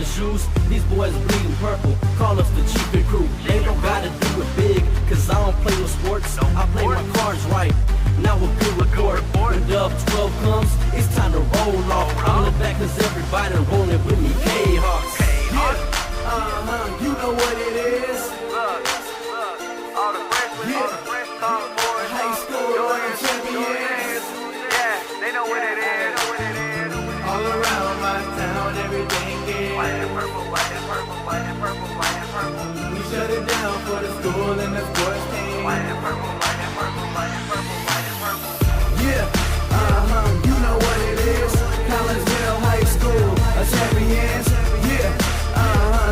shoes. These boys bleeding purple, call us the cheapest crew. They don't gotta do it big, cause I don't play no sports. I play my cards right. Now a good report. When Dub 12 comes, it's time to roll off. I'm in the back cause everybody rolling with me. Kahok. Yeah, you know what it is. All the freshmen, High school champions. Yeah, they know what it is. All around my town, everything is White and purple, white and purple, white and purple, white and purple. We shut it down for the school and the sports team. White and purple, white and purple, white and purple, white and purple. Yeah, you know what it is. Collinsville High School, champions. Yeah,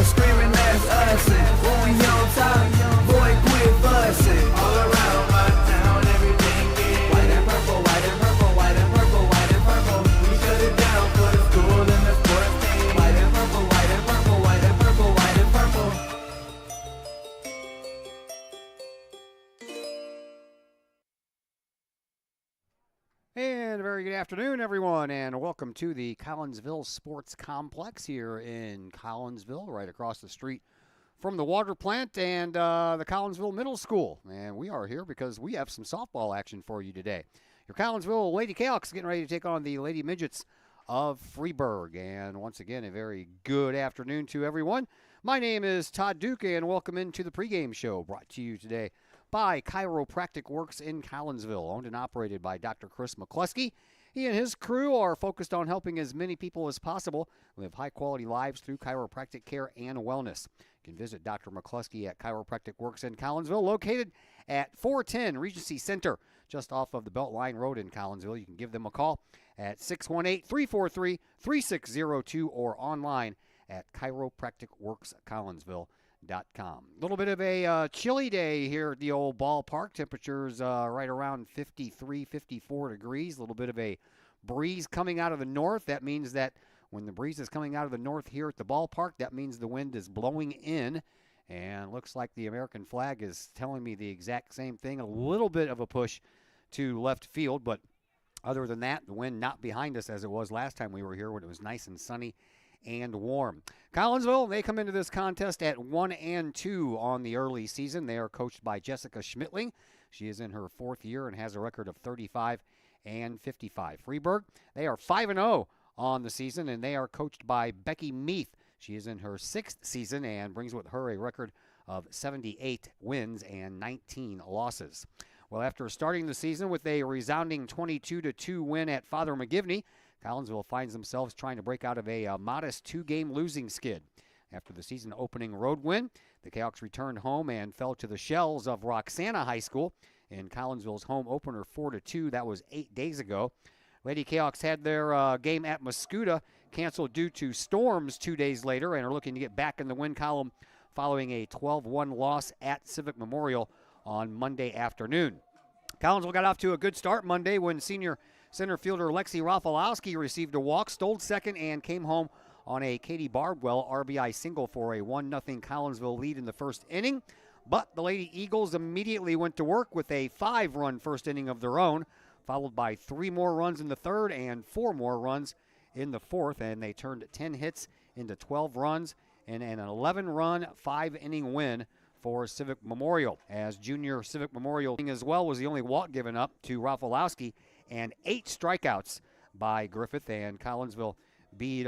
screaming that's us. When we on top, boy, quit fussing. All around my town, everything is white and purple, white and purple, white and purple, white and purple. We shut it down for the school and the sports team. White and purple, white and purple, white and purple, white and purple. And a very good afternoon, everyone, and welcome to the Collinsville Sports Complex here in Collinsville, right across the street from the water plant and the Collinsville Middle School. And we are here because we have some softball action for you today. Your Collinsville Lady Cahoks getting ready to take on the Lady Midgets of Freeburg. And once again, a very good afternoon to everyone. My name is Todd Duke, and welcome into the pregame show brought to you today by Chiropractic Works in Collinsville, owned and operated by Dr. Chris McCluskey. He and his crew are focused on helping as many people as possible live high-quality lives through chiropractic care and wellness. You can visit Dr. McCluskey at Chiropractic Works in Collinsville, located at 410 Regency Center, just off of the Beltline Road in Collinsville. You can give them a call at 618-343-3602 or online at chiropracticworkscollinsville.com. A little bit of a chilly day here at the old ballpark. Temperatures right around 53, 54 degrees. A little bit of a breeze coming out of the north. That means that when the breeze is coming out of the north here at the ballpark, that means the wind is blowing in. And looks like the American flag is telling me the exact same thing. A little bit of a push to left field, but other than that, the wind not behind us as it was last time we were here when it was nice and sunny and warm. Collinsville, they come into this contest at 1-2 on the early season. They are coached by Jessica Schmittling. She is in her fourth year and has a record of 35-55. Freeburg, they are 5-0 on the season, and they are coached by Becky Meath. She is in her sixth season and brings with her a record of 78 wins and 19 losses. Well, after starting the season with a resounding 22-2 win at Father McGivney, Collinsville finds themselves trying to break out of a modest two-game losing skid. After the season opening road win, the Cahoks returned home and fell to the shells of Roxana High School in Collinsville's home opener 4-2. That was 8 days ago. Lady Cahoks had their game at Mascoutah canceled due to storms 2 days later and are looking to get back in the win column following a 12-1 loss at Civic Memorial on Monday afternoon. Collinsville got off to a good start Monday when senior center fielder Lexi Rafalowski received a walk, stole second, and came home on a Katie Bardwell RBI single for a 1-0 Collinsville lead in the first inning. But the Lady Eagles immediately went to work with a 5-run first inning of their own, followed by 3 more runs in the third and 4 more runs in the fourth, and they turned 10 hits into 12 runs and an 11-run, 5-inning win for Civic Memorial, as junior Civic Memorial as well was the only walk given up to Rafalowski and 8 strikeouts by Griffith, and Collinsville beat,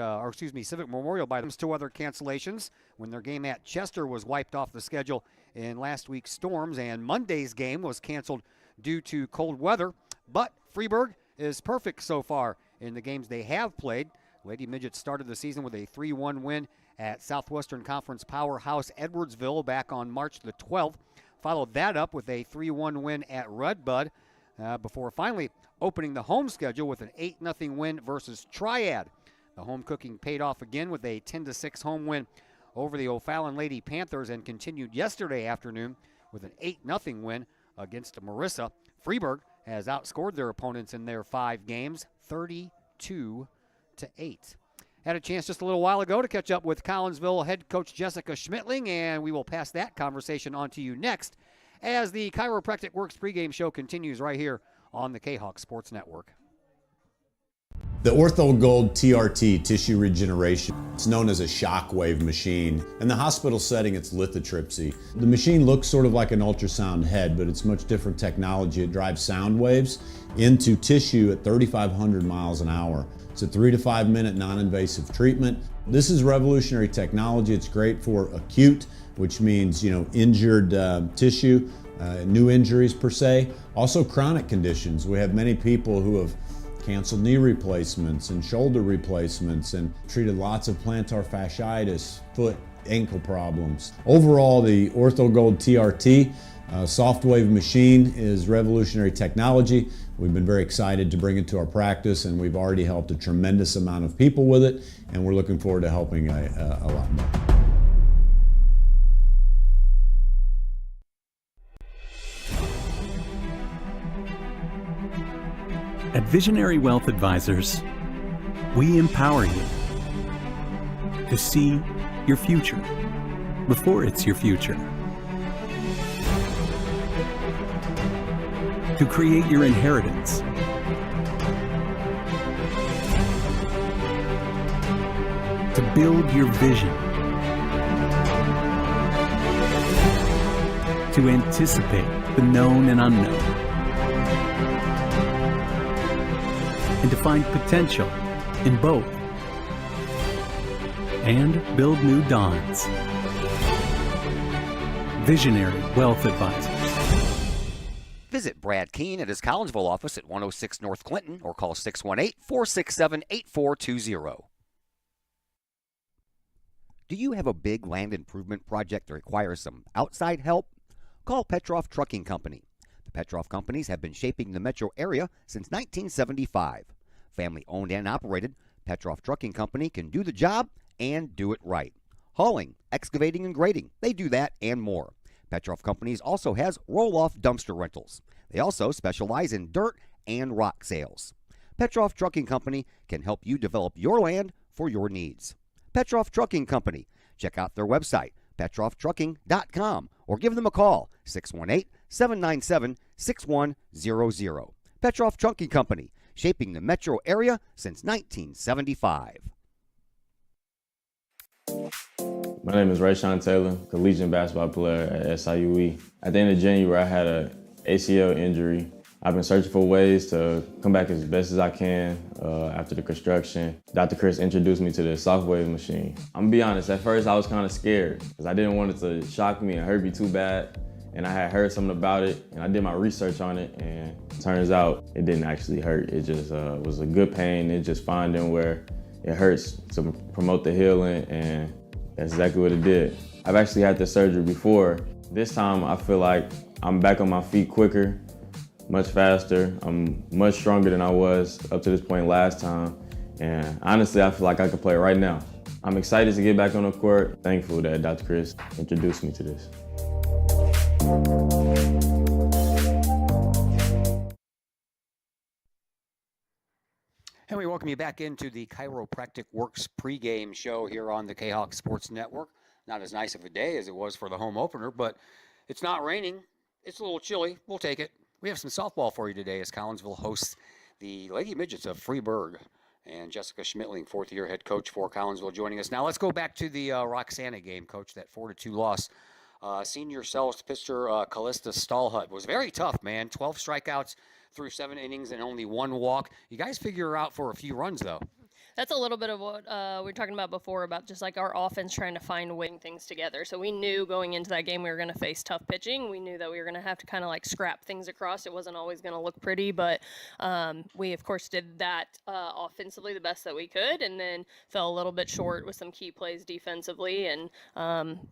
Civic Memorial by 2 other cancellations when their game at Chester was wiped off the schedule in last week's storms, and Monday's game was canceled due to cold weather. But Freeburg is perfect so far in the games they have played. Lady Midgets started the season with a 3-1 win at Southwestern Conference powerhouse Edwardsville back on March the 12th. Followed that up with a 3-1 win at Redbud before finally opening the home schedule with an 8-0 win versus Triad. The home cooking paid off again with a 10-6 home win over the O'Fallon Lady Panthers and continued yesterday afternoon with an 8-0 win against Marissa. Freeburg has outscored their opponents in their 5 games, 32-8. Had a chance just a little while ago to catch up with Collinsville head coach Jessica Schmittling, and we will pass that conversation on to you next as the Chiropractic Works pregame show continues right here on the Kahok Sports Network. The OrthoGold TRT tissue regeneration, it's known as a shockwave machine. In the hospital setting, it's lithotripsy. The machine looks sort of like an ultrasound head, but it's much different technology. It drives sound waves into tissue at 3,500 miles an hour. It's a 3 to 5 minute non-invasive treatment. This is revolutionary technology. It's great for acute, which means, injured tissue, new injuries per se. Also chronic conditions. We have many people who have canceled knee replacements and shoulder replacements and treated lots of plantar fasciitis, foot, ankle problems. Overall, the OrthoGold TRT soft wave machine is revolutionary technology. We've been very excited to bring it to our practice, and we've already helped a tremendous amount of people with it, and we're looking forward to helping a lot more. At Visionary Wealth Advisors, we empower you to see your future before it's your future, to create your inheritance, to build your vision, to anticipate the known and unknown, and to find potential in both, and build new dawns. Visionary Wealth Advisors. Visit Brad Keene at his Collinsville office at 106 North Clinton or call 618-467-8420. Do you have a big land improvement project that requires some outside help? Call Petroff Trucking Company. The Petroff Companies have been shaping the metro area since 1975. Family owned and operated, Petroff Trucking Company can do the job and do it right. Hauling, excavating, and grading, they do that and more. Petroff Companies also has roll-off dumpster rentals. They also specialize in dirt and rock sales. Petroff Trucking Company can help you develop your land for your needs. Petroff Trucking Company. Check out their website, petrofftrucking.com, or give them a call, 618-797-6100. Petroff Trucking Company, shaping the metro area since 1975. My name is Rayshawn Taylor, collegiate basketball player at SIUE. At the end of January, I had an ACL injury. I've been searching for ways to come back as best as I can after the construction. Dr. Chris introduced me to the soft wave machine. I'm gonna be honest, at first I was kind of scared because I didn't want it to shock me and hurt me too bad. And I had heard something about it, and I did my research on it, and it turns out it didn't actually hurt. It just was a good pain. It's just finding where it hurts to promote the healing, and that's exactly what it did. I've actually had this surgery before. This time I feel like I'm back on my feet quicker, much faster. I'm much stronger than I was up to this point last time. And honestly, I feel like I could play right now. I'm excited to get back on the court. Thankful that Dr. Chris introduced me to this. And we welcome you back into the Chiropractic Works pregame show here on the Kahok Sports Network. Not as nice of a day as it was for the home opener, but it's not raining. It's a little chilly. We'll take it. We have some softball for you today as Collinsville hosts the Lady Midgets of Freeburg. And Jessica Schmitling, fourth-year head coach for Collinsville, joining us. Now let's go back to the Roxana game, Coach, that 4-2 loss. Senior Sells pitcher Callista Stallhut was very tough, man. 12 strikeouts through 7 innings and only 1 walk. You guys figure her out for a few runs, though. That's a little bit of what we were talking about before, about just like our offense trying to find winning things together. So we knew going into that game we were going to face tough pitching. We knew that we were going to have to kind of like scrap things across. It wasn't always going to look pretty, but we, of course, did that offensively the best that we could, and then fell a little bit short with some key plays defensively, and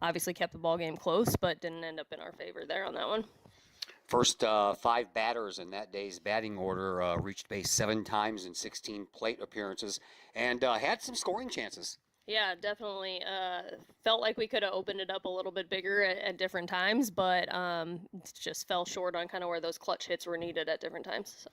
obviously kept the ball game close, but didn't end up in our favor there on that one. First 5 batters in that day's batting order reached base 7 times in 16 plate appearances and had some scoring chances. Yeah, definitely. Felt like we could have opened it up a little bit bigger at different times, but just fell short on kind of where those clutch hits were needed at different times. So.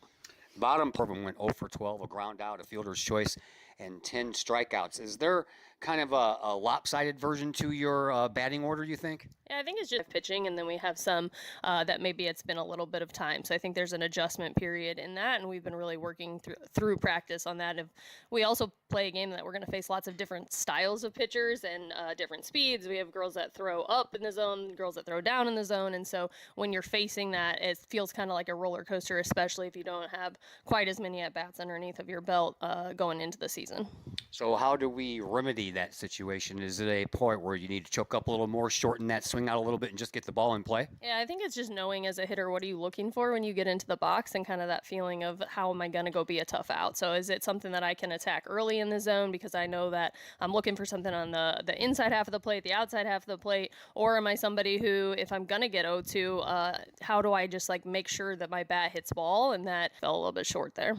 Bottom Portman went 0 for 12, a ground out, a fielder's choice, and 10 strikeouts. Is there kind of a lopsided version to your batting order, you think? Yeah, I think it's just pitching, and then we have some that maybe it's been a little bit of time. So I think there's an adjustment period in that, and we've been really working through practice on that. If we also play a game that we're going to face lots of different styles of pitchers and different speeds. We have girls that throw up in the zone, girls that throw down in the zone, and so when you're facing that, it feels kind of like a roller coaster, especially if you don't have quite as many at bats underneath of your belt going into the season. So how do we remedy that situation? Is it a point where you need to choke up a little more, shorten that swing out a little bit, and just get the ball in play? Yeah, I think it's just knowing as a hitter what are you looking for when you get into the box, and kind of that feeling of how am I going to go be a tough out. So is it something that I can attack early in the zone because I know that I'm looking for something on the inside half of the plate, the outside half of the plate, or am I somebody who, if I'm going to get 0-2, how do I just like make sure that my bat hits ball? And that fell a little bit short there.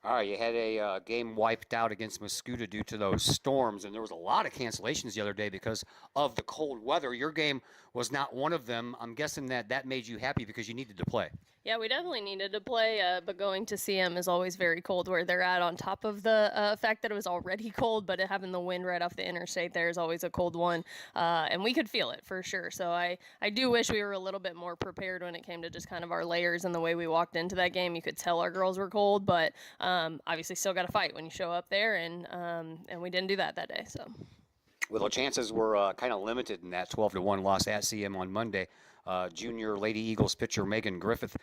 All right, you had a game wiped out against Muscuda due to those storms, and there was a lot of cancellations the other day because of the cold weather. Your game was not one of them. I'm guessing that made you happy because you needed to play. Yeah, we definitely needed to play, but going to CM is always very cold where they're at, on top of the fact that it was already cold, but having the wind right off the interstate there is always a cold one, and we could feel it for sure. So I do wish we were a little bit more prepared when it came to just kind of our layers and the way we walked into that game. You could tell our girls were cold, but obviously still got to fight when you show up there, and we didn't do that day. So. Well, the chances were kind of limited in that 12-1 loss at CM on Monday. Junior Lady Eagles pitcher Megan Griffith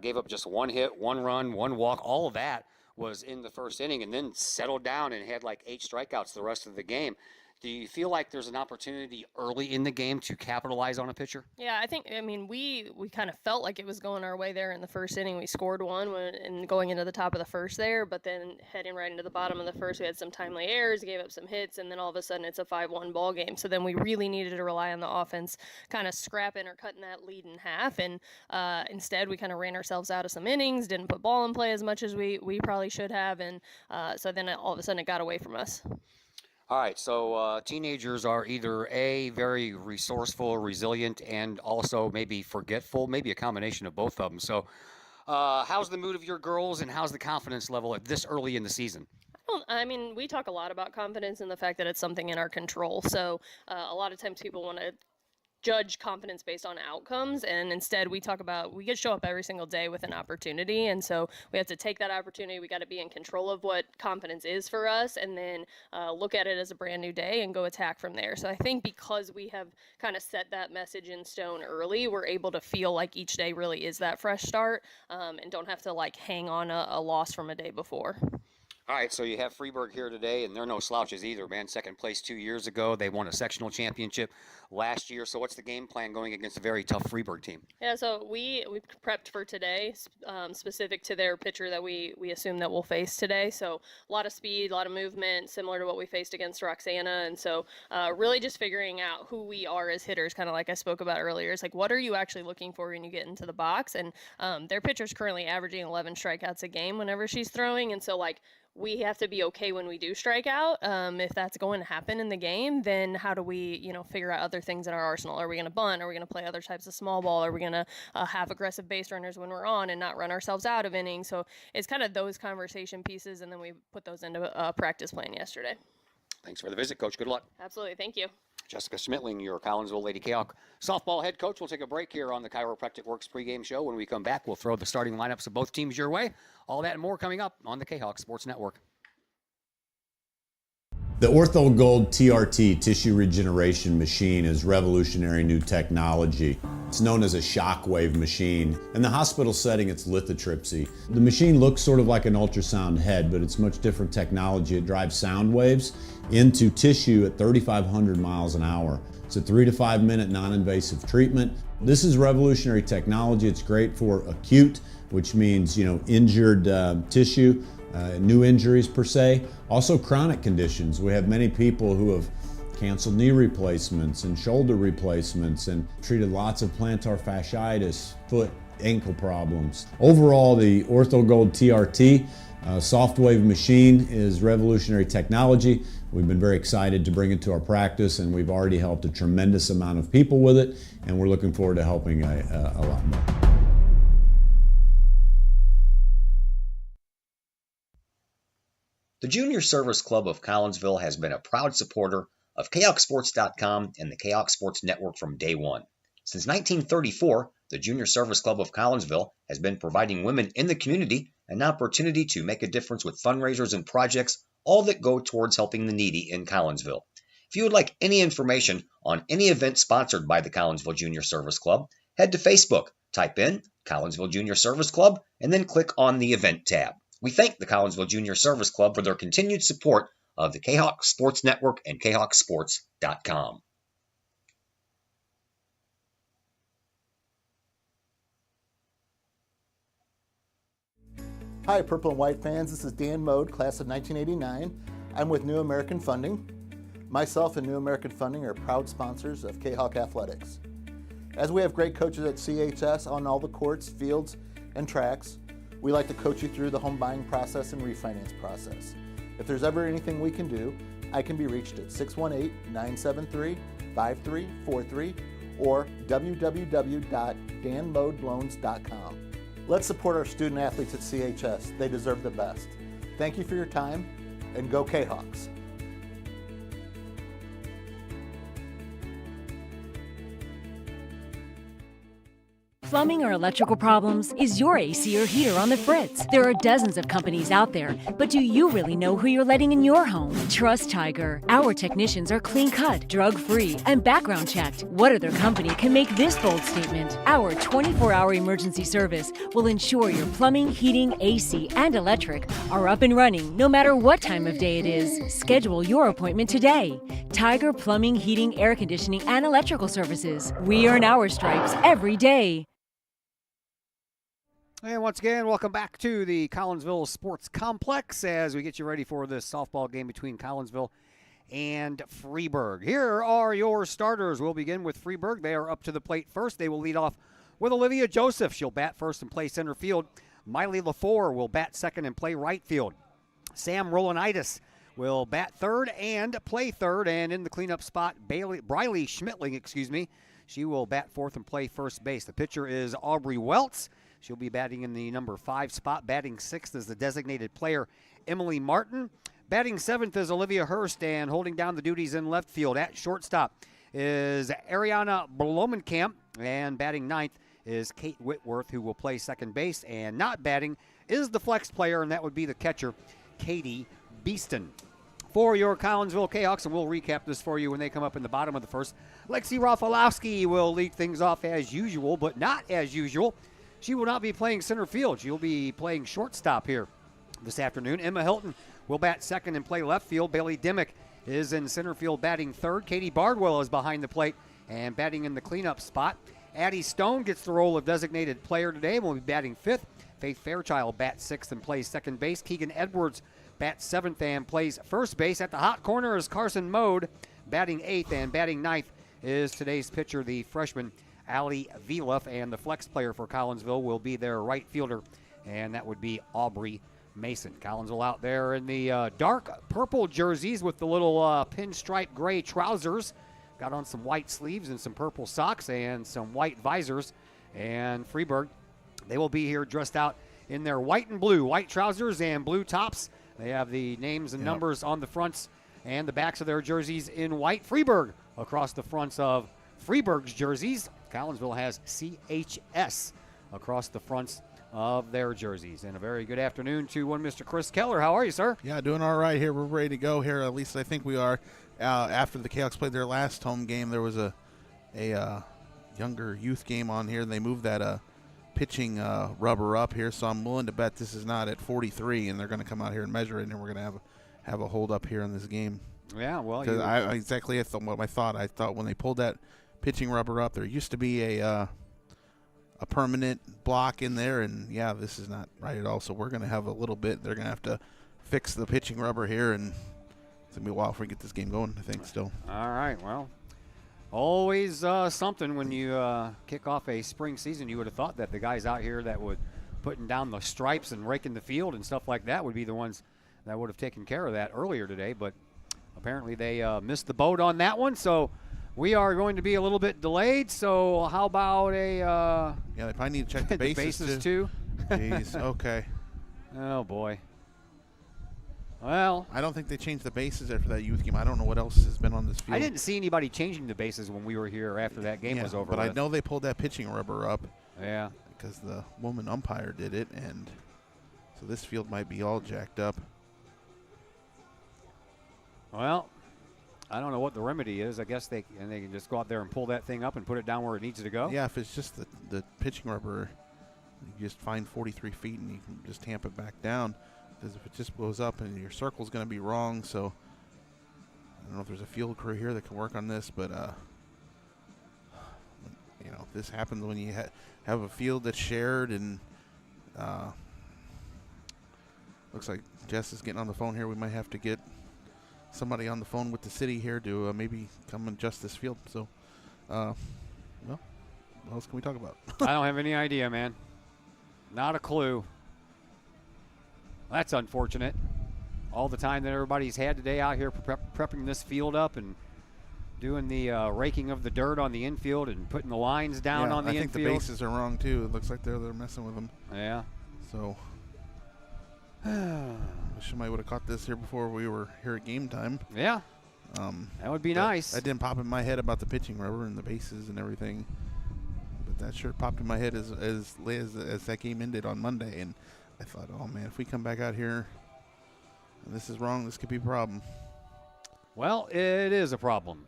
gave up just one hit, one run, one walk. All of that was in the first inning, and then settled down and had like 8 strikeouts the rest of the game. Do you feel like there's an opportunity early in the game to capitalize on a pitcher? Yeah, I mean, we kind of felt like it was going our way there in the first inning. We scored one and going into the top of the first there, but then heading right into the bottom of the first, we had some timely errors, gave up some hits, and then all of a sudden it's a 5-1 ball game. So then we really needed to rely on the offense kind of scrapping or cutting that lead in half, and instead we kind of ran ourselves out of some innings, didn't put ball in play as much as we probably should have, and so then all of a sudden it got away from us. All right, so teenagers are either A, very resourceful, resilient, and also maybe forgetful, maybe a combination of both of them. So how's the mood of your girls, and how's the confidence level at this early in the season? I mean, we talk a lot about confidence and the fact that it's something in our control. So a lot of times people want to judge confidence based on outcomes, and instead we talk about we get to show up every single day with an opportunity, and so we have to take that opportunity. We got to be in control of what confidence is for us, and then look at it as a brand new day and go attack from there. So I think because we have kind of set that message in stone early, we're able to feel like each day really is that fresh start, and don't have to like hang on a loss from a day before. All right, so you have Freeburg here today, and they're no slouches either, man. Second place 2 years ago. They won a sectional championship last year. So what's the game plan going against a very tough Freeburg team? Yeah, so we prepped for today, specific to their pitcher that we assume that we'll face today. So a lot of speed, a lot of movement, similar to what we faced against Roxana. And so really just figuring out who we are as hitters, kind of like I spoke about earlier. It's like, what are you actually looking for when you get into the box? And their pitcher's currently averaging 11 strikeouts a game whenever she's throwing. And so, like, we have to be okay when we do strike out. If that's going to happen in the game, then how do we, figure out other things in our arsenal? Are we going to bunt? Are we going to play other types of small ball? Are we going to have aggressive base runners when we're on and not run ourselves out of innings? So it's kind of those conversation pieces, and then we put those into a practice plan yesterday. Thanks for the visit, Coach. Good luck. Absolutely. Thank you. Jessica Schmitling, your Collinsville Lady Kahok softball head coach. We'll take a break here on the Chiropractic Works pregame show. When we come back, we'll throw the starting lineups of both teams your way. All that and more coming up on the Kahok Sports Network. The Ortho Gold TRT tissue regeneration machine is revolutionary new technology. It's known as a shockwave machine. In the hospital setting, it's lithotripsy. The machine looks sort of like an ultrasound head, but it's much different technology. It drives sound waves into tissue at 3,500 miles an hour. It's a 3 to 5 minute non-invasive treatment. This is revolutionary technology. It's great for acute, which means, injured tissue. New injuries per se, also chronic conditions. We have many people who have canceled knee replacements and shoulder replacements and treated lots of plantar fasciitis, foot, ankle problems. Overall, the Ortho Gold TRT soft wave machine is revolutionary technology. We've been very excited to bring it to our practice, and we've already helped a tremendous amount of people with it, and we're looking forward to helping a lot more. The Junior Service Club of Collinsville has been a proud supporter of KahokSports.com and the Kahok Sports Network from day one. Since 1934, the Junior Service Club of Collinsville has been providing women in the community an opportunity to make a difference with fundraisers and projects, all that go towards helping the needy in Collinsville. If you would like any information on any event sponsored by the Collinsville Junior Service Club, head to Facebook, type in Collinsville Junior Service Club, and then click on the event tab. We thank the Collinsville Junior Service Club for their continued support of the Kahok Sports Network and KahokSports.com. Hi, Purple and White fans. This is Dan Mode, class of 1989. I'm with New American Funding. Myself and New American Funding are proud sponsors of Kahok Athletics. As we have great coaches at CHS on all the courts, fields, and tracks, we like to coach you through the home buying process and refinance process. If there's ever anything we can do, I can be reached at 618-973-5343 or www.danmodeloans.com. Let's support our student athletes at CHS. They deserve the best. Thank you for your time, and go Kahawks. Plumbing or electrical problems? Is your AC or heater on the fritz? There are dozens of companies out there, but do you really know who you're letting in your home? Trust Tiger. Our technicians are clean-cut, drug-free, and background-checked. What other company can make this bold statement? Our 24-hour emergency service will ensure your plumbing, heating, AC, and electric are up and running no matter what time of day it is. Schedule your appointment today. Tiger Plumbing, Heating, Air Conditioning, and Electrical Services. We earn our stripes every day. And once again, welcome back to the Collinsville Sports Complex as we get you ready for this softball game between Collinsville and Freeburg. Here are your starters. We'll begin with Freeburg. They are up to the plate first. They will lead off with Olivia Joseph. She'll bat first and play center field. Miley LaFour will bat second and play right field. Sam Rolanitis will bat third and play third. And in the cleanup spot, Briley Schmittling, she will bat fourth and play first base. The pitcher is Aubrey Welts. She'll be batting in the number 5 spot. Batting sixth is the designated player, Emily Martin. Batting seventh is Olivia Hurst, and holding down the duties in left field at shortstop is Ariana Blomenkamp, and batting ninth is Kate Whitworth, who will play second base, and not batting is the flex player, and that would be the catcher, Katie Beeston. For your Collinsville Kahawks, and we'll recap this for you when they come up in the bottom of the first. Lexi Rafalowski will lead things off as usual, but not as usual. She will not be playing center field. She'll be playing shortstop here this afternoon. Emma Hilton will bat second and play left field. Bailey Dimmick is in center field batting third. Katie Bardwell is behind the plate and batting in the cleanup spot. Addie Stone gets the role of designated player today and will be batting fifth. Faith Fairchild bats sixth and plays second base. Keegan Edwards bats seventh and plays first base. At the hot corner is Carson Mode batting eighth, and batting ninth is today's pitcher, the freshman Allie Vieluff, and the flex player for Collinsville will be their right fielder, and that would be Aubrey Mason. Collinsville out there in the dark purple jerseys with the little pinstripe gray trousers. Got on some white sleeves and some purple socks and some white visors. And Freeburg, they will be here dressed out in their white and blue, white trousers and blue tops. They have the names and numbers on the fronts and the backs of their jerseys in white. Freeburg across the fronts of Freeburg's jerseys. Collinsville has CHS across the fronts of their jerseys. And a very good afternoon to one Mr. Chris Keller. How are you, sir? Yeah, doing all right here. We're ready to go here. At least I think we are. After the Kahawks played their last home game, there was a younger youth game on here. They moved that pitching rubber up here, so I'm willing to bet this is not at 43, and they're going to come out here and measure it, and we're going to have a hold up here in this game. Yeah, well, I thought what I thought. I thought when they pulled that pitching rubber up, there used to be a permanent block in there, and yeah, this is not right at all. So we're going to have a little bit. They're going to have to fix the pitching rubber here, and it's going to be a while before we get this game going, I think, still. All right, well, always something when you kick off a spring season. You would have thought that the guys out here that would putting down the stripes and raking the field and stuff like that would be the ones that would have taken care of that earlier today, but apparently they missed the boat on that one, so we are going to be a little bit delayed. So how about yeah, they probably need to check the bases, too. Jeez, okay. Oh, boy. Well, I don't think they changed the bases after that youth game. I don't know what else has been on this field. I didn't see anybody changing the bases when we were here after that game was over. But I know they pulled that pitching rubber up. Yeah. Because the woman umpire did it, and so this field might be all jacked up. Well, I don't know what the remedy is. I guess they can just go out there and pull that thing up and put it down where it needs to go. Yeah, if it's just the pitching rubber, you just find 43 feet and you can just tamp it back down. Because if it just blows up and your circle's going to be wrong, so I don't know if there's a field crew here that can work on this, but you know, this happens when you have a field that's shared, and looks like Jess is getting on the phone here. We might have to get somebody on the phone with the city here to maybe come and adjust this field. So, well, what else can we talk about? I don't have any idea, man. Not a clue. That's unfortunate. All the time that everybody's had today out here prepping this field up and doing the raking of the dirt on the infield and putting the lines down on the I infield. think the bases are wrong too. It looks like they're messing with them. Yeah. So wish somebody would have caught this here before we were here at game time. Yeah. That would be nice. That didn't pop in my head about the pitching rubber and the bases and everything, but that sure popped in my head as that game ended on Monday, and I thought, oh man, if we come back out here and this is wrong, this could be a problem. Well, it is a problem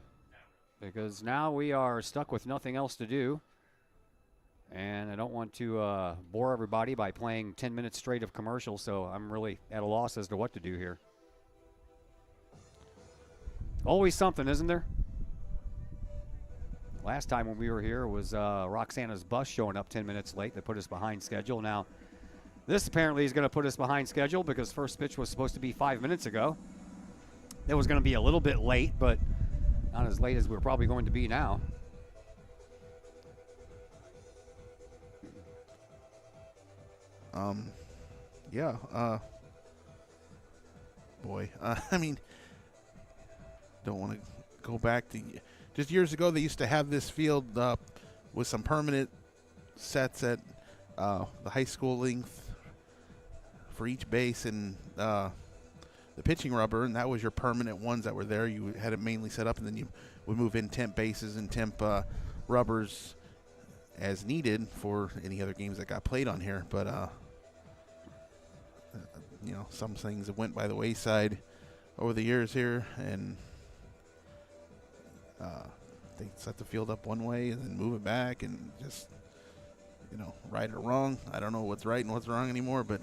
because now we are stuck with nothing else to do. And I don't want to bore everybody by playing 10 minutes straight of commercials, so I'm really at a loss as to what to do here. Always something, isn't there? Last time when we were here was Roxana's bus showing up 10 minutes late that put us behind schedule. Now, this apparently is going to put us behind schedule because first pitch was supposed to be 5 minutes ago. It was going to be a little bit late, but not as late as we're probably going to be now. Boy, I mean, don't want to go back to just years ago. They used to have this field with some permanent sets at the high school length for each base and the pitching rubber, and that was your permanent ones that were there. You had it mainly set up, and then you would move in temp bases and temp rubbers as needed for any other games that got played on here. But you know, some things that went by the wayside over the years here, and they set the field up one way and then move it back, and just, you know, right or wrong. I don't know what's right and what's wrong anymore, but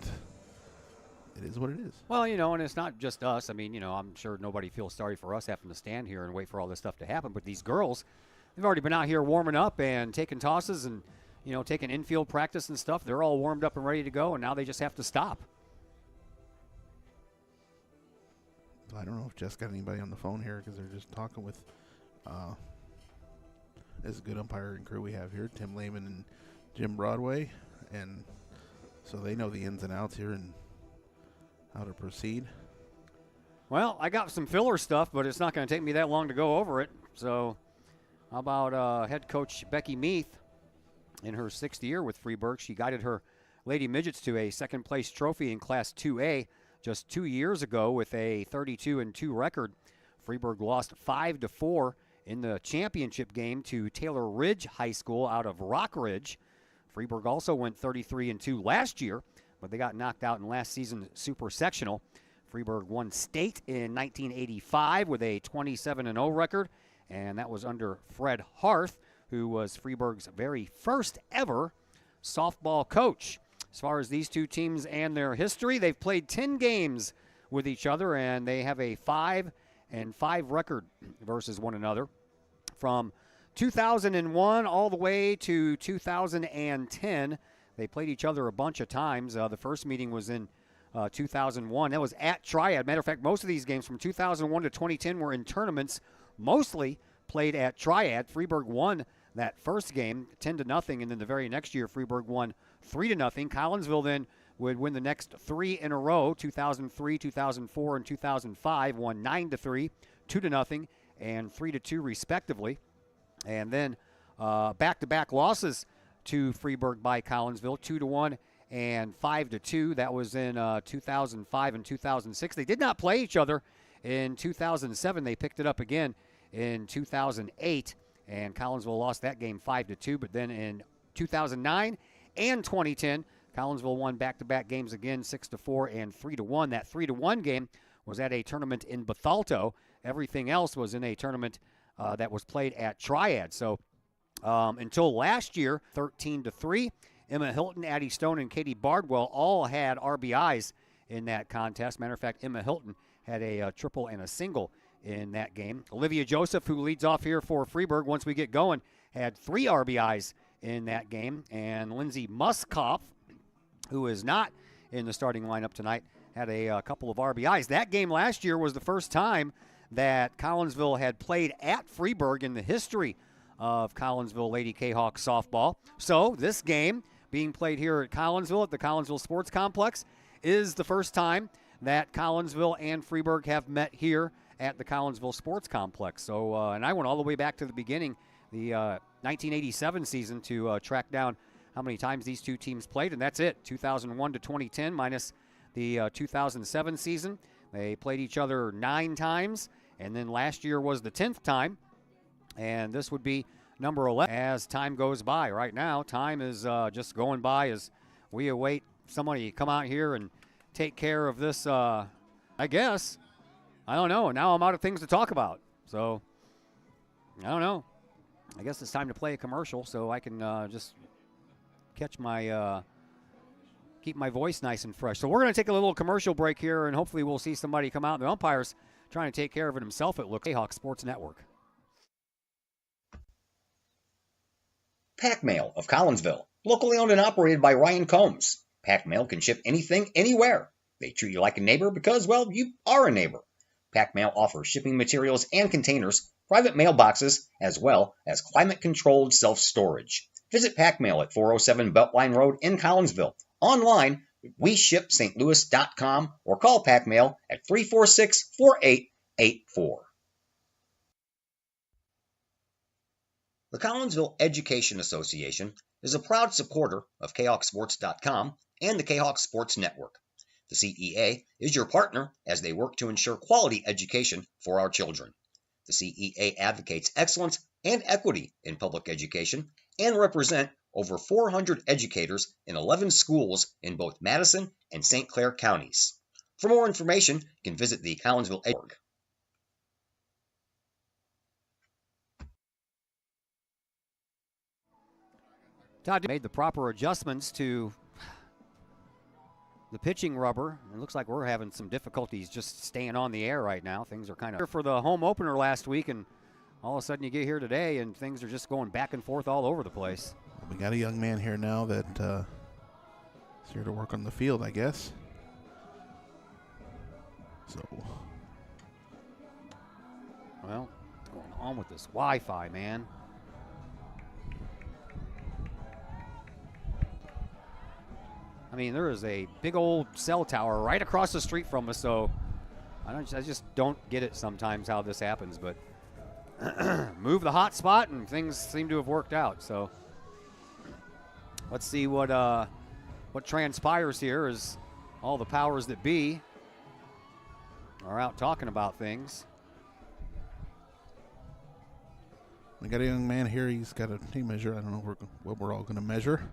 it is what it is. Well, you know, and it's not just us. I mean, you know, I'm sure nobody feels sorry for us having to stand here and wait for all this stuff to happen, but these girls, they've already been out here warming up and taking tosses and, you know, taking infield practice and stuff. They're all warmed up and ready to go, and now they just have to stop. I don't know if Jess got anybody on the phone here because they're just talking with this is a good umpiring crew we have here, Tim Lehman and Jim Broadway, and so they know the ins and outs here and how to proceed. Well, I got some filler stuff, but it's not going to take me that long to go over it. So how about head coach Becky Meath in her 6th year with Freeburg? She guided her Lady Midgets to a second-place trophy in Class 2A just 2 years ago with a 32-2 record. Freeburg lost 5-4 in the championship game to Taylor Ridge High School out of Rock Ridge. Freeburg also went 33-2 last year, but they got knocked out in last season's Super Sectional. Freeburg won state in 1985 with a 27-0 record, and that was under Fred Harth, who was Freeburg's very first ever softball coach. As far as these two teams and their history, they've played 10 games with each other, and they have a 5-5 record versus one another. From 2001 all the way to 2010, they played each other a bunch of times. The first meeting was in 2001. That was at Triad. Matter of fact, most of these games from 2001 to 2010 were in tournaments, mostly played at Triad. Freeburg won that first game 10-0, and then the very next year Freeburg won 3-0. Collinsville then would win the next 3 in a row, 2003, 2004, and 2005, won 9-3, 2-0, and 3-2 respectively. And then back-to-back losses to Freeburg by Collinsville, 2-1 and 5-2. That was in 2005 and 2006. They did not play each other in 2007. They picked it up again in 2008, and Collinsville lost that game 5-2. But then in 2009 and 2010, Collinsville won back-to-back games again, 6-4 and 3-1. That 3-1 game was at a tournament in Bethalto. Everything else was in a tournament that was played at Triad. So until last year, 13-3. Emma Hilton, Addie Stone, and Katie Bardwell all had RBIs in that contest. Matter of fact, Emma Hilton had a triple and a single in that game. Olivia Joseph, who leads off here for Freeburg once we get going, had 3 RBIs in that game. And Lindsay Muskoff, who is not in the starting lineup tonight, had a couple of RBIs. That game last year was the first time that Collinsville had played at Freeburg in the history of Collinsville Lady Kahok softball. So this game, being played here at Collinsville at the Collinsville Sports Complex, is the first time that Collinsville and Freeburg have met here at the Collinsville Sports Complex. So, and I went all the way back to the beginning, the 1987 season, to track down how many times these two teams played, and that's it, 2001 to 2010 minus the 2007 season. They played each other 9 times, and then last year was the 10th time, and this would be number 11 as time goes by. Right now, time is just going by as we await somebody to come out here and take care of this, I guess. I don't know. Now I'm out of things to talk about. So, I don't know. I guess it's time to play a commercial so I can just catch my, keep my voice nice and fresh. So we're going to take a little commercial break here, and hopefully we'll see somebody come out. The umpire's trying to take care of it himself, it looks. Kahok Sports Network. Pack Mail of Collinsville, locally owned and operated by Ryan Combs. Pack Mail can ship anything, anywhere. They treat you like a neighbor because, well, you are a neighbor. Pack Mail offers shipping materials and containers, private mailboxes, as well as climate-controlled self-storage. Visit Pack Mail at 407 Beltline Road in Collinsville. Online, WeShipStLouis.com or call Pack Mail at 346-4884. The Collinsville Education Association is a proud supporter of KahokSports.com and the Kahok Sports Network. The CEA is your partner as they work to ensure quality education for our children. The CEA advocates excellence and equity in public education and represent over 400 educators in 11 schools in both Madison and St. Clair counties. For more information, you can visit the Collinsville.org. Todd made the proper adjustments to the pitching rubber. It looks like we're having some difficulties just staying on the air right now. Things are kind of for the home opener last week, and all of a sudden you get here today and things are just going back and forth all over the place. We got a young man here now that is here to work on the field, I guess. So, well, what's going on with this Wi-Fi, man? I mean, there is a big old cell tower right across the street from us, so I just don't get it sometimes how this happens. But move the hotspot, and things seem to have worked out. So let's see what transpires here as all the powers that be are out talking about things. We got a young man here. He's got a tape measure. I don't know what we're all going to measure.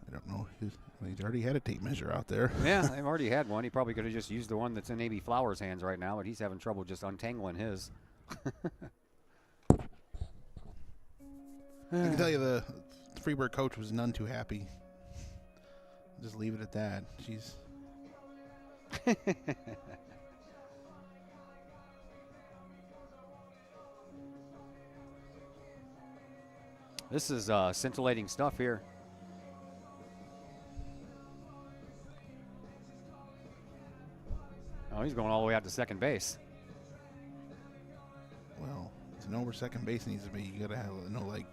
I don't know. He's already had a tape measure out there. Yeah, they've already had one. He probably could have just used the one that's in A.B. Flowers' hands right now, but he's having trouble just untangling his. I can tell you the Freeburg coach was none too happy. Just leave it at that. She's. This is scintillating stuff here. Oh, he's going all the way out to second base. Well, to know where second base needs to be, you gotta have like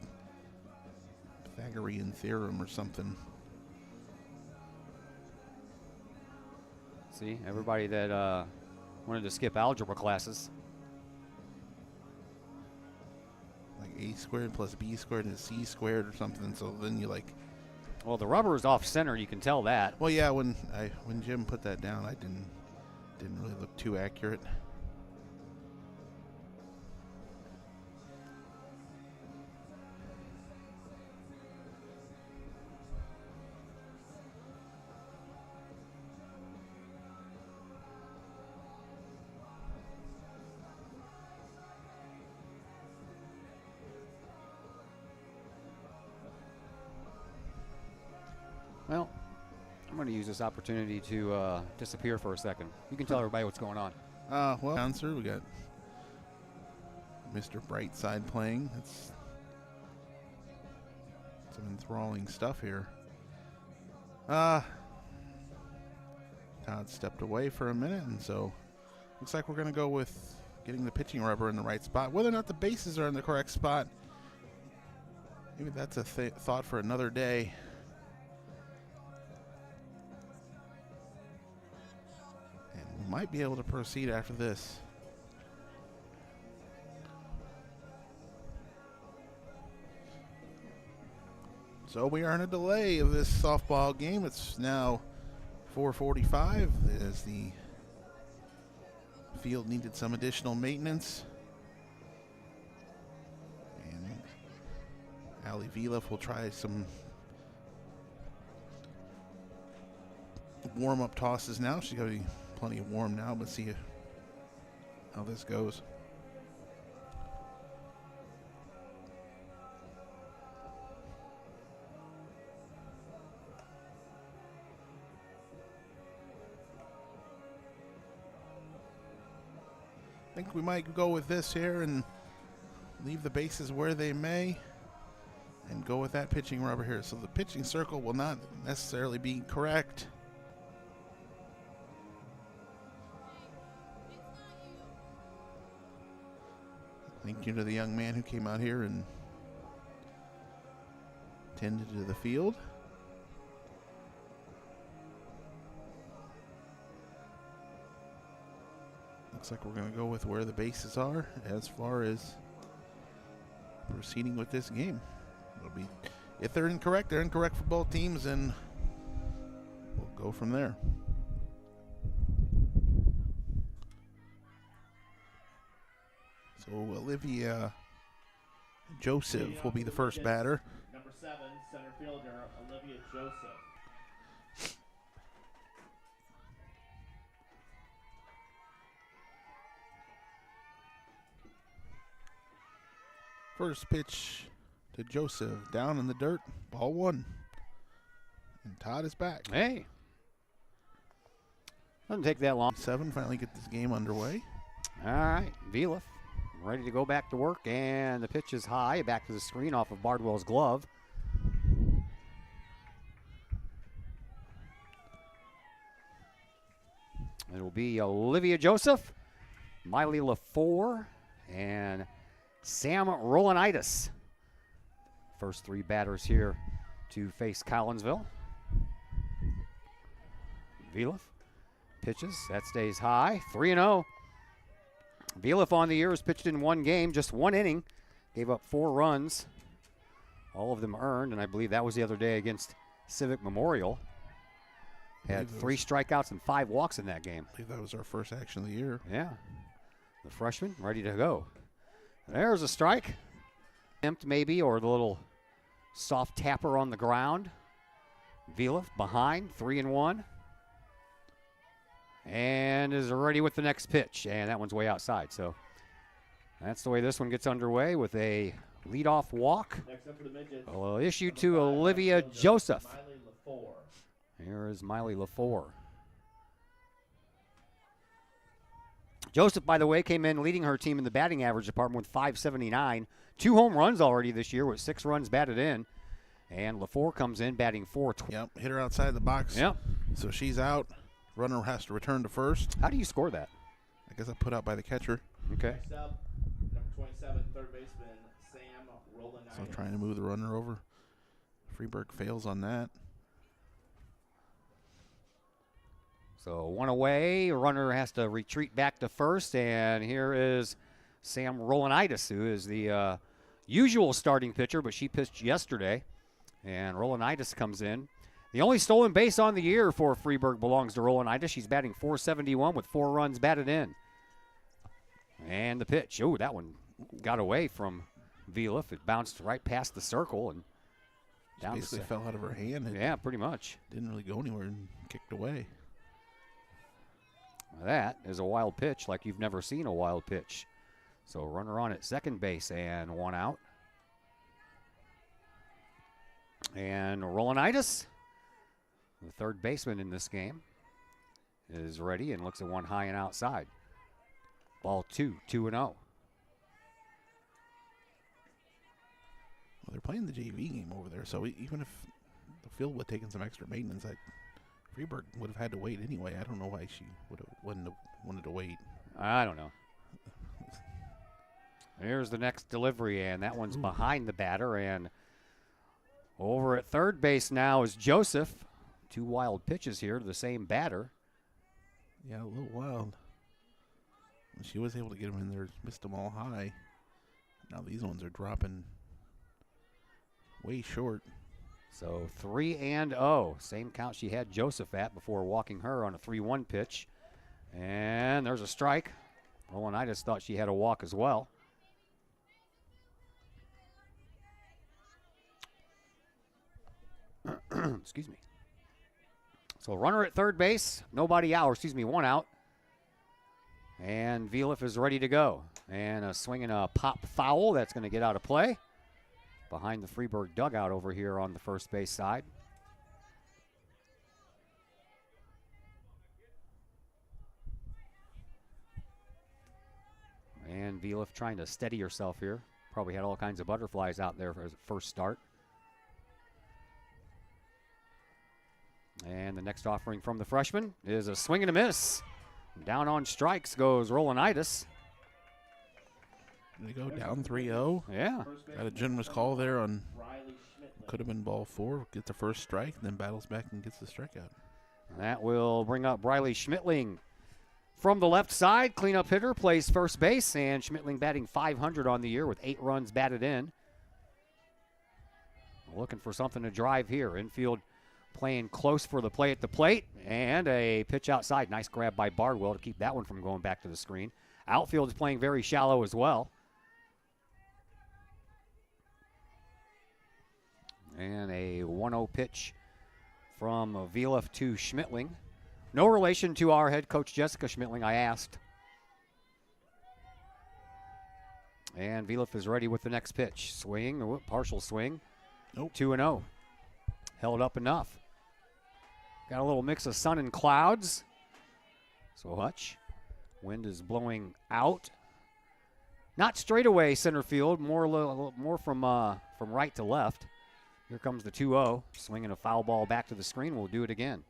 Pythagorean theorem or something. See, everybody that wanted to skip algebra classes. Like a squared plus b squared is c squared or something. So then you like Well, the rubber is off center. You can tell that. Well, yeah, when Jim put that down, I didn't really look too accurate. Well, I'm going to use this opportunity to disappear for a second. You can tell everybody what's going on. Well, announcer, we got Mr. Brightside playing. That's some enthralling stuff here. Todd stepped away for a minute, and so looks like we're going to go with getting the pitching rubber in the right spot. Whether or not the bases are in the correct spot, maybe that's a thought for another day. Might be able to proceed after this. So we are in a delay of this softball game. It's now 4:45 as the field needed some additional maintenance. And Allie Viliff will try some warm-up tosses now. She's got to be plenty warm now, but see how this goes. I think we might go with this here and leave the bases where they may and go with that pitching rubber here. So the pitching circle will not necessarily be correct. Thank you to the young man who came out here and tended to the field. Looks like we're going to go with where the bases are as far as proceeding with this game. It'll be, if they're incorrect for both teams, and we'll go from there. So Olivia Joseph will be the first batter. Number 7, center fielder Olivia Joseph. First pitch to Joseph, down in the dirt, ball 1. And Todd is back. Hey. Doesn't take that long. 7, finally get this game underway. All right, Viliff ready to go back to work, and the pitch is high, back to the screen off of Bardwell's glove. It'll be Olivia Joseph, Miley LaFour, and Sam Rolanitis. First 3 batters here to face Collinsville. Viliff pitches, that stays high, 3-0. Viliff on the year has pitched in 1 game, just 1 inning, gave up 4 runs, all of them earned, and I believe that was the other day against Civic Memorial. Had 3 strikeouts and 5 walks in that game. I believe that was our first action of the year. Yeah, the freshman ready to go. There's a strike, attempt maybe, or the little soft tapper on the ground. Viliff behind, 3-1. And is ready with the next pitch, and that one's way outside. So that's the way this one gets underway with a leadoff walk. Next up for the midgets, Issued to Olivia Joseph. Miley LaFour. Here is Miley LaFour. Joseph, by the way, came in leading her team in the batting average department with .579. 2 home runs already this year with 6 runs batted in. And LaFour comes in batting .420. Yep, hit her outside the box. Yep. So she's out. Runner has to return to first. How do you score that? I guess I put out by the catcher. Okay. Next up, number 27, third baseman Sam Rolanitis. So trying to move the runner over. Freeburg fails on that. So 1 away, runner has to retreat back to first, and here is Sam Rolanitis, who is the usual starting pitcher, but she pitched yesterday. And Rolanitis comes in. The only stolen base on the year for Freeburg belongs to Rolanitis. She's batting .471 with 4 runs batted in. And the pitch. Oh, that one got away from Viliff. It bounced right past the circle and down. Basically fell out of her hand. Yeah, pretty much. Didn't really go anywhere and kicked away. That is a wild pitch like you've never seen a wild pitch. So runner on at second base and 1 out. And Rolanitis, the third baseman in this game, is ready and looks at one high and outside. Ball 2, 2-0. Well, they're playing the JV game over there, so even if the field would have taken some extra maintenance, Freeburg would have had to wait anyway. I don't know why she wouldn't have wanted to wait. I don't know. Here's the next delivery, and that one's behind the batter. And over at third base now is Joseph. 2 wild pitches here to the same batter. Yeah, a little wild. She was able to get them in there, missed them all high. Now these ones are dropping way short. So 3-0. Same count she had Joseph at before walking her on a 3-1 pitch. And there's a strike. Rolanitis thought she had a walk as well. Excuse me. So runner at third base, nobody out, or excuse me, 1 out. And Viliff is ready to go. And a swing and a pop foul that's going to get out of play behind the Freeburg dugout over here on the first base side. And Viliff trying to steady herself here. Probably had all kinds of butterflies out there for his first start. And the next offering from the freshman is a swing and a miss. Down on strikes goes Rolanitis. They go down 3-0. Yeah. Got a generous call there on, could have been ball 4. Gets the first strike, then battles back and gets the strikeout. That will bring up Briley Schmittling from the left side. Cleanup hitter, plays first base, and Schmittling batting .500 on the year with 8 runs batted in. Looking for something to drive here. Infield playing close for the play at the plate, and a pitch outside. Nice grab by Bardwell to keep that one from going back to the screen. Outfield is playing very shallow as well. And a 1-0 pitch from Viliff to Schmittling. No relation to our head coach, Jessica Schmittling, I asked. And Viliff is ready with the next pitch. Swing, partial swing. Nope. 2-0. Held up enough. Got a little mix of sun and clouds. So Hutch. Wind is blowing out. Not straight away center field, more from right to left. Here comes the 2-0. Swinging a foul ball back to the screen. We'll do it again.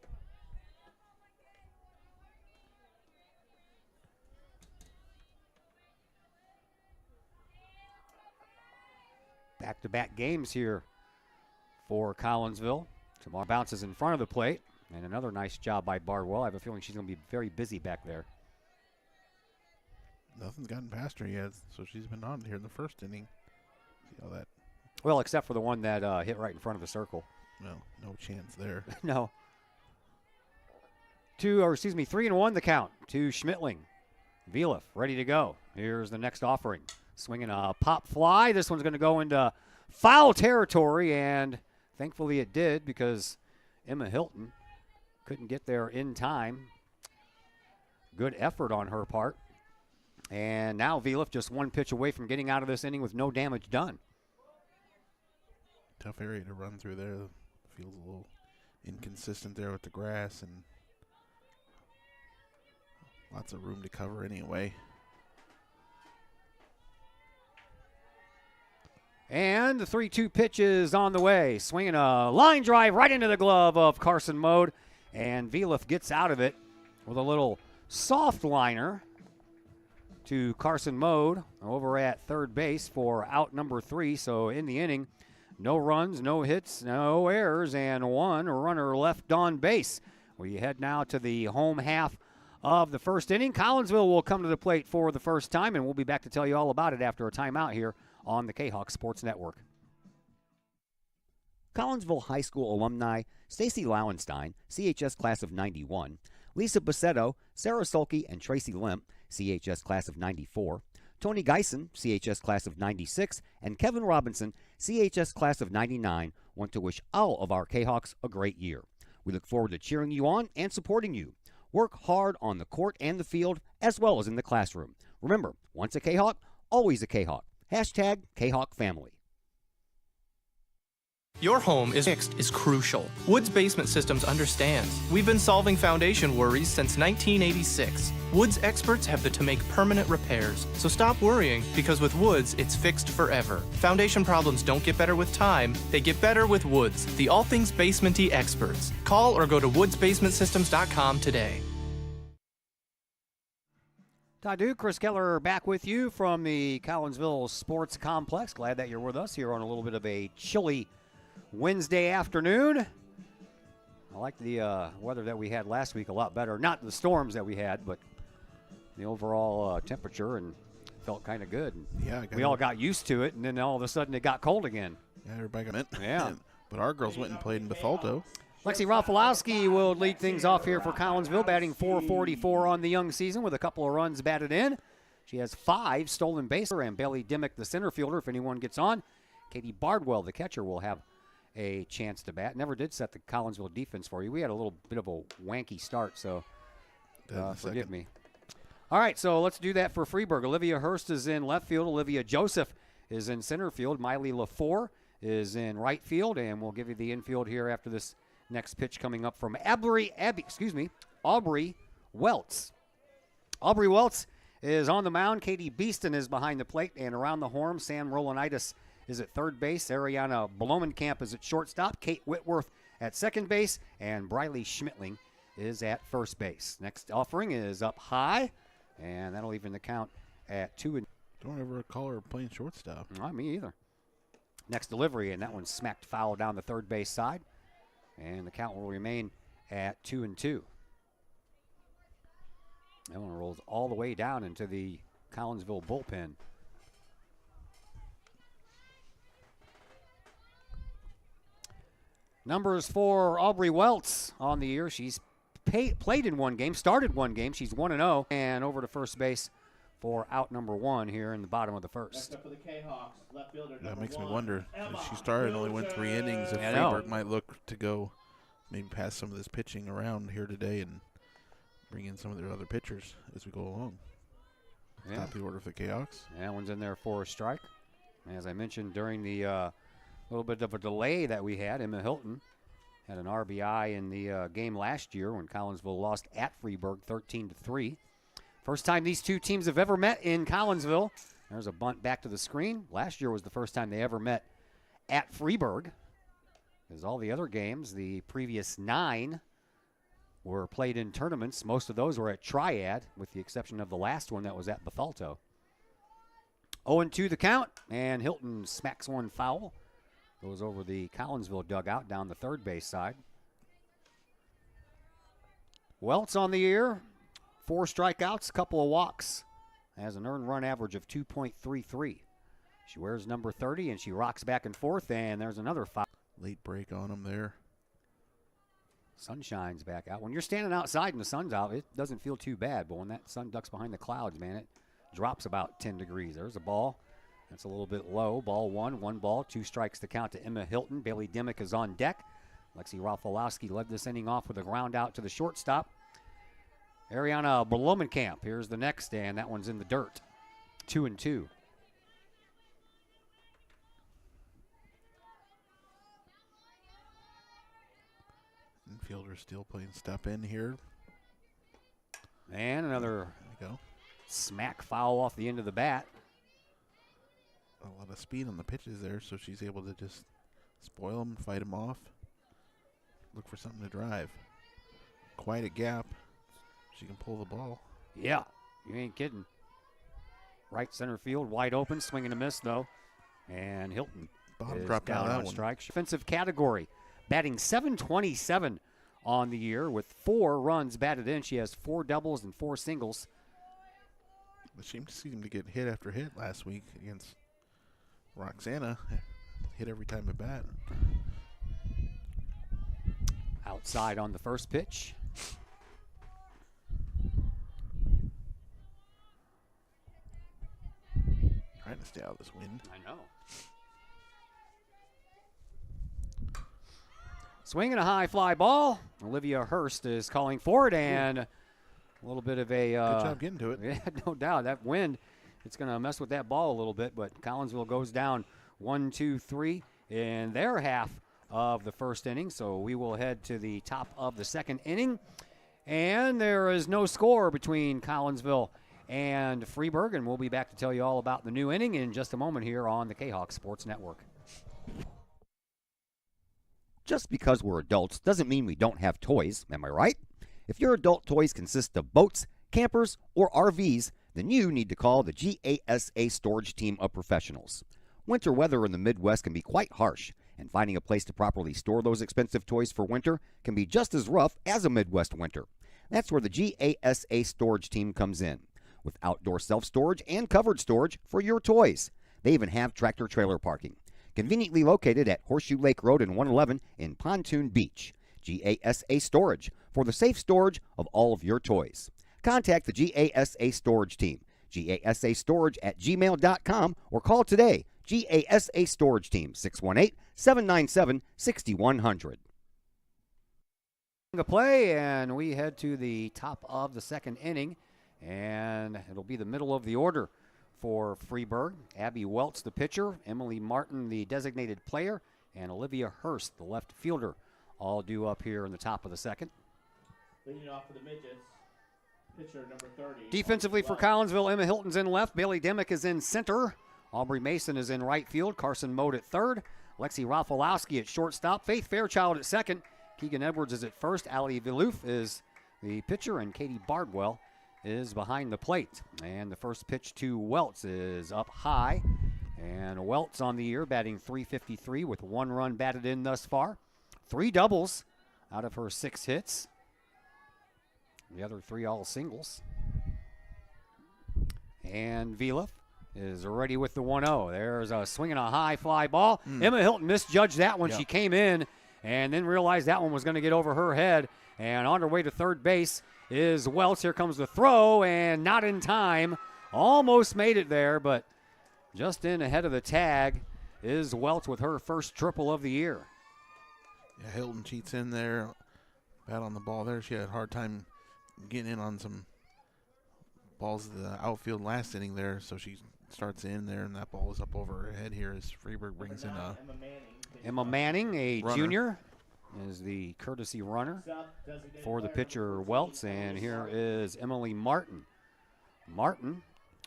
Back-to-back games here for Collinsville. Tamar bounces in front of the plate. And another nice job by Bardwell. I have a feeling she's going to be very busy back there. Nothing's gotten past her yet, so she's been on here in the first inning. See how that. Well, except for the one that hit right in front of the circle. Well, no chance there. No. 3-1 the count to Schmittling. Viliff ready to go. Here's the next offering. Swinging a pop fly. This one's going to go into foul territory, and thankfully it did because Emma Hilton couldn't get there in time. Good effort on her part. And now Viliff just 1 pitch away from getting out of this inning with no damage done. Tough area to run through there. Feels a little inconsistent there with the grass and lots of room to cover anyway. And the 3-2 pitch is on the way. Swinging a line drive right into the glove of Carson Mode. And Viliff gets out of it with a little soft liner to Carson Mode over at third base for out number 3. So in the inning, no runs, no hits, no errors, and 1 runner left on base. We head now to the home half of the first inning. Collinsville will come to the plate for the first time, and we'll be back to tell you all about it after a timeout here on the Kahok Sports Network. Collinsville High School alumni Stacy Lauenstein, CHS class of 91, Lisa Bassetto, Sarah Sulke, and Tracy Limp, CHS class of 94, Tony Geisen, CHS class of 96, and Kevin Robinson, CHS class of 99, want to wish all of our K-Hawks a great year. We look forward to cheering you on and supporting you. Work hard on the court and the field, as well as in the classroom. Remember, once a K-Hawk, always a K-Hawk. Hashtag K-Hawk Family. Your home is fixed is crucial. Woods Basement Systems understands. We've been solving foundation worries since 1986. Woods experts have to make permanent repairs, so stop worrying, because with Woods, it's fixed forever. Foundation problems don't get better with time, they get better with Woods, the all things basement-y experts. Call or go to woodsbasementsystems.com today. Todd Duke, Chris Keller back with you from the Collinsville Sports Complex. Glad that you're with us here on a little bit of a chilly Wednesday afternoon. I like the weather that we had last week a lot better. Not the storms that we had, but the overall temperature, and felt kind of good. Yeah, we all got used to it, and then all of a sudden it got cold again. Yeah, everybody got it. Yeah. But our girls went and played in Bethalto. Lexi Rafalowski will lead things off here for Collinsville, batting .444 on the young season with a couple of runs batted in. She has 5 stolen bases, and Bailey Dimmick, the center fielder, if anyone gets on. Katie Bardwell, the catcher, will have a chance to bat. Never did set the Collinsville defense for you. We had a little bit of a wanky start, so forgive me. All right, so let's do that for Freeburg. Olivia Hurst is in left field. Olivia Joseph is in center field. Miley LaFour is in right field, and we'll give you the infield here after this next pitch coming up from Aubrey Welts. Aubrey Welts is on the mound. Katie Beeston is behind the plate, and around the horn, Sam Rolanitis is at third base. Ariana Blomenkamp is at shortstop. Kate Whitworth at second base. And Briley Schmitling is at first base. Next offering is up high, and that'll even the count at 2. Don't ever call her playing shortstop. Not me either. Next delivery, and that one smacked foul down the third base side. And the count will remain at 2-2. That one rolls all the way down into the Collinsville bullpen. Numbers for Aubrey Welts on the year. She's played in one game, started one game. She's 1-0, and over to first base for out number 1 here in the bottom of the first. Next up for the K-Hawks, left fielder, That makes me one, wonder. Emma If she started and only went 3 innings, if I Freeburg know. might look to go maybe pass some of this pitching around here today and bring in some of their other pitchers as we go along. Yeah. Top of the order for the K-Hawks. That one's in there for a strike. As I mentioned during the little bit of a delay that we had, Emma Hilton had an RBI in the game last year when Collinsville lost at Freeburg 13-3. First time these two teams have ever met in Collinsville. There's a bunt back to the screen. Last year was the first time they ever met at Freeburg. As all the other games, the previous 9 were played in tournaments. Most of those were at Triad, with the exception of the last one that was at Bethalto. 0-2 the count, and Hilton smacks one foul. Goes over the Collinsville dugout down the third base side. Welts on the year, 4 strikeouts, couple of walks, has an earned run average of 2.33. She wears number 30, and she rocks back and forth, and there's another foul. Late break on them there. Sun shines back out. When you're standing outside and the sun's out, it doesn't feel too bad, but when that sun ducks behind the clouds, man, it drops about 10 degrees. There's a ball. That's a little bit low. Ball 1 ball, 2 strikes to count to Emma Hilton. Bailey Dimmick is on deck. Lexi Rafalowski led this inning off with a ground out to the shortstop. Ariana Blomenkamp, here's the next, and that one's in the dirt. 2-2. Infielder still playing step in here. And another There we go. smack foul off the end of the bat. A lot of speed on the pitches there, so she's able to just spoil them, fight them off, look for something to drive. Quite a gap. She can pull the ball. Yeah, you ain't kidding. Right center field, wide open, swing and a miss though. And Hilton Bottom is dropped down out of that on one. strike. Defensive category, batting .727 on the year with 4 runs batted in. She has 4 doubles and 4 singles. She seemed to get hit after hit last week against Roxana. Hit every time at bat. Outside on the first pitch. Trying to stay out of this wind. I know. Swinging a high fly ball. Olivia Hurst is calling for it, and a little bit of a... Good job getting to it. Yeah, no doubt. That wind, it's going to mess with that ball a little bit, but Collinsville goes down 1-2-3 in their half of the first inning, so we will head to the top of the second inning. And there is no score between Collinsville and Freeburg, and we'll be back to tell you all about the new inning in just a moment here on the Kahok Sports Network. Just because we're adults doesn't mean we don't have toys, am I right? If your adult toys consist of boats, campers, or RVs, then you need to call the GASA storage team of professionals. Winter weather in the Midwest can be quite harsh, and finding a place to properly store those expensive toys for winter can be just as rough as a Midwest winter. That's where the GASA storage team comes in, with outdoor self-storage and covered storage for your toys. They even have tractor-trailer parking. Conveniently located at Horseshoe Lake Road and 111 in Pontoon Beach. GASA Storage for the safe storage of all of your toys. Contact the GASA Storage Team, gasastorage@gmail.com, or call today, GASA Storage Team, 618-797-6100. The play, and we head to the top of the second inning, and it'll be the middle of the order for Freeburg. Abby Welts, the pitcher, Emily Martin, the designated player, and Olivia Hurst, the left fielder, all due up here in the top of the second. Leading off for the Midgets, pitcher number 30. Defensively for Collinsville, Emma Hilton's in left, Bailey Demick is in center, Aubrey Mason is in right field, Carson Mode at third, Lexi Rafalowski at shortstop, Faith Fairchild at second, Keegan Edwards is at first, Ali Villouf is the pitcher, and Katie Bardwell is behind the plate. And the first pitch to Welts is up high. And Welts on the year batting .353 with 1 run batted in thus far. 3 doubles out of her 6 hits. The other 3 all singles. And Villouf is ready with the 1-0. There's a swinging a high fly ball. Emma Hilton misjudged that one. She came in and then realized that one was going to get over her head. And on her way to third base is Welts. Here comes the throw, and not in time. Almost made it there, but just in ahead of the tag is Welts with her first triple of the year. Yeah, Hilton cheats in there. Bad on the ball there. She had a hard time getting in on some balls to the outfield last inning there, so she starts in there, and that ball is up over her head here as Freeburg brings in Emma Manning, a runner. junior, is the courtesy runner for the pitcher Welts, and here is Emily Martin. Martin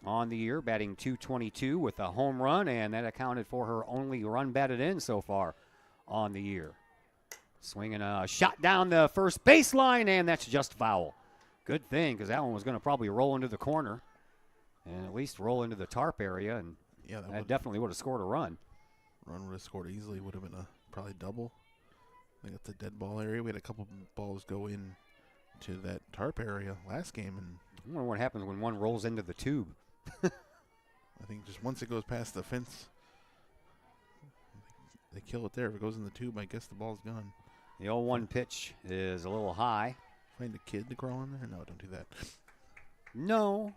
on the year batting .222 with a home run, and that accounted for her only run batted in so far on the year. Swinging a shot down the first baseline, and that's just foul. Good thing, because that one was going to probably roll into the corner and at least roll into the tarp area, and yeah, that definitely would have scored a run. Run would have scored easily. Would have been a probably double. I think that's a dead ball area. We had a couple balls go in to that tarp area last game, and I wonder what happens when one rolls into the tube. I think just once it goes past the fence, they kill it there. If it goes in the tube, I guess the ball's gone. The 0-1 pitch is a little high. Find a kid to crawl in there? No, don't do that. No.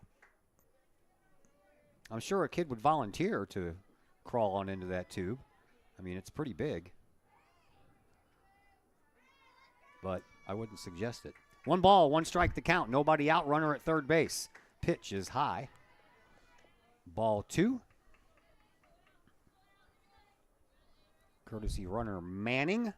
I'm sure a kid would volunteer to crawl on into that tube. I mean, it's pretty big. But I wouldn't suggest it. 1 ball, 1 strike to count. Nobody out, runner at third base. Pitch is high. Ball 2. Courtesy runner Manning.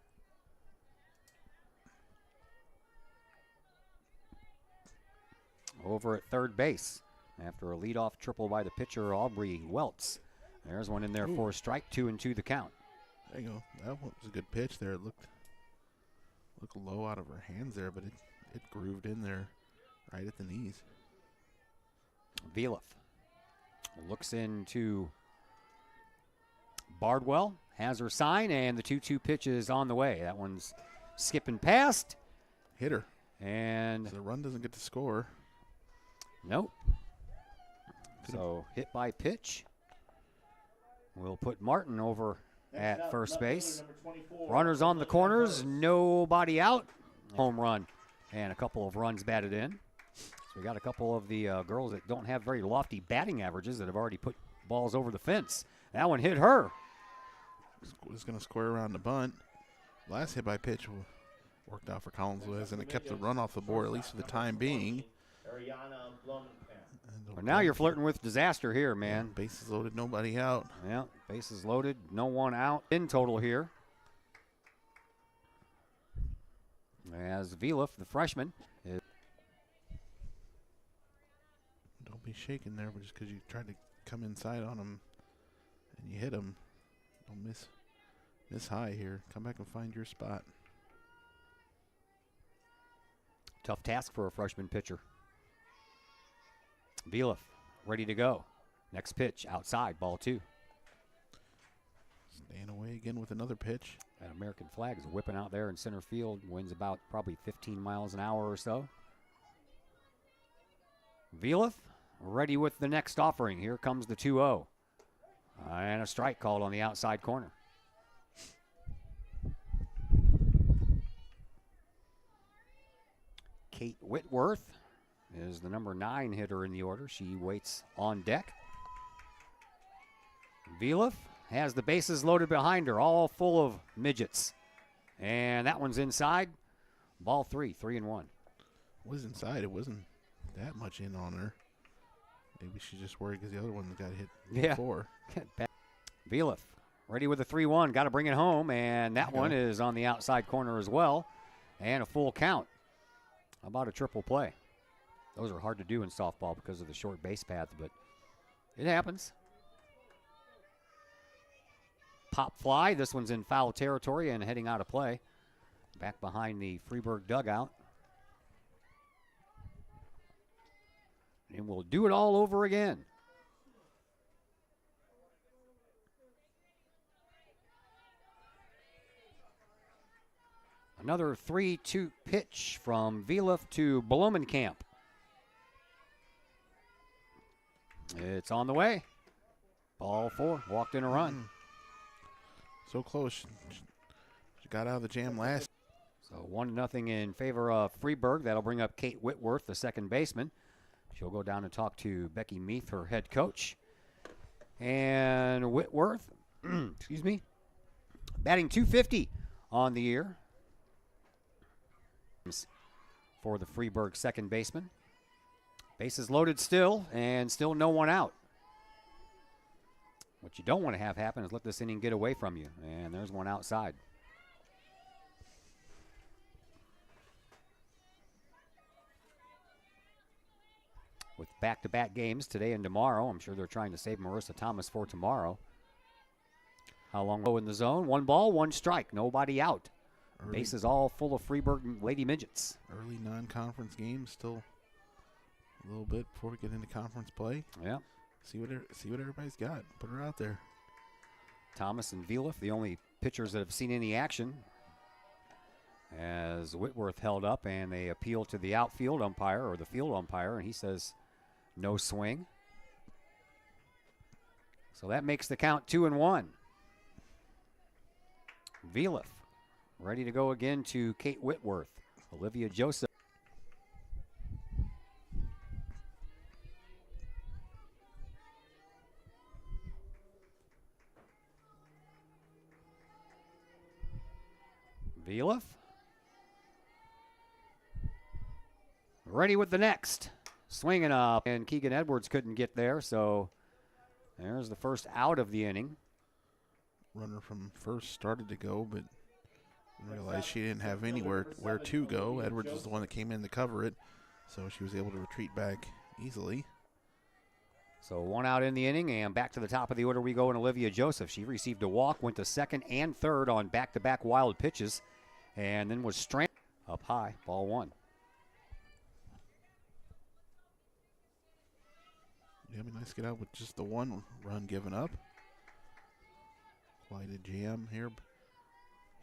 Over at third base after a leadoff triple by the pitcher Aubrey Welts. There's one in there for a strike. 2-2 the count. There you go. That was a good pitch there. It looked low out of her hands there, but it grooved in there right at the knees. Villouf looks into Bardwell, has her sign, and the 2-2 pitch is on the way. That one's skipping past. Hit her. And so the run doesn't get to score. Nope. So hit by pitch. We'll put Martin over at first base. Runners on the corners, nobody out. Home run and a couple of runs batted in. So we got a couple of the girls that don't have very lofty batting averages that have already put balls over the fence. That one hit her. Was going to square around the bunt. Last hit by pitch worked out for Collinsville, and it kept the run off the board, at least for the time being. Well, now you're flirting with disaster here, man. Bases loaded, nobody out. Yeah, bases loaded, no one out in total here. As Viliff, the freshman, is. Don't be shaking there, but just because you tried to come inside on him and you hit him, don't miss high here. Come back and find your spot. Tough task for a freshman pitcher. Viliff, ready to go. Next pitch, outside, ball 2. Staying away again with another pitch. That American flag is whipping out there in center field. Winds about probably 15 miles an hour or so. Viliff, ready with the next offering. Here comes the 2-0. And a strike called on the outside corner. Kate Whitworth is the number 9 hitter in the order. She waits on deck. Viliff has the bases loaded behind her, all full of midgets. And that one's inside. Ball 3, 3-1. It was inside. It wasn't that much in on her. Maybe she's just worried because the other one got hit before. Viliff ready with a 3-1. Got to bring it home. And that one is on the outside corner as well. And a full count. How about a triple play? Those are hard to do in softball because of the short base path, but it happens. Pop fly. This one's in foul territory and heading out of play. Back behind the Freeburg dugout. And we'll do it all over again. Another 3-2 pitch from Viliff to Blumenkamp. It's on the way. Ball 4, walked in a run. So close. She got out of the jam last. So 1-0 in favor of Freeburg. That'll bring up Kate Whitworth, the second baseman. She'll go down and talk to Becky Meath, her head coach. And Whitworth, excuse me, batting .250 on the year for the Freeburg second baseman. Bases loaded still, and still no one out. What you don't want to have happen is let this inning get away from you. And there's one outside. With back-to-back games today and tomorrow, I'm sure they're trying to save Marissa Thomas for tomorrow. How long go in the zone? 1 ball, 1 strike. Nobody out. Bases all full of Freeburg Lady Midgets. Early non-conference games, still a little bit before we get into conference play. Yeah. See what everybody's got. Put her out there. Thomas and Viliff, the only pitchers that have seen any action. As Whitworth held up, and they appeal to the outfield umpire or the field umpire, and he says no swing. So that makes the count 2-1. Viliff ready to go again to Kate Whitworth. Olivia Joseph. Viliff. Ready with the next. Swinging up, and Keegan Edwards couldn't get there, so there's the first out of the inning. Runner from first started to go, but realized she didn't have anywhere where to go. Edwards was the one that came in to cover it, so she was able to retreat back easily. So 1 out in the inning, and back to the top of the order we go in Olivia Joseph. She received a walk, went to second and third on back-to-back wild pitches, and then was stranded up high, ball 1. Yeah, it'd be nice to get out with just the 1 run given up. Quite a jam here.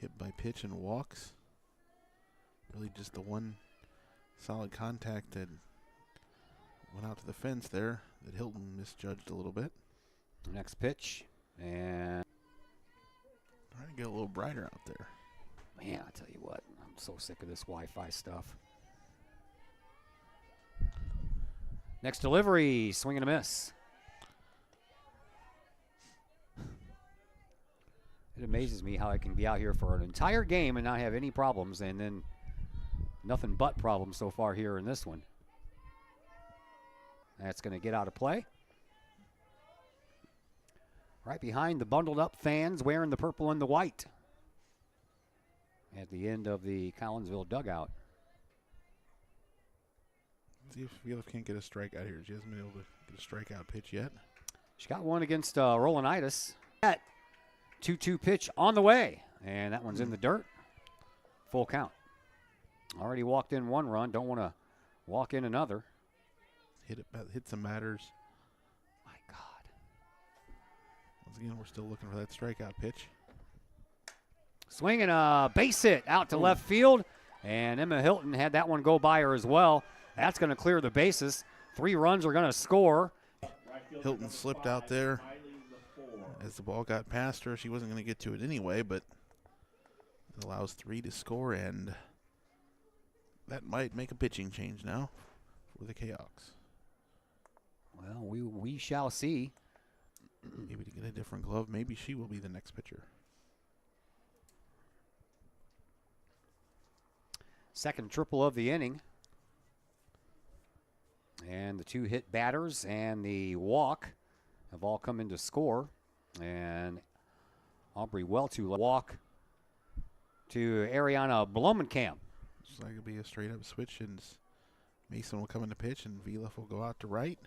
Hit by pitch and walks. Really just the 1 solid contact that went out to the fence there that Hilton misjudged a little bit. Next pitch, and Might get a little brighter out there. Man, I tell you what, I'm so sick of this Wi-Fi stuff. Next delivery, swing and a miss. It amazes me how I can be out here for an entire game and not have any problems, and then nothing but problems so far here in this one. That's going to get out of play. Right behind the bundled up fans wearing the purple and the white at the end of the Collinsville dugout. See if Vila can't get a strikeout here. She hasn't been able to get a strikeout pitch yet. She got one against Rolanitis. That 2-2 pitch on the way, and that one's in the dirt. Full count. Already walked in one run. Don't want to walk in another. Hit some batters. My God. Once again, we're still looking for that strikeout pitch. Swinging a base hit out to left field, and Emma Hilton had that one go by her as well. That's going to clear the bases. 3 runs are going to score. Hilton slipped out there as the ball got past her. She wasn't going to get to it anyway, but it allows 3 to score, and that might make a pitching change now for the Kahoks. Well, we shall see. Maybe to get a different glove. Maybe she will be the next pitcher. Second triple of the inning. And the 2 hit batters and the walk have all come in to score. And Aubrey Weltu walk to Ariana Blumenkamp. Looks like it'll be a straight up switch, and Mason will come in to pitch, and Vilef will go out to right.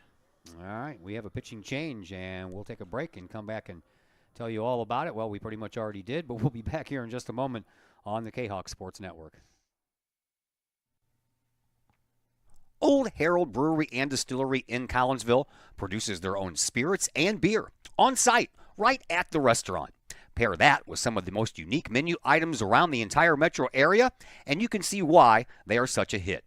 All right, we have a pitching change, and we'll take a break and come back and tell you all about it. Well, we pretty much already did, but we'll be back here in just a moment on the Kahok Sports Network. Old Herald Brewery and Distillery in Collinsville produces their own spirits and beer on site, right at the restaurant. Pair that with some of the most unique menu items around the entire metro area, and you can see why they are such a hit.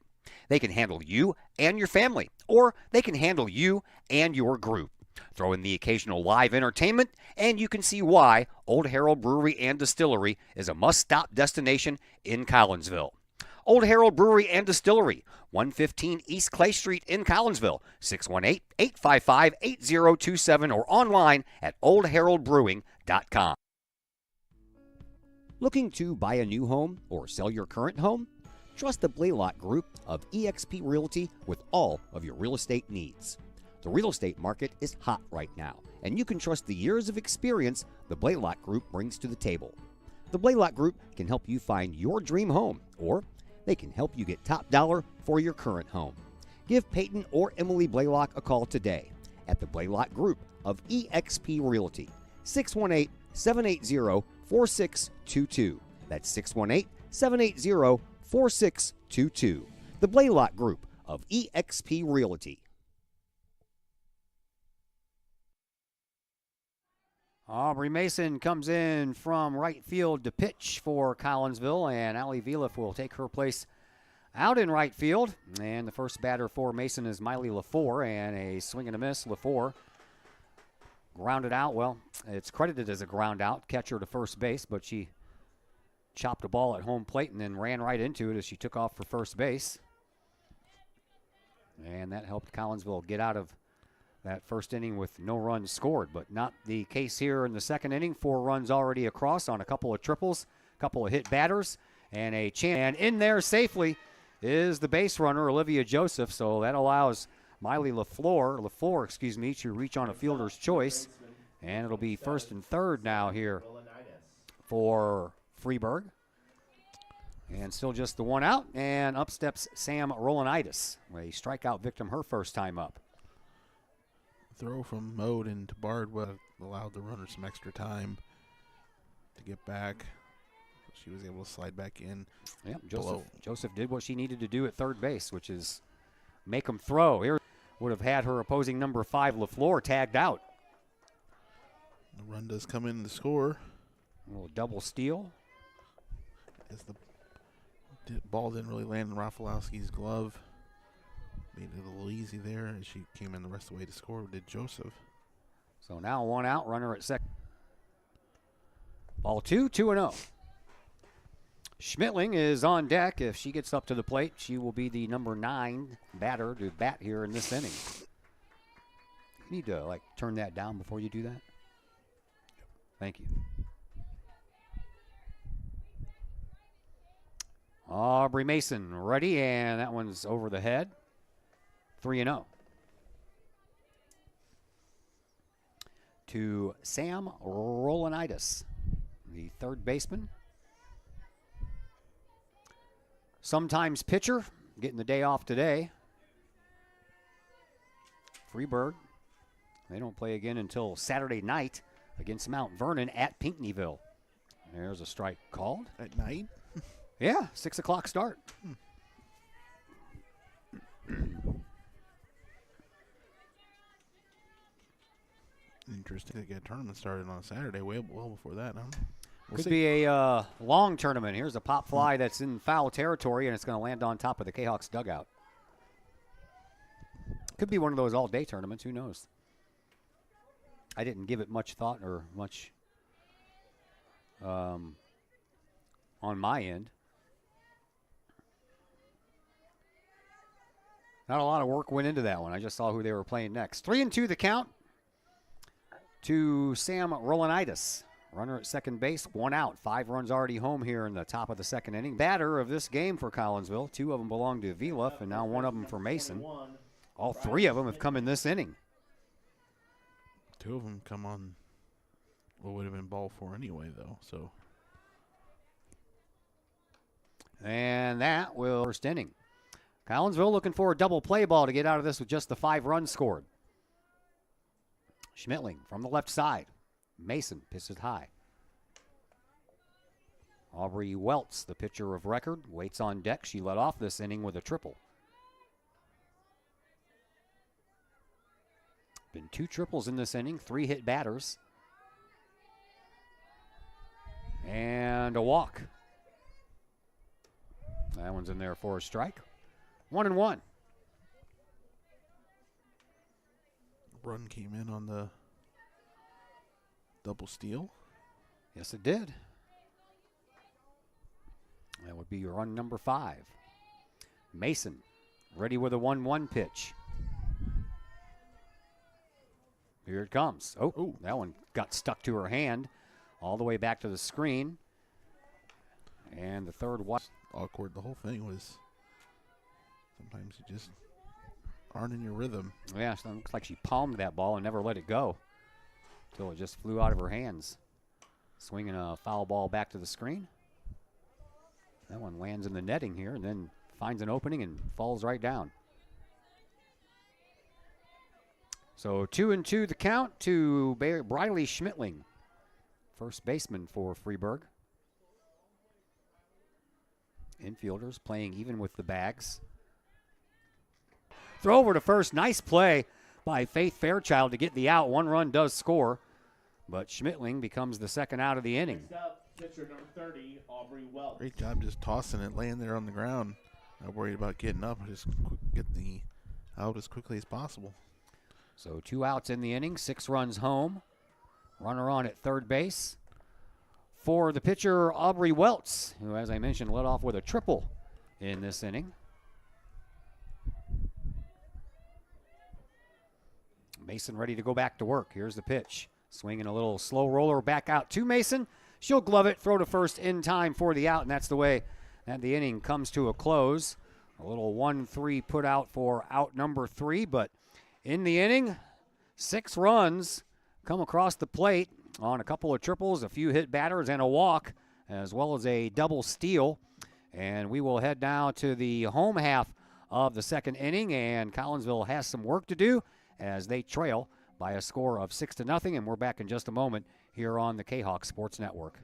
They can handle you and your family, or they can handle you and your group. Throw in the occasional live entertainment, and you can see why Old Herald Brewery and Distillery is a must-stop destination in Collinsville. Old Herald Brewery and Distillery, 115 East Clay Street in Collinsville, 618-855-8027, or online at oldheraldbrewing.com. Looking to buy a new home or sell your current home? Trust the Blaylock Group of eXp Realty with all of your real estate needs. The real estate market is hot right now, and you can trust the years of experience the Blaylock Group brings to the table. The Blaylock Group can help you find your dream home, or they can help you get top dollar for your current home. Give Peyton or Emily Blaylock a call today at the Blaylock Group of eXp Realty, 618-780-4622. That's 618-780-4622. The Blaylock Group of eXp Realty. Aubrey Mason comes in from right field to pitch for Collinsville, and Allie Vilef will take her place out in right field. And the first batter for Mason is Miley LaFour, and a swing and a miss. LaFour grounded out. Well, it's credited as a ground out. Catcher to first base, but she chopped a ball at home plate and then ran right into it as she took off for first base. And that helped Collinsville get out of that first inning with no runs scored, but not the case here in the second inning. 4 runs already across on a couple of triples, couple of hit batters, and a chance. And in there safely is the base runner, Olivia Joseph, so that allows Miley LaFour, to reach on a fielder's choice, and it'll be first and third now here for Freeburg. And still just the one out, and up steps Sam Rolanitis, a strikeout victim her first time up. Throw from Mode into Bardwell allowed the runner some extra time to get back. She was able to slide back in. Yep, Joseph did what she needed to do at third base, which is make them throw. Here would have had her opposing number 5, LaFleur, tagged out. The run does come in to score. A little double steal. As the ball didn't really land in Rafalowski's glove. Made it a little easy there as she came in the rest of the way to score, did Joseph. So now one out, runner at second. Ball 2-0. Schmittling is on deck. If she gets up to the plate, she will be the number 9 batter to bat here in this inning. You need to, turn that down before you do that. Thank you. Aubrey Mason ready, and that one's over the head. 3-0. To Sam Rolanitis, the third baseman. Sometimes pitcher, getting the day off today. Freeburg. They don't play again until Saturday night against Mount Vernon at Pinckneyville. There's a strike called. At night? Yeah, 6 o'clock start. Interesting to get a tournament started on a Saturday, well before that, huh? Could be a long tournament. Here's a pop fly that's in foul territory, and it's going to land on top of the Kahawks dugout. Could be one of those all-day tournaments. Who knows? I didn't give it much thought or much on my end. Not a lot of work went into that one. I just saw who they were playing next. 3-2 the count to Sam Rolanitis. Runner at second base, 1 out. 5 runs already home here in the top of the second inning. Batter of this game for Collinsville. 2 of them belong to Vila, and now 1 of them for Mason. All 3 of them have come in this inning. 2 of them come on what would have been ball 4 anyway, though. So, and that will first inning. Collinsville looking for a double play ball to get out of this with just the 5 runs scored. Schmittling from the left side. Mason pisses high. Aubrey Welts, the pitcher of record, waits on deck. She led off this inning with a triple. Been 2 triples in this inning, 3 hit batters. And a walk. That one's in there for a strike. 1-1. Run came in on the double steal. Yes, it did. That would be your run number 5. Mason ready with a 1-1 pitch. Here it comes. Oh, that one got stuck to her hand all the way back to the screen. And the third was awkward. The whole thing was sometimes you just aren't in your rhythm. Yeah, so it looks like she palmed that ball and never let it go until it just flew out of her hands. Swinging a foul ball back to the screen. That one lands in the netting here and then finds an opening and falls right down. So 2-2 the count to Briley Schmittling, first baseman for Freeburg. Infielders playing even with the bags. Throw over to first. Nice play by Faith Fairchild to get the out. 1 run does score, but Schmittling becomes the second out of the inning. Next up, pitcher number 30, Aubrey Welch. Great job just tossing it, laying there on the ground. Not worried about getting up. Just get the out as quickly as possible. So 2 outs in the inning, 6 runs home. Runner on at third base for the pitcher, Aubrey Welts, who, as I mentioned, led off with a triple in this inning. Mason ready to go back to work. Here's the pitch. Swinging a little slow roller back out to Mason. She'll glove it, throw to first in time for the out, and that's the way that the inning comes to a close. A little 1-3 put out for out number 3, but in the inning, 6 runs come across the plate on a couple of triples, a few hit batters, and a walk, as well as a double steal. And we will head now to the home half of the second inning, and Collinsville has some work to do as they trail by a score of 6-0, and we're back in just a moment here on the Kahok Sports Network.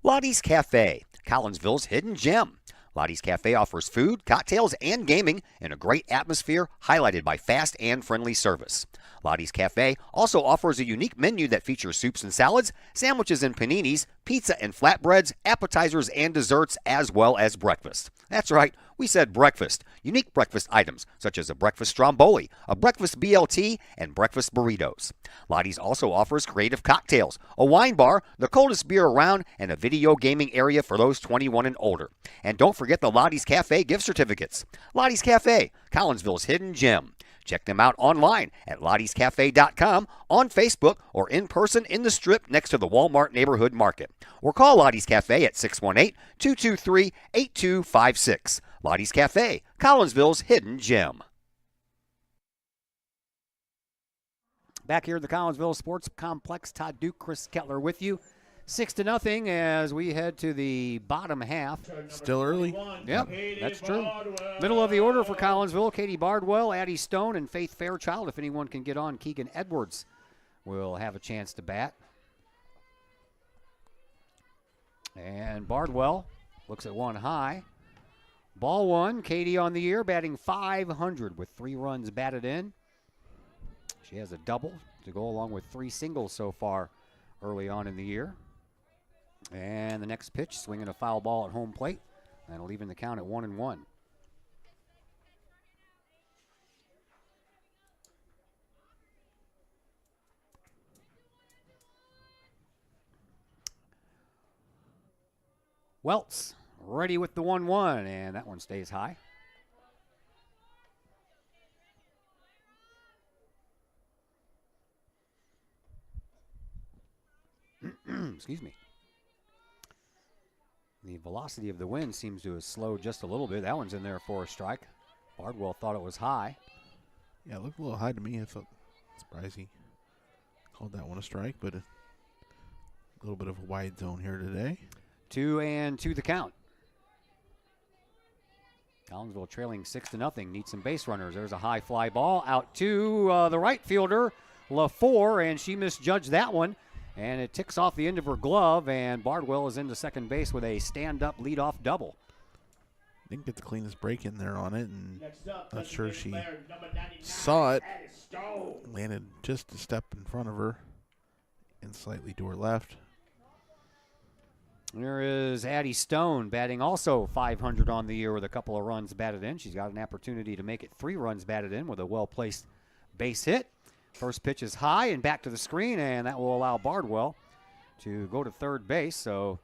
Lottie's Cafe, Collinsville's hidden gem. Lottie's Cafe offers food, cocktails, and gaming in a great atmosphere highlighted by fast and friendly service. Lottie's Cafe also offers a unique menu that features soups and salads, sandwiches and paninis, pizza and flatbreads, appetizers and desserts, as well as breakfast. That's right, We said breakfast. Unique breakfast items such as a breakfast stromboli, a breakfast BLT, and breakfast burritos. Lottie's also offers creative cocktails, a wine bar, the coldest beer around, and a video gaming area for those 21 and older. And don't forget the Lottie's Cafe gift certificates. Lottie's Cafe, Collinsville's hidden gem. Check them out online at lottiescafe.com, on Facebook, or in person in the Strip next to the Walmart Neighborhood Market. Or call Lottie's Cafe at 618-223-8256. Lottie's Cafe, Collinsville's hidden gem. Back here at the Collinsville Sports Complex, Todd Duke, Chris Kettler with you. 6-0 as we head to the bottom half. Still early. Yep, that's true. Middle of the order for Collinsville, Katie Bardwell, Addie Stone, and Faith Fairchild. If anyone can get on, Keegan Edwards will have a chance to bat. And Bardwell looks at one high. Ball one, Katie on the year, batting .500 with 3 runs batted in. She has a double to go along with 3 singles so far early on in the year. And the next pitch, swinging a foul ball at home plate, and leaving the count at 1-1. Welts ready with the 1-1, and that one stays high. Excuse me. The velocity of the wind seems to have slowed just a little bit. That one's in there for a strike. Bardwell thought it was high. Yeah, it looked a little high to me. I thought, surprised he called that one a strike, but a little bit of a wide zone here today. 2-2 the count. Collinsville trailing 6-0. Need some base runners. There's a high fly ball out to the right fielder, LaFour, and she misjudged that one. And it ticks off the end of her glove, and Bardwell is into second base with a stand-up leadoff double. Didn't get the cleanest break in there on it, and not sure she saw it. Landed just a step in front of her and slightly to her left. There is Addie Stone batting also .500 on the year with a couple of runs batted in. She's got an opportunity to make it 3 runs batted in with a well-placed base hit. First pitch is high and back to the screen, and that will allow Bardwell to go to third base. So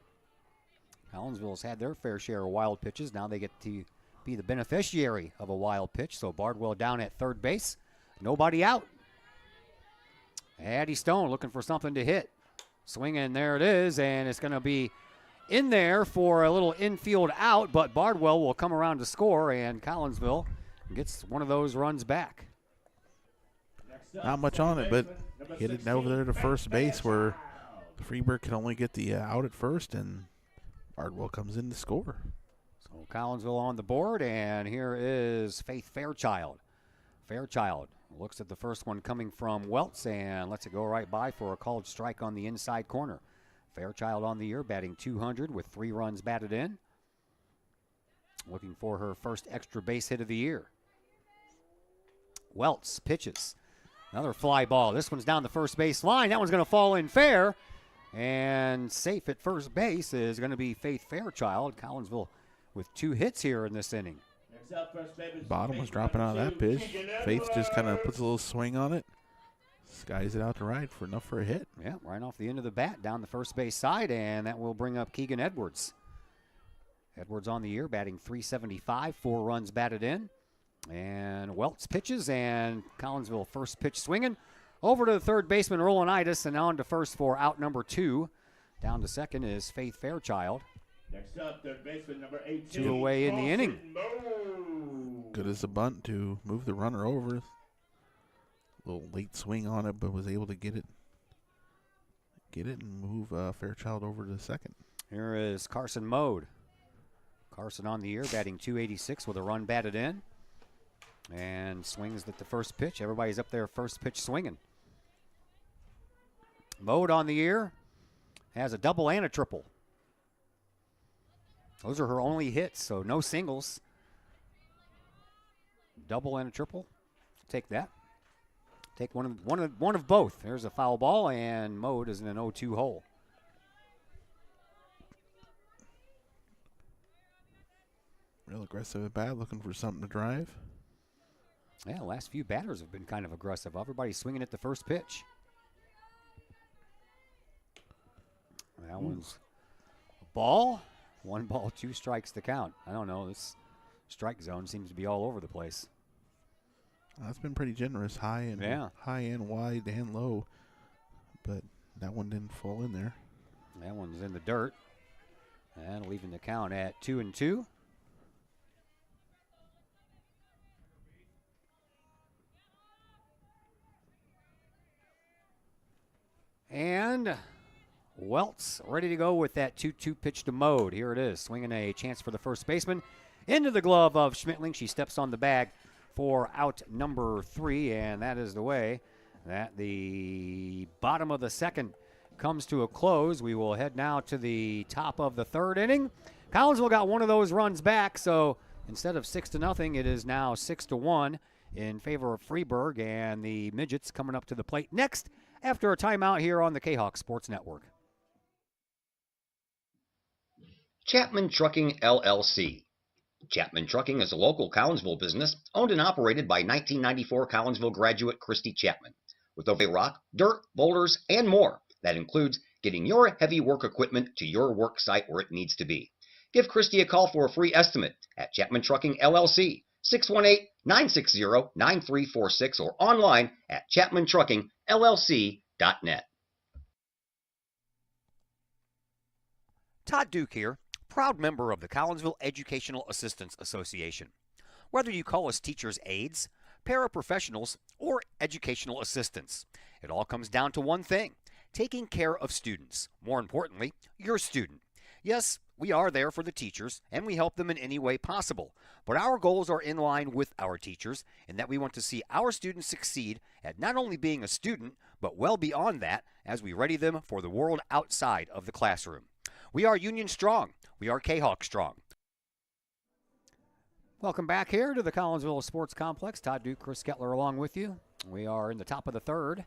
Collinsville's had their fair share of wild pitches. Now they get to be the beneficiary of a wild pitch. So Bardwell down at third base. Nobody out. Addie Stone looking for something to hit. Swinging, there it is, and it's going to be in there for a little infield out, but Bardwell will come around to score, and Collinsville gets one of those runs back. Not much on it, but hit it over there to first base where Freeburg can only get the out at first, and Bardwell comes in to score. So Collinsville on the board, and here is Faith Fairchild. Fairchild looks at the first one coming from Welts and lets it go right by for a called strike on the inside corner. Fairchild on the year, batting .200 with 3 runs batted in. Looking for her first extra base hit of the year. Welts pitches. Another fly ball. This one's down the first base line. That one's going to fall in fair. And safe at first base is going to be Faith Fairchild. Collinsville with 2 hits here in this inning. Bottom was dropping out of that pitch. Faith just kind of puts a little swing on it. Skies it out to right for enough for a hit. Yeah, right off the end of the bat down the first base side, and that will bring up Keegan Edwards. Edwards on the year, batting .375, 4 runs batted in. And Welts pitches, and Collinsville first pitch swinging. Over to the third baseman, Rolanitis, and on to first for out number 2. Down to second is Faith Fairchild. Next up, third baseman number 18. 2 away in the inning. Good as a bunt to move the runner over. Little late swing on it, but was able to get it and move Fairchild over to second. Here is Carson Mode. Carson on the year, batting .286 with a run batted in. And swings at the first pitch. Everybody's up there first pitch swinging. Mode on the year has a double and a triple. Those are her only hits, so no singles. Double and a triple. Take that. Take one of both. There's a foul ball, and Mode is in an 0-2 hole. Real aggressive at bat, looking for something to drive. Yeah, the last few batters have been kind of aggressive. Everybody's swinging at the first pitch. That one's a ball. 1 ball, 2 strikes to count. I don't know. This strike zone seems to be all over the place. That's been pretty generous, high and wide and low, but that one didn't fall in there. That one's in the dirt, and leaving the count at 2-2. And Welts ready to go with that 2-2 pitch to Mode. Here it is, swinging a chance for the first baseman. Into the glove of Schmittling. She steps on the bag for out number 3, and that is the way that the bottom of the second comes to a close. We will head now to the top of the third inning. Collinsville got one of those runs back, so instead of 6-0, it is now 6-1 in favor of Freeburg, and the Midgets coming up to the plate next after a timeout here on the Kahok Sports Network. Chapman Trucking, LLC. Chapman Trucking is a local Collinsville business owned and operated by 1994 Collinsville graduate Christy Chapman. With over rock, dirt, boulders, and more, that includes getting your heavy work equipment to your work site where it needs to be. Give Christy a call for a free estimate at Chapman Trucking, LLC, 618-960-9346, or online at chapmantruckingllc.net. Todd Duke here, proud member of the Collinsville Educational Assistance Association. Whether you call us teachers' aides, paraprofessionals, or educational assistants, it all comes down to one thing: taking care of students. More importantly, your student. Yes, we are there for the teachers, and we help them in any way possible. But our goals are in line with our teachers, in that we want to see our students succeed at not only being a student, but well beyond that as we ready them for the world outside of the classroom. We are Union Strong. We are Kahok Strong. Welcome back here to the Collinsville Sports Complex. Todd Duke, Chris Kettler along with you. We are in the top of the third.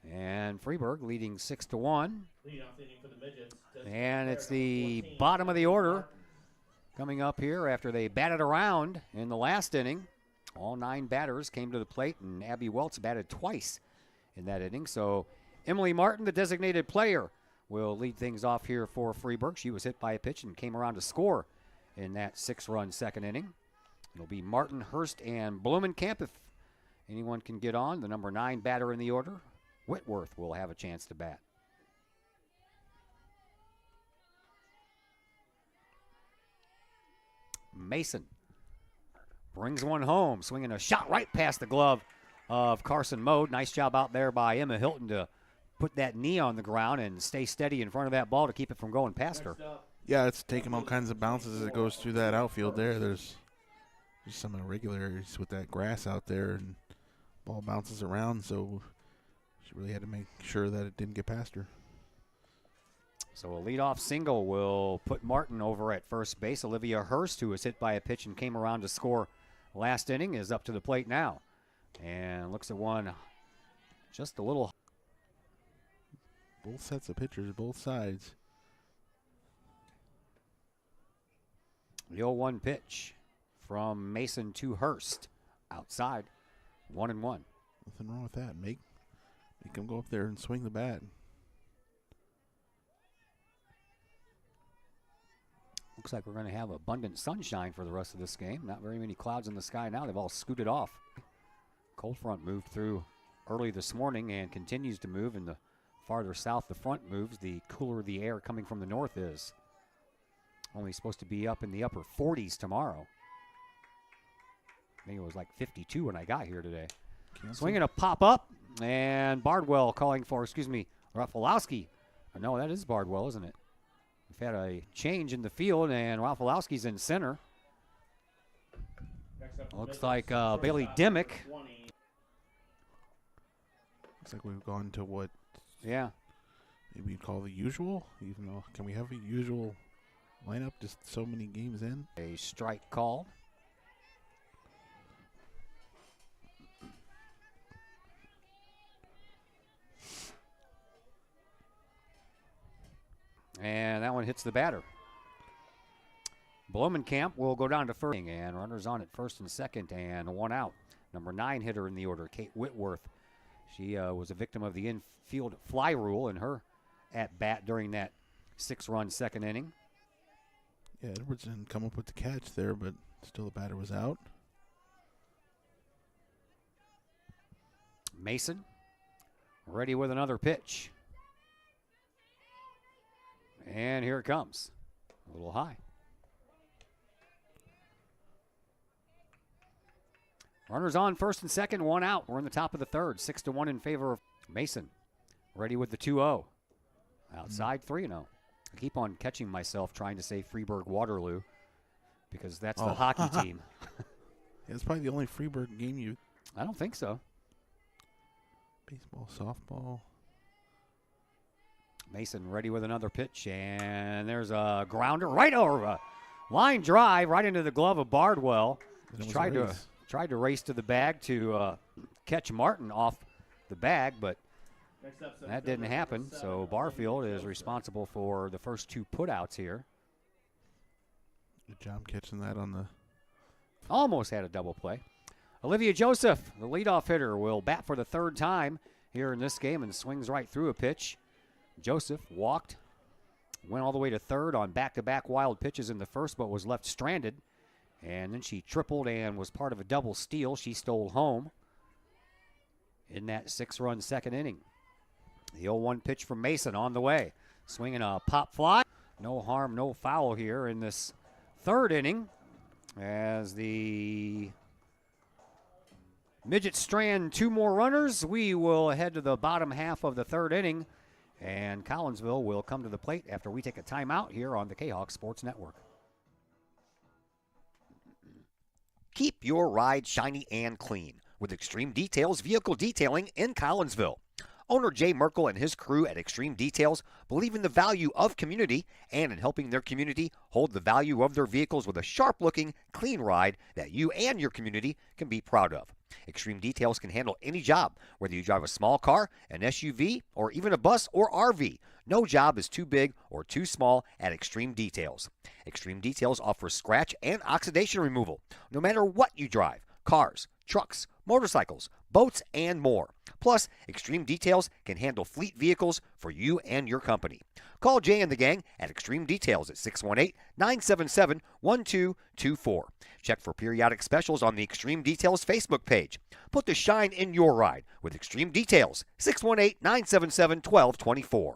And Freeburg leading 6-1. And it's the bottom of the order coming up here after they batted around in the last inning. All 9 batters came to the plate, and Abby Welts batted twice in that inning. So Emily Martin, the designated player, will lead things off here for Freeburg. She was hit by a pitch and came around to score in that 6-run second inning. It'll be Martin, Hurst, and Blumenkamp if anyone can get on. The number 9 batter in the order, Whitworth, will have a chance to bat. Mason brings one home, swinging a shot right past the glove of Carson Mode. Nice job out there by Emma Hilton to put that knee on the ground and stay steady in front of that ball to keep it from going past her. Yeah, it's taking all kinds of bounces as it goes through that outfield there. There's just some irregularities with that grass out there, and ball bounces around, so she really had to make sure that it didn't get past her. So a leadoff single will put Martin over at first base. Olivia Hurst, who was hit by a pitch and came around to score last inning, is up to the plate now. And looks at one just a little. Both sets of pitchers, both sides. The 0-1 pitch from Mason to Hurst. Outside, 1-1. Nothing wrong with that. Make him go up there and swing the bat. Looks like we're going to have abundant sunshine for the rest of this game. Not very many clouds in the sky now. They've all scooted off. Cold front moved through early this morning and continues to move. And the farther south the front moves, the cooler the air coming from the north is. Only supposed to be up in the upper 40s tomorrow. I think it was like 52 when I got here today. Swinging a pop up, and Bardwell calling for, Rafalowski. No, that is Bardwell, isn't it? We've had a change in the field, and Rafalowski's in center. Looks like Bailey Dimmick. Looks like we've gone to what? Yeah. Maybe you'd call the usual. Even though, can we have a usual lineup just so many games in? A strike called. And that one hits the batter. Blumenkamp will go down to first, and runners on at first and second, and one out. Number 9 hitter in the order, Kate Whitworth. She was a victim of the infield fly rule in her at bat during that 6-run second inning. Yeah, Edwards didn't come up with the catch there, but still the batter was out. Mason ready with another pitch. And here it comes. A little high. Runners on first and second, one out. We're in the top of the third. 6-1 in favor of Mason. Ready with the 2-0. Outside 3-0. I keep on catching myself trying to say Freeburg-Waterloo because that's the hockey team. Yeah, it's probably the only Freeburg game you... I don't think so. Baseball, softball. Mason ready with another pitch, and there's a grounder right over a line drive right into the glove of Bardwell. Tried to race to the bag to catch Martin off the bag, but that didn't happen. So Barfield is responsible for the first 2 putouts here. Good job catching that on the... Almost had a double play. Olivia Joseph, the leadoff hitter, will bat for the 3rd time here in this game and swings right through a pitch. Joseph walked, went all the way to third on back-to-back wild pitches in the first, but was left stranded. And then she tripled and was part of a double steal. She stole home in that 6-run second inning. The 0-1 pitch from Mason on the way. Swinging a pop fly. No harm, no foul here in this 3rd inning as the Midgets strand 2 more runners. We will head to the bottom half of the 3rd inning, and Collinsville will come to the plate after we take a timeout here on the Kahok Sports Network. Keep your ride shiny and clean with Extreme Details Vehicle Detailing in Collinsville. Owner Jay Merkel and his crew at Extreme Details believe in the value of community and in helping their community hold the value of their vehicles with a sharp-looking, clean ride that you and your community can be proud of. Extreme Details can handle any job, whether you drive a small car, an SUV, or even a bus or RV. No job is too big or too small at Extreme Details. Extreme Details offers scratch and oxidation removal, no matter what you drive: cars, trucks, motorcycles, boats, and more. Plus, Extreme Details can handle fleet vehicles for you and your company. Call Jay and the gang at Extreme Details at 618-977-1224. Check for periodic specials on the Extreme Details Facebook page. Put the shine in your ride with Extreme Details, 618-977-1224.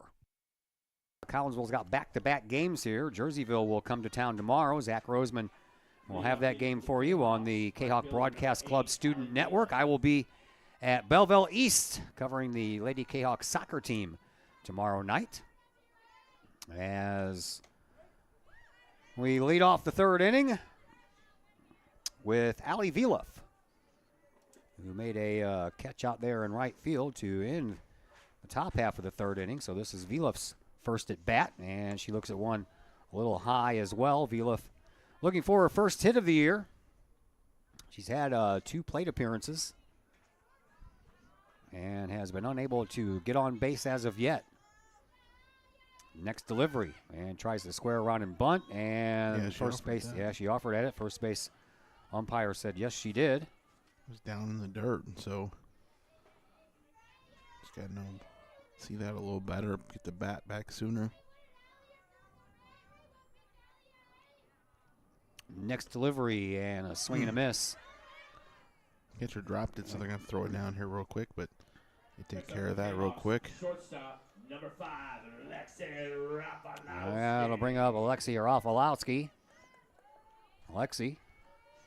Collinsville's got back-to-back games here. Jerseyville will come to town tomorrow. Zach Roseman will have that game for you on the Kahok Broadcast Club Student Network. I will be at Belleville East covering the Lady Kahok soccer team tomorrow night as we lead off the 3rd inning with Allie Vieluf, who made a catch out there in right field to end the top half of the 3rd inning. So this is Vieluf's first at bat, and she looks at one a little high as well. Vieluf looking for her first hit of the year. She's had 2 plate appearances and has been unable to get on base as of yet. Next delivery, and tries to square around and bunt, and first base, she offered at it. First base umpire said yes, she did. It was down in the dirt, and so just got to see that a little better, get the bat back sooner. Next delivery, and a swing and a miss. Catcher dropped it, so they're going to throw it down here real quick, but they take care of that real quick. Shortstop, number 5, Alexei Rafalowski. That'll bring up Alexei Rafalowski. Alexei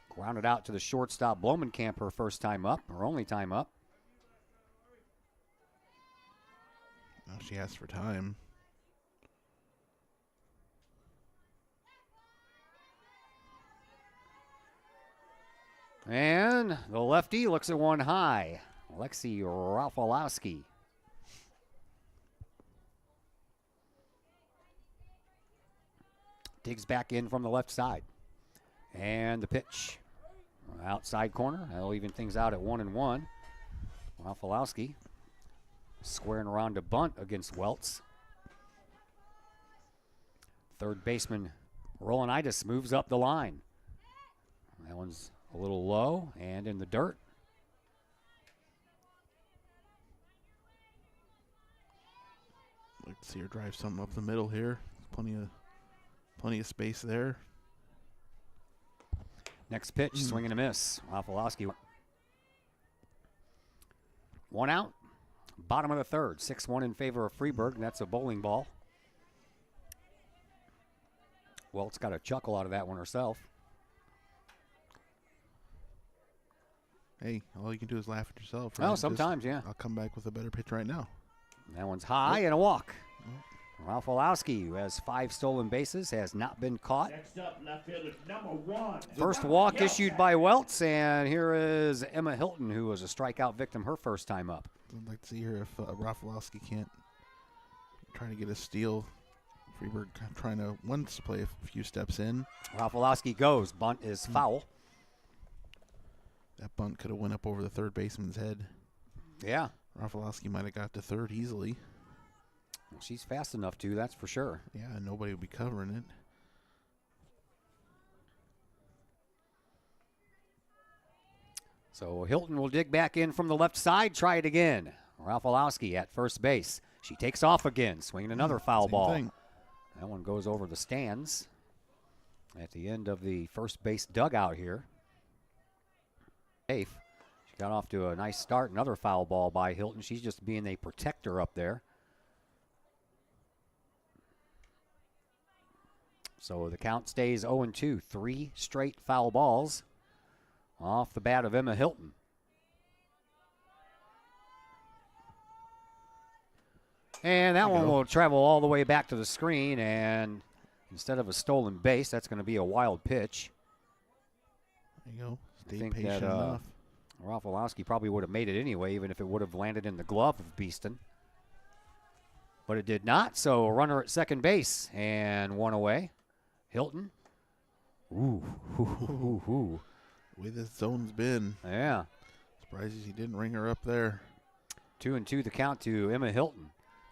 grounded out to the shortstop Blumenkamp her first time up, her only time up. Now she asked for time. And the lefty looks at one high. Alexei Rafalowski. Digs back in from the left side. And the pitch. Outside corner. That'll even things out at 1-1. Rafalowski squaring around to bunt against Welts. Third baseman Rolanitis moves up the line. That one's a little low and in the dirt. Let's see her drive something up the middle here. Plenty of space there. Next pitch, swing and a miss. Rafalowski. One out. Bottom of the third. 6-1 in favor of Freeburg, and that's a bowling ball. Welt's got a chuckle out of that one herself. Hey, all you can do is laugh at yourself. Oh, Right? sometimes, yeah. I'll come back with a better pitch right now. That one's high and a walk. Rafalowski, who has 5 stolen bases, has not been caught. Next up, left fielder number 1. First walk issued by Welts, and here is Emma Hilton, who was a strikeout victim her first time up. I'd like to see her if Rafalowski can't try to get a steal. Freeburg trying to wants to play a few steps in. Rafalowski goes. Bunt is foul. That bunt could have went up over the third baseman's head. Yeah. Rafalowski might have got to third easily. Well, she's fast enough to, that's for sure. Yeah, nobody would be covering it. So Hilton will dig back in from the left side, try it again. Rafalowski at first base. She takes off again, swinging another foul Same ball. thing. That one goes over the stands at the end of the first base dugout here. Safe. She got off to a nice start. Another foul ball by Hilton. She's just being a protector up there. So the count stays 0-2. 3 straight foul balls off the bat of Emma Hilton. And that one will travel all the way back to the screen, and instead of a stolen base, that's going to be a wild pitch. There you go. I Stay think patient that enough. Rafalowski probably would have made it anyway, even if it would have landed in the glove of Beeston. But it did not, so a runner at second base, and one away. Hilton. Ooh. The way this zone's been. Yeah. Surprised he didn't ring her up there. 2-2 the count to Emma Hilton.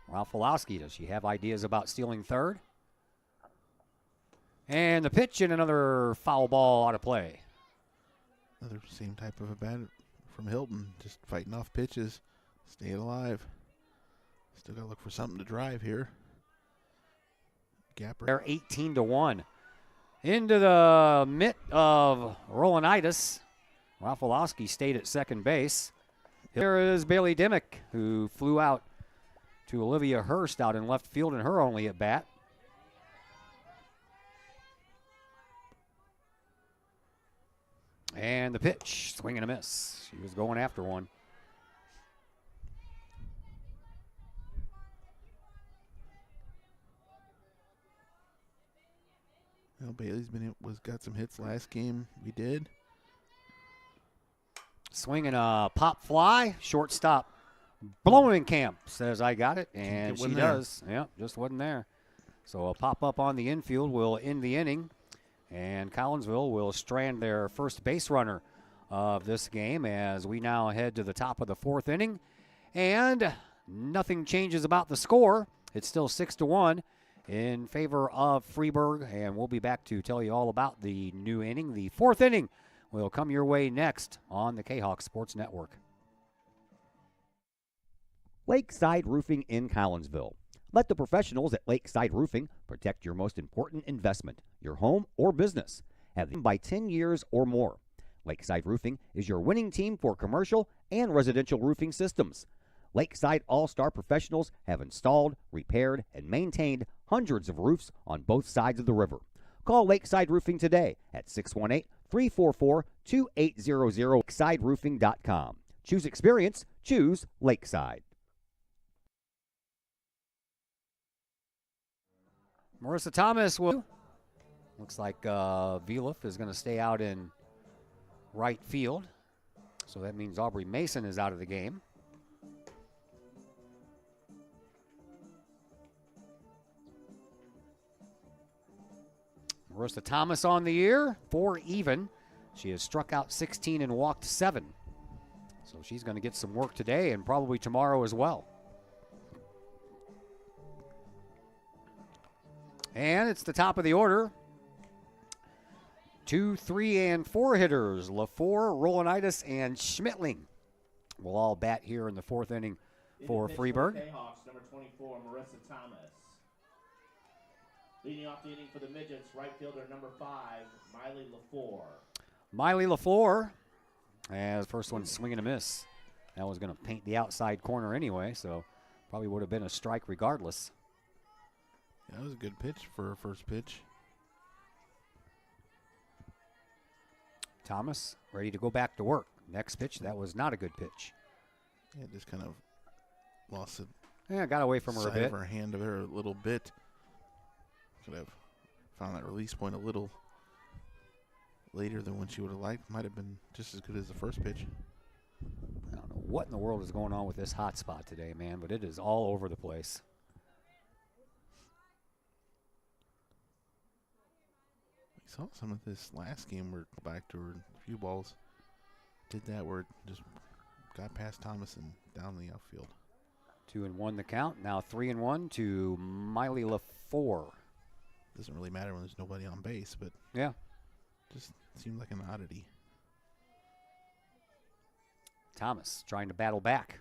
Rafalowski, does she have ideas about stealing third? And the pitch and another foul ball out of play. Another same type of a bat from Hilton. Just fighting off pitches. Staying alive. Still got to look for something to drive here. Gapper. They're 18-1. Into the mitt of Rolanitis. Rafalowski stayed at second base. Here is Bailey Dimmick, who flew out to Olivia Hurst out in left field in her only at bat. And the pitch, swing and a miss. She was going after one. Well, Bailey's got some hits last game. We did. Swinging a pop fly, shortstop. Blomenkamp says I got it, and she does. Yep, just wasn't there. So a pop up on the infield will end the inning, and Collinsville will strand their first base runner of this game as we now head to the top of the fourth inning. And nothing changes about the score. It's still 6-1 in favor of Freeburg, and we'll be back to tell you all about the new inning. The fourth inning will come your way next on the Kahok Sports Network. Lakeside Roofing in Collinsville. Let the professionals at Lakeside Roofing protect your most important investment, your home or business. Have them by 10 years or more. Lakeside Roofing is your winning team for commercial and residential roofing systems. Lakeside All-Star professionals have installed, repaired, and maintained hundreds of roofs on both sides of the river. Call Lakeside Roofing today at 618-344-2800. LakesideRoofing.com. Choose experience. Choose Lakeside. Marissa Thomas will. Looks like Vieluf is going to stay out in right field. So that means Aubrey Mason is out of the game. Marissa Thomas on the year, 4 even. She has struck out 16 and walked 7. So she's going to get some work today and probably tomorrow as well. And it's the top of the order. 2, 3, and 4 hitters, LaFour, Rolanitis, and Schmitling will all bat here in the 4th inning for Freeburg. Kahawks, number 24, Marissa Thomas. Leading off the inning for the Midgets, right fielder number 5, Miley LaFour. Miley LaFour, as first one swing and a miss. That was going to paint the outside corner anyway, so probably would have been a strike regardless. Yeah, that was a good pitch for a first pitch. Thomas ready to go back to work. Next pitch, that was not a good pitch. Yeah, just kind of lost it. Yeah, got away from her a Side bit. of her hand of her a little bit. Could have found that release point a little later than when she would have liked. Might have been just as good as the first pitch. I don't know what in the world is going on with this hot spot today, man, but it is all over the place. We saw some of this last game where back to her a few balls. Did that where it just got past Thomas and down the outfield. 2-1 the count. Now 3-1 to Miley LaFour. Doesn't really matter when there's nobody on base, but yeah, just seemed like an oddity. Thomas trying to battle back.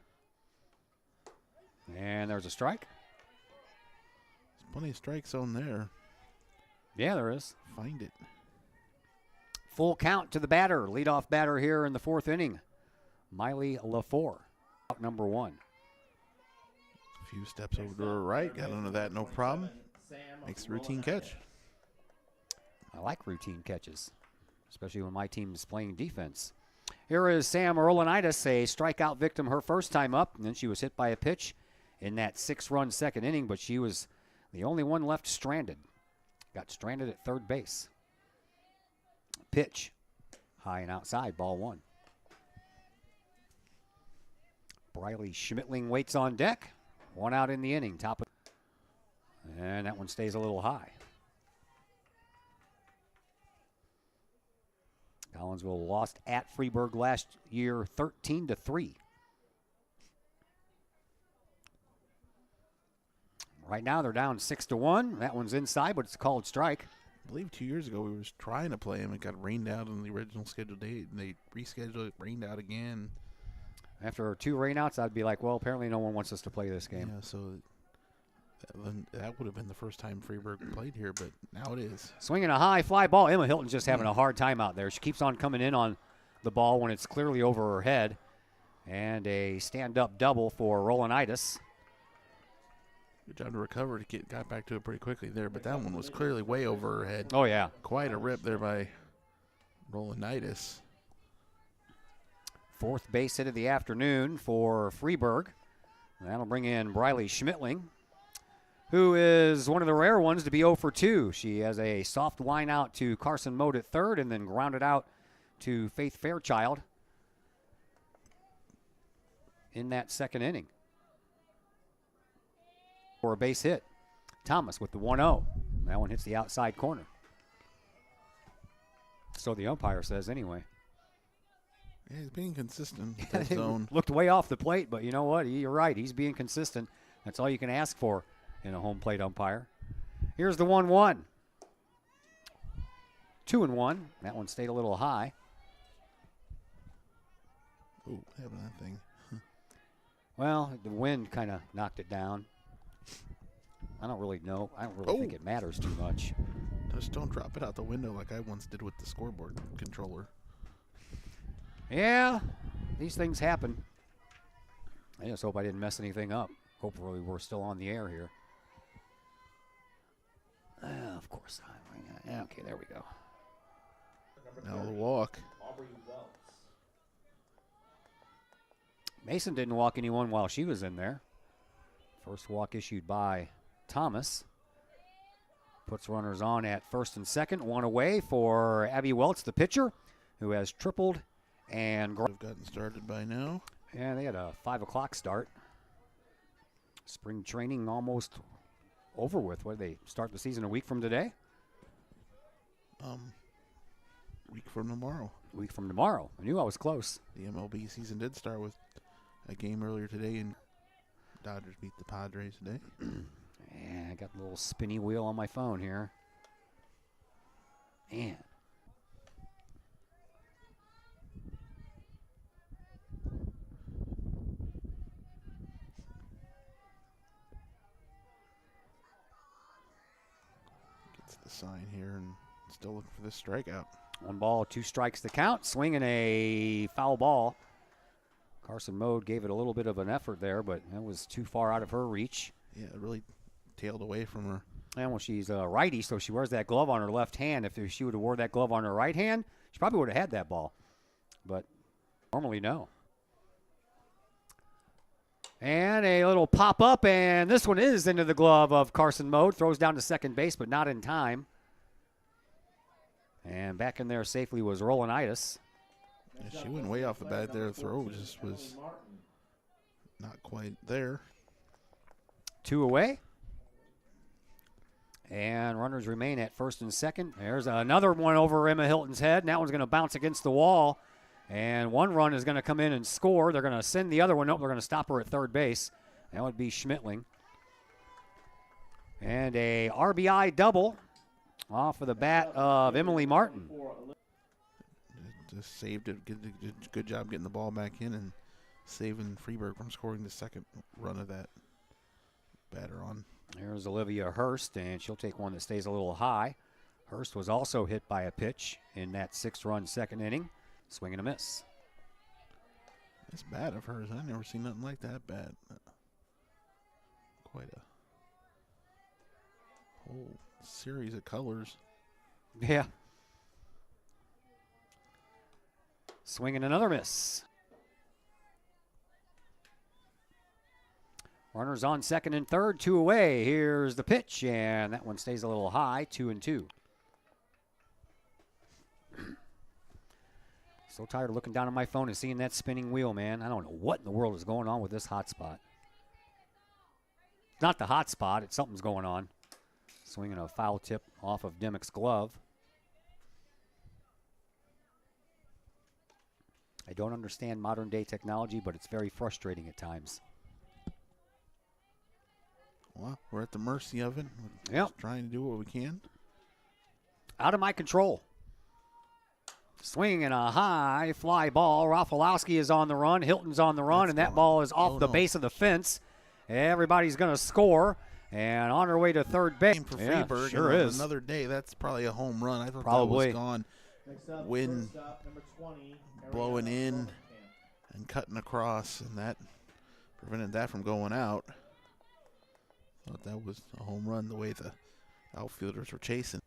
And there's a strike. There's plenty of strike zone there. Yeah, there is. Find it. Full count to the batter. Leadoff batter here in the 4th inning. Miley LaFour, out number 1. A few steps over to her right. Got under that, no problem. Makes a routine catch. I like routine catches, especially when my team is playing defense. Here is Sam Rolanitis, a strikeout victim her first time up, and then she was hit by a pitch in that 6-run second inning, but she was the only one left stranded. Got stranded at third base. Pitch, high and outside, ball 1. Briley Schmitling waits on deck. 1 out in the inning, top of, and that one stays a little high. Collinsville lost at Freeburg last year 13-3. Right now they're down 6-1. That one's inside, but it's a called strike. I believe 2 years ago we were trying to play him. It got rained out on the original scheduled date, and they rescheduled it, rained out again. After 2 rainouts, I'd be like, well, apparently no one wants us to play this game. Yeah, so that would have been the first time Freeburg played here, but now it is. Swinging a high fly ball. Emma Hilton's just having a hard time out there. She keeps on coming in on the ball when it's clearly over her head. And a stand-up double for Rolanitis. Good job to recover. Got back to it pretty quickly there, but that one was clearly way over her head. Oh, yeah. Quite a rip there by Rolanitis. 4th base hit of the afternoon for Freeburg. That'll bring in Briley Schmitling, who is one of the rare ones to be 0 for 2. She has a soft line out to Carson Mode at third and then grounded out to Faith Fairchild in that second inning for a base hit. Thomas with the 1-0. That one hits the outside corner. So the umpire says anyway. Yeah, he's being consistent with that zone. Looked way off the plate, but you know what? You're right. He's being consistent. That's all you can ask for in a home plate umpire. Here's the 1-1. 2-1. That one stayed a little high. Oh, what happened to that thing? Well, the wind kind of knocked it down. I don't really know. I don't really think it matters too much. Just don't drop it out the window like I once did with the scoreboard controller. Yeah, these things happen. I just hope I didn't mess anything up. Hopefully we're still on the air here. Of course. Okay, there we go. Now the walk. Mason didn't walk anyone while she was in there. First walk issued by Thomas. Puts runners on at first and second. 1 away for Abby Welts, the pitcher, who has tripled and Have gotten started by now. yeah, they had a 5 o'clock start. Spring training almost over with. What, they start the season a week from today? Week from tomorrow. Week from tomorrow. I knew I was close. The MLB season did start with a game earlier today, and Dodgers beat the Padres today. Yeah, I got a little spinny wheel on my phone here. Man. the sign here and still looking for this strikeout. 1 ball, 2 strikes to count. Swinging a foul ball. Carson Mode gave it a little bit of an effort there, but that was too far out of her reach. Yeah, it really tailed away from her. And well, she's a righty, so she wears that glove on her left hand. If she would have wore that glove on her right hand, she probably would have had that ball. But normally, no. And a little pop-up, and this one is into the glove of Carson Mode. Throws down to second base, but not in time. And back in there safely was Rolanitis. Yeah, she went way off the bat there. The throw just was not quite there. 2 away. And runners remain at first and second. There's another one over Emma Hilton's head, and that one's going to bounce against the wall. And 1 run is going to come in and score. They're going to send the other one up. They're going to stop her at third base. That would be Schmittling. And a RBI double off of the bat of Emily Martin. Just saved it. Good job getting the ball back in and saving Freeburg from scoring the second run of that batter on. There's Olivia Hurst, and she'll take one that stays a little high. Hurst was also hit by a pitch in that 6-run second inning. Swing and a miss. This bat of hers, I never seen nothing like that bat. Quite a whole series of colors. Yeah. Swing and another miss. Runners on second and third, 2 away. Here's the pitch, and that one stays a little high, 2-2. So tired of looking down at my phone and seeing that spinning wheel, man. I don't know what in the world is going on with this hot spot. It's not the hot spot. It's something's going on. Swinging a foul tip off of Dimick's glove. I don't understand modern day technology, but it's very frustrating at times. Well, we're at the mercy of it. We're Yep. just trying to do what we can. Out of my control. Swinging a high fly ball. Rafalowski is on the run. Hilton's on the run, and that ball is off the base of the fence. Everybody's going to score, and on her way to third base. For Yeah, Freeburg, sure and on is. another day, that's probably a home run. I thought Probably. that was gone. Wind blowing in and cutting across, and that prevented that from going out. Thought that was a home run the way the outfielders were chasing.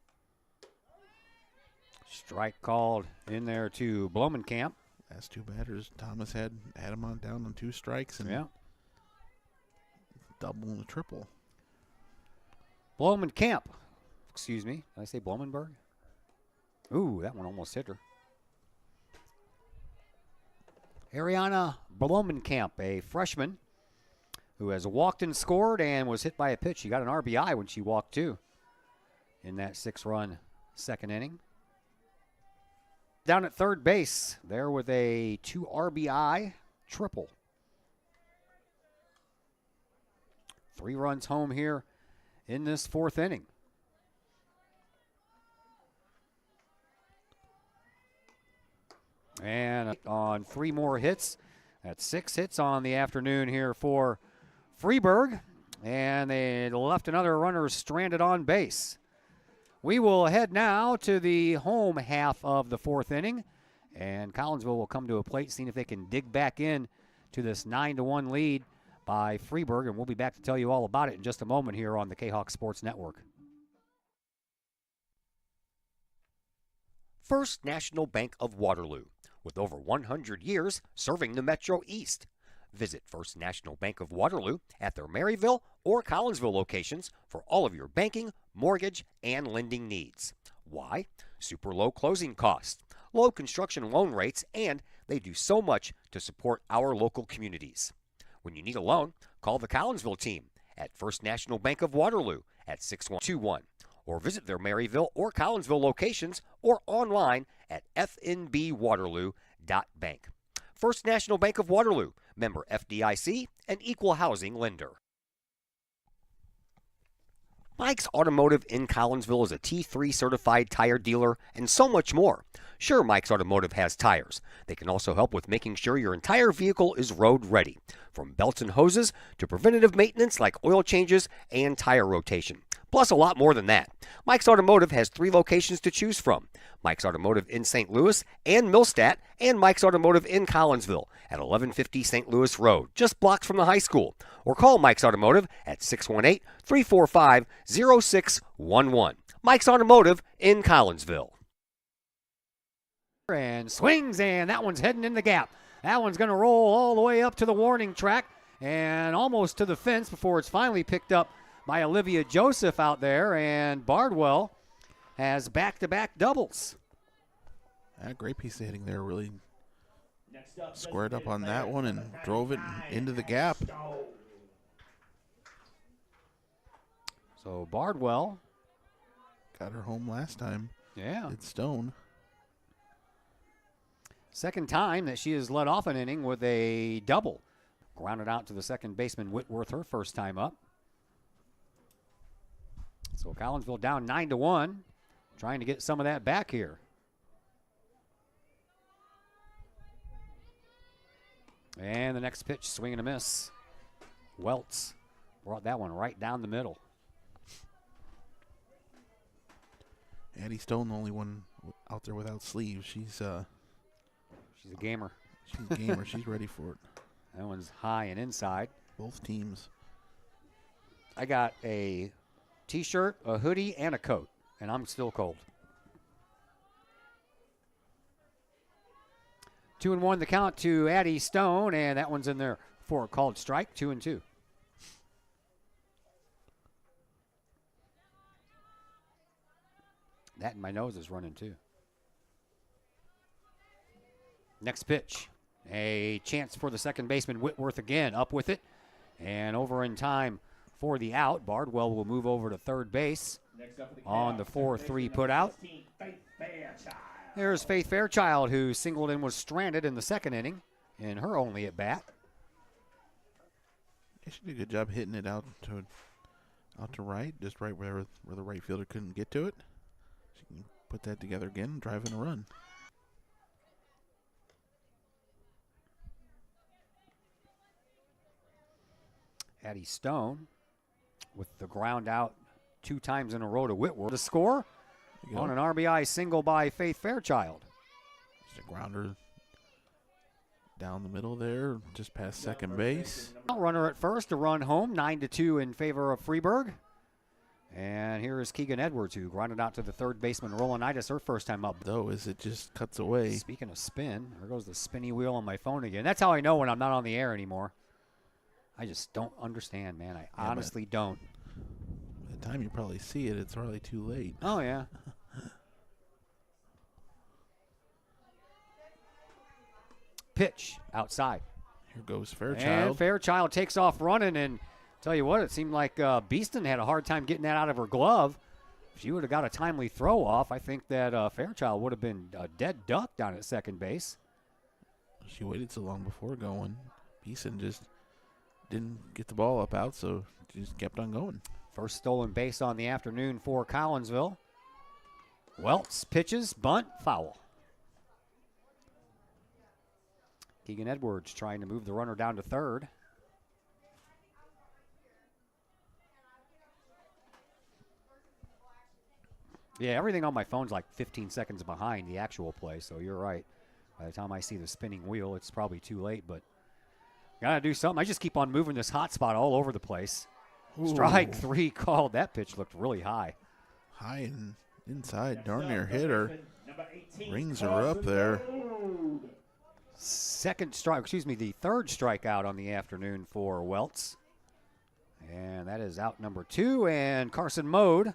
Strike called in there to Blomenkamp. Last 2 batters, Thomas had him on down on 2 strikes and double and a triple. Blomenkamp. Excuse me. Did I say Blomenberg? Ooh, that one almost hit her. Ariana Blomenkamp, a freshman who has walked and scored and was hit by a pitch. She got an RBI when she walked, too, in that 6-run second inning. Down at third base, there with a 2 RBI triple. 3 runs home here in this 4th inning. And on 3 more hits. That's 6 hits on the afternoon here for Freeburg. And they left another runner stranded on base. We will head now to the home half of the 4th inning. And Collinsville will come to a plate, seeing if they can dig back in to this 9-1 lead by Freeburg. And we'll be back to tell you all about it in just a moment here on the Kahok Sports Network. First National Bank of Waterloo, with over 100 years serving the Metro East. Visit First National Bank of Waterloo at their Maryville or Collinsville locations for all of your banking, mortgage, and lending needs. Why? Super low closing costs, low construction loan rates, and they do so much to support our local communities. When you need a loan, call the Collinsville team at First National Bank of Waterloo at 6121, or visit their Maryville or Collinsville locations or online at fnbwaterloo.bank. First National Bank of Waterloo, member FDIC, and equal housing lender. Mike's Automotive in Collinsville is a T3 certified tire dealer and so much more. Sure, Mike's Automotive has tires. They can also help with making sure your entire vehicle is road ready, from belts and hoses to preventative maintenance like oil changes and tire rotation. plus a lot more than that. Mike's Automotive has 3 locations to choose from. Mike's Automotive in St. Louis and Millstadt, and Mike's Automotive in Collinsville at 1150 St. Louis Road, just blocks from the high school. Or call Mike's Automotive at 618-345-0611. Mike's Automotive in Collinsville. And swings, and that one's heading in the gap. That one's going to roll all the way up to the warning track and almost to the fence before it's finally picked up by Olivia Joseph out there, and Bardwell has back-to-back doubles. A great piece of hitting there, really squared up on that one and drove it into the gap. So Bardwell got her home last time. Yeah. It's Stone. Second time that she has led off an inning with a double. Grounded out to the second baseman Whitworth her first time up. So Collinsville down 9-1, trying to get some of that back here. And the next pitch, swing and a miss. Welts brought that one right down the middle. Addie Stone, the only one out there without sleeves. She's a gamer. She's a gamer. She's ready for it. That one's high and inside. Both teams. I got a T-shirt, a hoodie, and a coat, and I'm still cold. 2-1 the count to Addie Stone, and that one's in there for a called strike, 2-2. That in my nose is running too. Next pitch, a chance for the second baseman Whitworth again, up with it, and over in time for the out. Bardwell will move over to third base on the 4-3 put out. There's Faith Fairchild, who singled and was stranded in the second inning in her only at bat. She did a good job hitting it out to right, just right where the right fielder couldn't get to it. She can put that together again, drive in a run. Addie Stone with the ground out 2 times in a row to Whitworth. The score on an RBI single by Faith Fairchild. Just a grounder down the middle there, just past second base. Runner at first, a run home, 9-2 in favor of Freeburg. And here is Keegan Edwards, who grounded out to the third baseman Rolanitis, her first time up. Though, as it just cuts away. Speaking of spin, there goes the spinny wheel on my phone again. That's how I know when I'm not on the air anymore. I just don't understand, man. I honestly don't. By the time you probably see it, it's already too late. Oh, yeah. Pitch outside. Here goes Fairchild. And Fairchild takes off running, and tell you what, it seemed like Beeston had a hard time getting that out of her glove. If she would have got a timely throw off, I think that Fairchild would have been a dead duck down at second base. She waited so long before going. Beeston just didn't get the ball up out, so she just kept on going. First stolen base on the afternoon for Collinsville. Welts pitches, bunt, foul. Keegan Edwards trying to move the runner down to third. Yeah, everything on my phone's like 15 seconds behind the actual play, so you're right. By the time I see the spinning wheel, it's probably too late, but gotta do something. I just keep on moving this hot spot all over the place. Ooh. Strike 3 called. That pitch looked really high. High and inside. Darn near hit her. Rings her up there. The third strikeout on the afternoon for Welts. And that is out number 2. And Carson Mode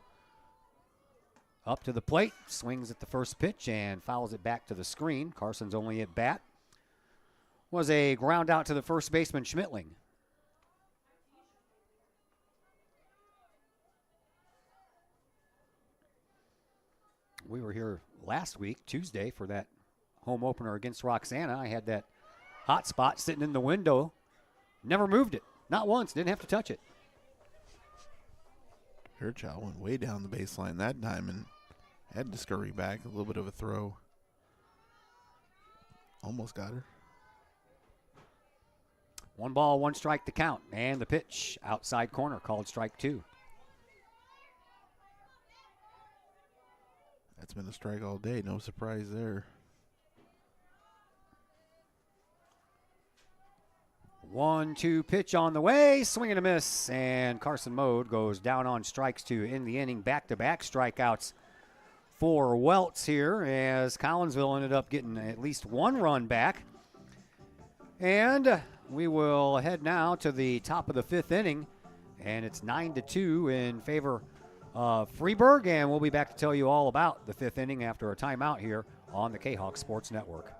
up to the plate, swings at the first pitch and fouls it back to the screen. Carson's only at bat was a ground out to the first baseman, Schmittling. We were here last week, Tuesday, for that home opener against Roxana. I had that hot spot sitting in the window. Never moved it. Not once. Didn't have to touch it. Fairchild went way down the baseline that time and had to scurry back. A little bit of a throw. Almost got her. 1 ball, 1 strike to count. And the pitch outside corner called strike 2. That's been a strike all day. No surprise there. 1-2 pitch on the way, swing and a miss, and Carson Mode goes down on strikes to end the inning. Back-to-back strikeouts for Welts here, as Collinsville ended up getting at least one run back. And we will head now to the top of the fifth inning, and it's 9-2 in favor of Freeburg, and we'll be back to tell you all about the fifth inning after a timeout here on the Kahok Sports Network.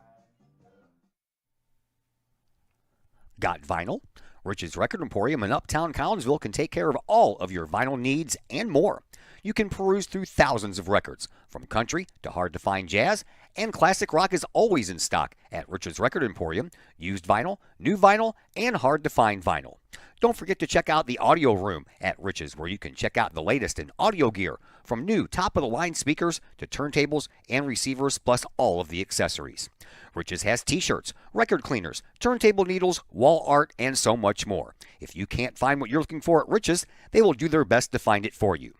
Got vinyl? Rich's Record Emporium in Uptown Collinsville can take care of all of your vinyl needs and more. You can peruse through thousands of records, from country to hard-to-find jazz, and classic rock is always in stock at Rich's Record Emporium. Used vinyl, new vinyl, and hard-to-find vinyl. Don't forget to check out the audio room at Rich's, where you can check out the latest in audio gear, from new top-of-the-line speakers to turntables and receivers, plus all of the accessories. Rich's has t-shirts, record cleaners, turntable needles, wall art, and so much more. If you can't find what you're looking for at Rich's, they will do their best to find it for you.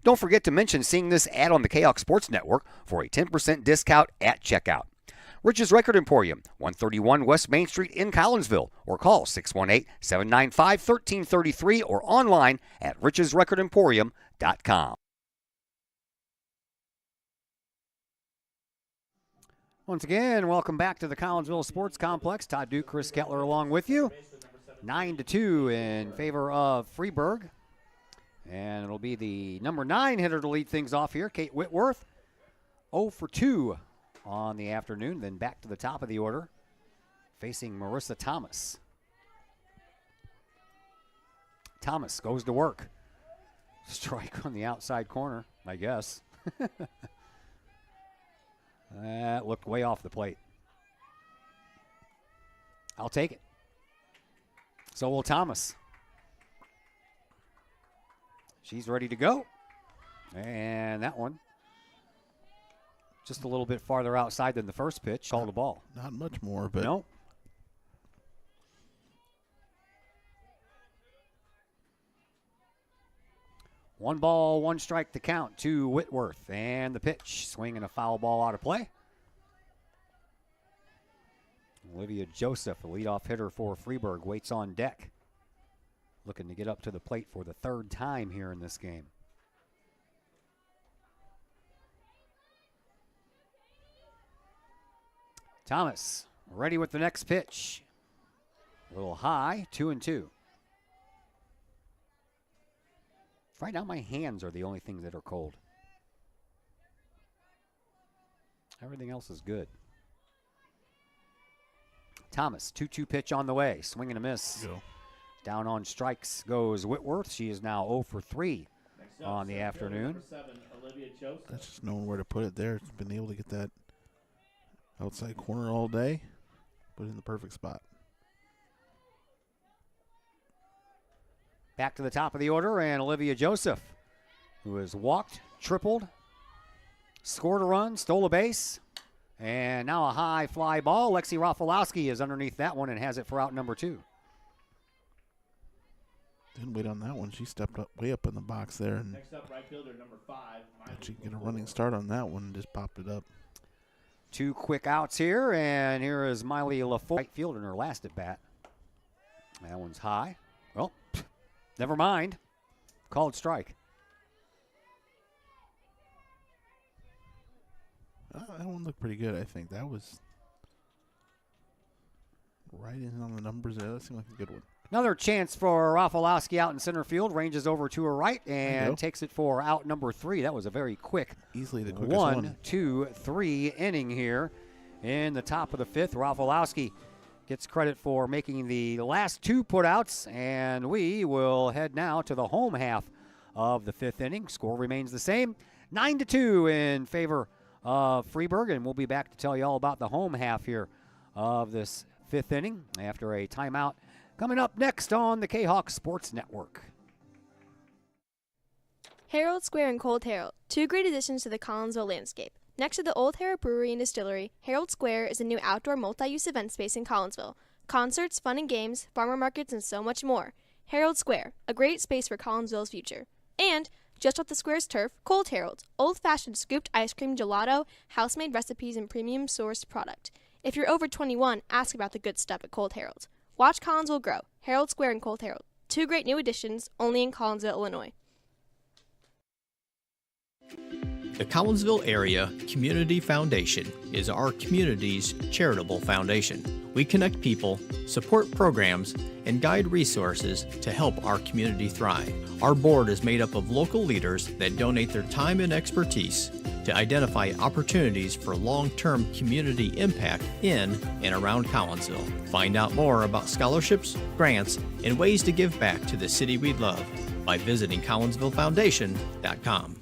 Don't forget to mention seeing this ad on the Kahok Sports Network for a 10% discount at checkout. Rich's Record Emporium, 131 West Main Street in Collinsville, or call 618-795-1333 or online at richesrecordemporium.com. Once again, welcome back to the Collinsville Sports Complex. Todd Duke, Chris Kettler along with you. 9-2 in favor of Freeburg. And it'll be the number 9 hitter to lead things off here, Kate Whitworth. 0 for 2 on the afternoon. Then back to the top of the order, facing Marissa Thomas. Thomas goes to work. Strike on the outside corner, I guess. That looked way off the plate. I'll take it. So will Thomas. She's ready to go. And that one just a little bit farther outside than the first pitch. Called a ball. Not much more, but no. One ball, one strike to count to Whitworth. And the pitch, swinging a foul ball out of play. Olivia Joseph, the leadoff hitter for Freeburg, waits on deck. Looking to get up to the plate for the third time here in this game. Thomas ready with the next pitch. A little high, 2-2. Right now my hands are the only things that are cold. Everything else is good. Thomas, 2-2 pitch on the way. Swing and a miss. Go. Down on strikes goes Whitworth. She is now 0 for 3 on the afternoon. That's just knowing where to put it there. It's been able to get that outside corner all day. Put it in the perfect spot. Back to the top of the order, and Olivia Joseph, who has walked, tripled, scored a run, stole a base, and now a high fly ball. Lexi Rafalowski is underneath that one and has it for out number 2. Didn't wait on that one. She stepped up way up in the box there. And next up, right fielder number 5. She get a running start on that one and just popped it up. 2 quick outs here, and here is Miley LaFoy, right fielder in her last at bat. That one's high. Well, never mind. Called strike. That one looked pretty good, I think. That was right in on the numbers there. That seemed like a good one. Another chance for Rafalowski out in center field. Ranges over to her right and takes it for out number 3. That was a very quick, easily the quickest 1, 2, 3 inning here in the top of the 5th. Rafalowski gets credit for making the last 2 putouts, and we will head now to the home half of the 5th inning. Score remains the same, 9-2 in favor of Freeburg, and we'll be back to tell you all about the home half here of this 5th inning after a timeout. Coming up next on the Kahok Sports Network. Herald Square and Cold Herald, 2 great additions to the Collinsville landscape. Next to the Old Herald Brewery and Distillery, Herald Square is a new outdoor multi-use event space in Collinsville. Concerts, fun and games, farmer markets, and so much more. Herald Square, a great space for Collinsville's future. And Just off the square's turf, Cold Harold, old-fashioned scooped ice cream gelato, house-made recipes, and premium sourced product. If you're over 21, ask about the good stuff at Cold Harold. Watch Collinsville grow. Harold Square and Cold Harold. 2 great new additions, only in Collinsville, Illinois. The Collinsville Area Community Foundation is our community's charitable foundation. We connect people, support programs, and guide resources to help our community thrive. Our board is made up of local leaders that donate their time and expertise to identify opportunities for long-term community impact in and around Collinsville. Find out more about scholarships, grants, and ways to give back to the city we love by visiting CollinsvilleFoundation.com.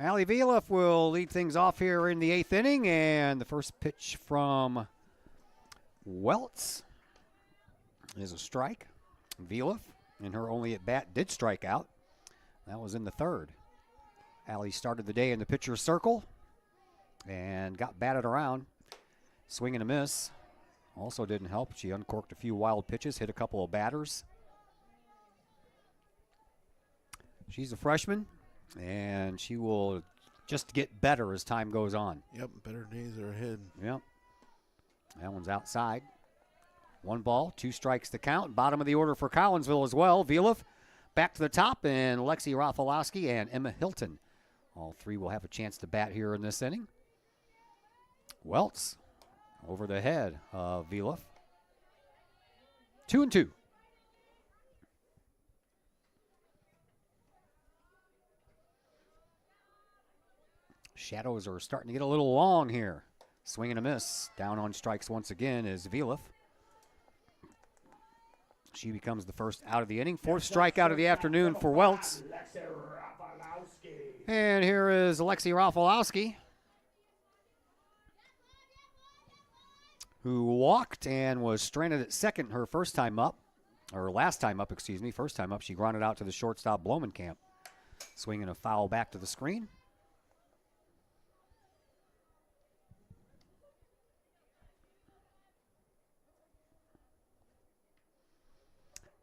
Allie Vielef will lead things off here in the 8th inning, and the first pitch from Welts is a strike. Vielef, in her only at-bat, did strike out. That was in the 3rd. Allie started the day in the pitcher's circle and got batted around. Swing and a miss. Also didn't help. She uncorked a few wild pitches, hit a couple of batters. She's a freshman, and she will just get better as time goes on. Yep, better days are ahead. Yep. That one's outside. 1 ball, 2 strikes to count. Bottom of the order for Collinsville as well. Vielef back to the top, and Lexi Rafalowski and Emma Hilton. All 3 will have a chance to bat here in this inning. Welts over the head of Vielef. 2-2. Shadows are starting to get a little long here. Swing and a miss. Down on strikes once again is Vielef. She becomes the first out of the inning. 4th strikeout of the afternoon for Welts. And here is Alexi Rafalowski, who walked and was stranded at second her first time up. First time up, she grounded out to the shortstop Blomenkamp. Swinging a foul back to the screen.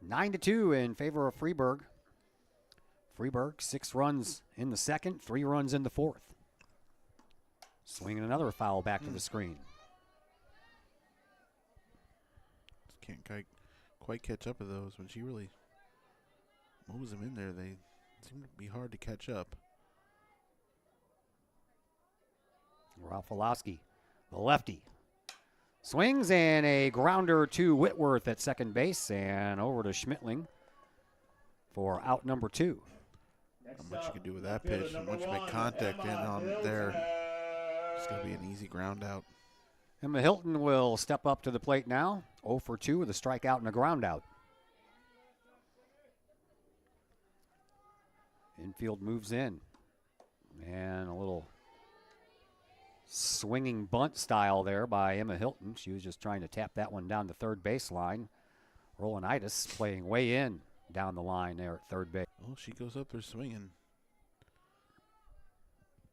9-2 in favor of Freeburg. Freeburg, 6 runs in the 2nd, 3 runs in the 4th. Swinging another foul back to the screen. Can't quite catch up with those. When she really moves them in there, they seem to be hard to catch up. Rafalowski, the lefty, swings, and a grounder to Whitworth at second base, and over to Schmittling for out number 2. Not much you can do with that pitch, and once you make contact in on there, it's going to be an easy ground out. Emma Hilton will step up to the plate now, 0 for 2 with a strikeout and a ground out. Infield moves in, and a little swinging bunt style there by Emma Hilton. She was just trying to tap that one down the third baseline. Rolanitis playing way in down the line there at third base. Oh, she goes up there swinging.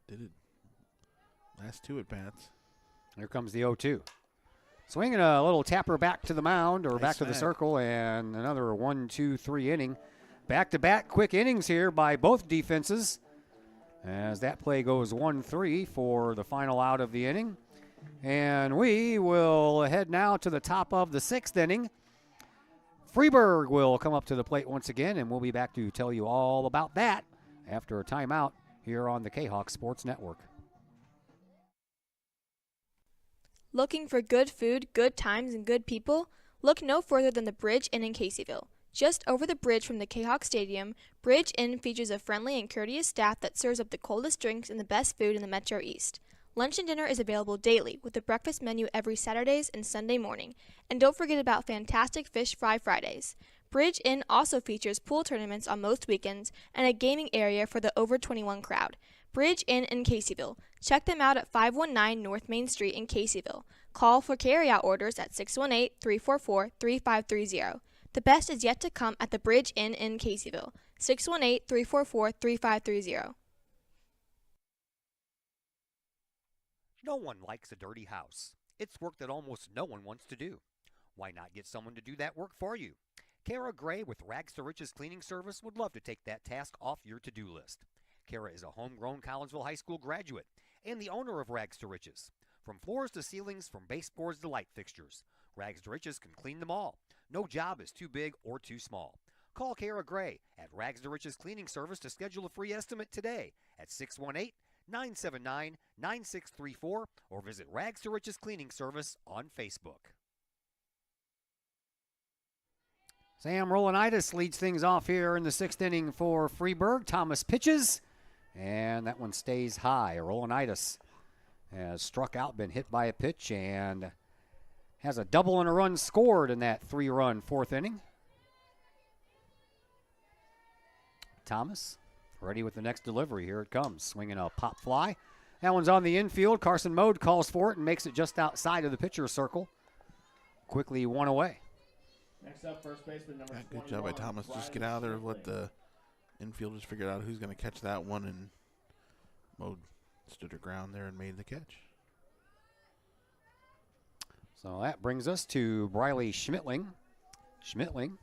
Did it last 2 at bats. Here comes the 0-2. Swinging a little tapper back to the mound, or Nice back to the snag. circle, and another 1-2-3 inning. Back-to-back quick innings here by both defenses, as that play goes 1-3 for the final out of the inning. And we will head now to the top of the 6th inning. Freeburg will come up to the plate once again, and we'll be back to tell you all about that after a timeout here on the Kahok Sports Network. Looking for good food, good times, and good people? Look no further than the Bridge Inn in Caseyville. Just over the bridge from the Kahok Stadium, Bridge Inn features a friendly and courteous staff that serves up the coldest drinks and the best food in the Metro East. Lunch and dinner is available daily, with a breakfast menu every Saturdays and Sunday morning. And don't forget about fantastic fish fry Fridays. Bridge Inn also features pool tournaments on most weekends and a gaming area for the over 21 crowd. Bridge Inn in Caseyville. Check them out at 519 North Main Street in Caseyville. Call for carryout orders at 618-344-3530. The best is yet to come at the Bridge Inn in Caseyville. 618-344-3530. No one likes a dirty house. It's work that almost no one wants to do. Why not get someone to do that work for you? Kara Gray with Rags to Riches Cleaning Service would love to take that task off your to-do list. Kara is a homegrown Collinsville High School graduate and the owner of Rags to Riches. From floors to ceilings, from baseboards to light fixtures, Rags to Riches can clean them all. No job is too big or too small. Call Kara Gray at Rags to Riches Cleaning Service to schedule a free estimate today at 618-979-9634 or visit Rags to Riches Cleaning Service on Facebook. Sam Rolanitis leads things off here in the 6th inning for Freeburg. Thomas pitches, and that one stays high. Rolanitis has struck out, been hit by a pitch, and has a double and a run scored in that 3-run 4th inning. Thomas ready with the next delivery. Here it comes, swinging a pop fly. That one's on the infield. Carson Mode calls for it and makes it just outside of the pitcher's circle. Quickly one away. Next up, first baseman number 21. Good job by Thomas. Just get out of there, let the infielders figure out who's going to catch that one, and Mode stood her ground there and made the catch. So that brings us to Briley Schmittling. Schmittling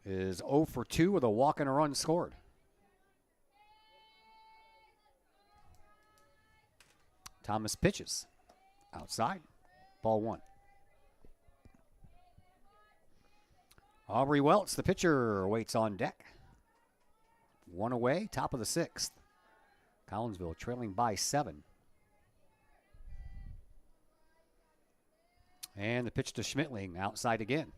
is 0 for 2 with a walk and a run scored. Thomas pitches outside, ball 1. Aubrey Welts, the pitcher, waits on deck. 1 away, top of the 6th. Collinsville trailing by 7. And the pitch to Schmittling, outside again.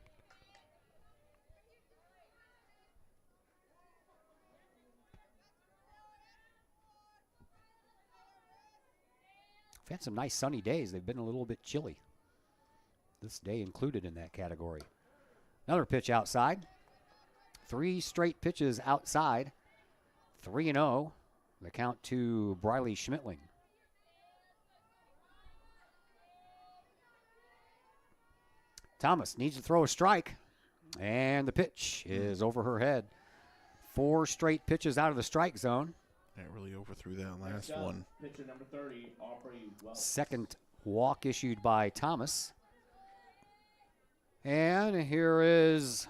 We've had some nice sunny days. They've been a little bit chilly. This day included in that category. Another pitch outside. 3 straight pitches outside. 3-0. The count to Briley Schmittling. Thomas needs to throw a strike. And the pitch is over her head. 4 straight pitches out of the strike zone. That really overthrew that last one. Pitcher number 30, Aubrey Wells. Second walk issued by Thomas. And here is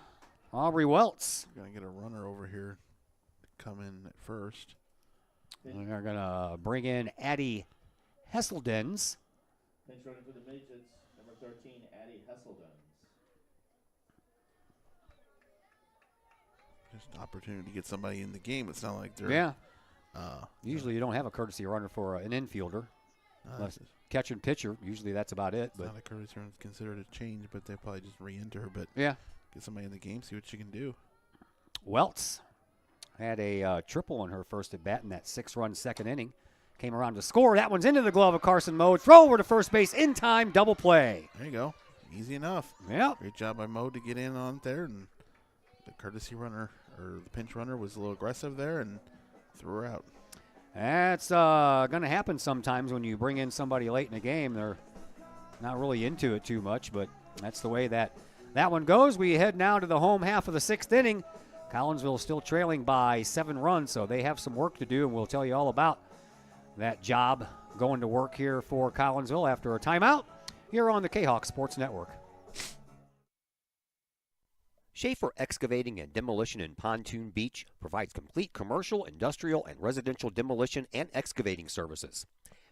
Aubrey Welts. We're going to get a runner over here to come in at first. They're going to bring in Addie Hesseldens. Pinch running for the Midgets, number 13, Addie Hesseldens. Just an opportunity to get somebody in the game. It's not like they're... Yeah. Usually you don't have a courtesy runner for an infielder. Unless catcher and pitcher, usually that's about it. It's not a courtesy run. It's considered a change, but they probably just re-enter her. But yeah, get somebody in the game, see what she can do. Welts had a triple on her first at bat in that 6-run 2nd inning. Came around to score. That one's into the glove of Carson Mode. Throw over to first base in time. Double play. There you go. Easy enough. Yeah. Great job by Mode to get in on there, and the courtesy runner or the pinch runner was a little aggressive there and threw her out. That's going to happen sometimes when you bring in somebody late in the game. They're not really into it too much, but that's the way that one goes. We head now to the home half of the 6th inning. Collinsville still trailing by 7 runs, so they have some work to do, and we'll tell you all about that job going to work here for Collinsville after a timeout here on the Kahok Sports Network. Schaefer Excavating and Demolition in Pontoon Beach provides complete commercial, industrial, and residential demolition and excavating services.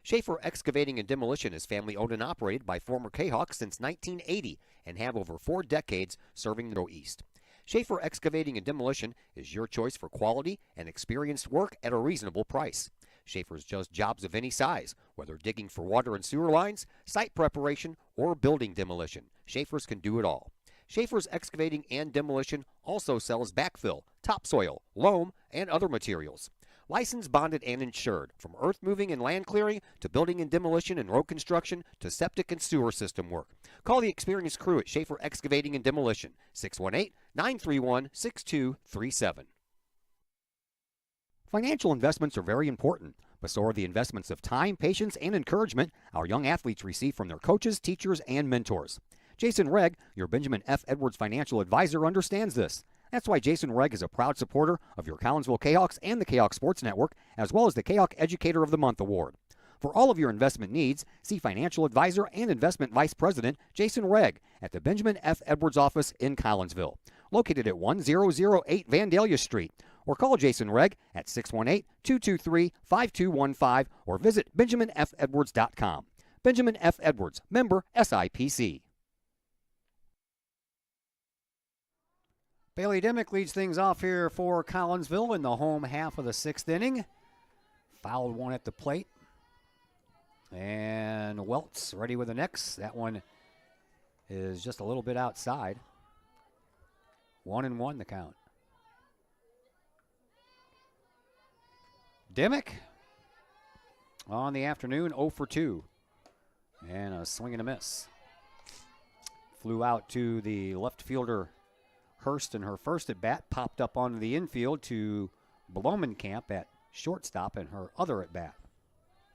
Schaefer Excavating and Demolition is family owned and operated by former Kahawks since 1980 and have over 4 decades serving the East. Schaefer Excavating and Demolition is your choice for quality and experienced work at a reasonable price. Schaefer's does jobs of any size, whether digging for water and sewer lines, site preparation, or building demolition. Schaefer's can do it all. Schaefer's Excavating and Demolition also sells backfill, topsoil, loam, and other materials. Licensed, bonded, and insured, from earth moving and land clearing to building and demolition and road construction to septic and sewer system work. Call the experienced crew at Schaefer Excavating and Demolition, 618-931-6237. Financial investments are very important, but so are the investments of time, patience, and encouragement our young athletes receive from their coaches, teachers, and mentors. Jason Regg, your Benjamin F. Edwards financial advisor, understands this. That's why Jason Regg is a proud supporter of your Collinsville Kahawks and the Kahawk Sports Network, as well as the Kahawk Educator of the Month Award. For all of your investment needs, see financial advisor and investment vice president Jason Regg at the Benjamin F. Edwards office in Collinsville, located at 1008 Vandalia Street, or call Jason Regg at 618-223-5215 or visit benjaminfedwards.com. Benjamin F. Edwards, member SIPC. Bailey Dimmick leads things off here for Collinsville in the home half of the 6th inning. Fouled one at the plate. And Welts ready with the next. That one is just a little bit outside. 1-1 the count. Dimmick on the afternoon, 0 for 2. And a swing and a miss. Flew out to the left fielder Hurst in her first at bat, popped up onto the infield to Blomenkamp at shortstop in her other at bat.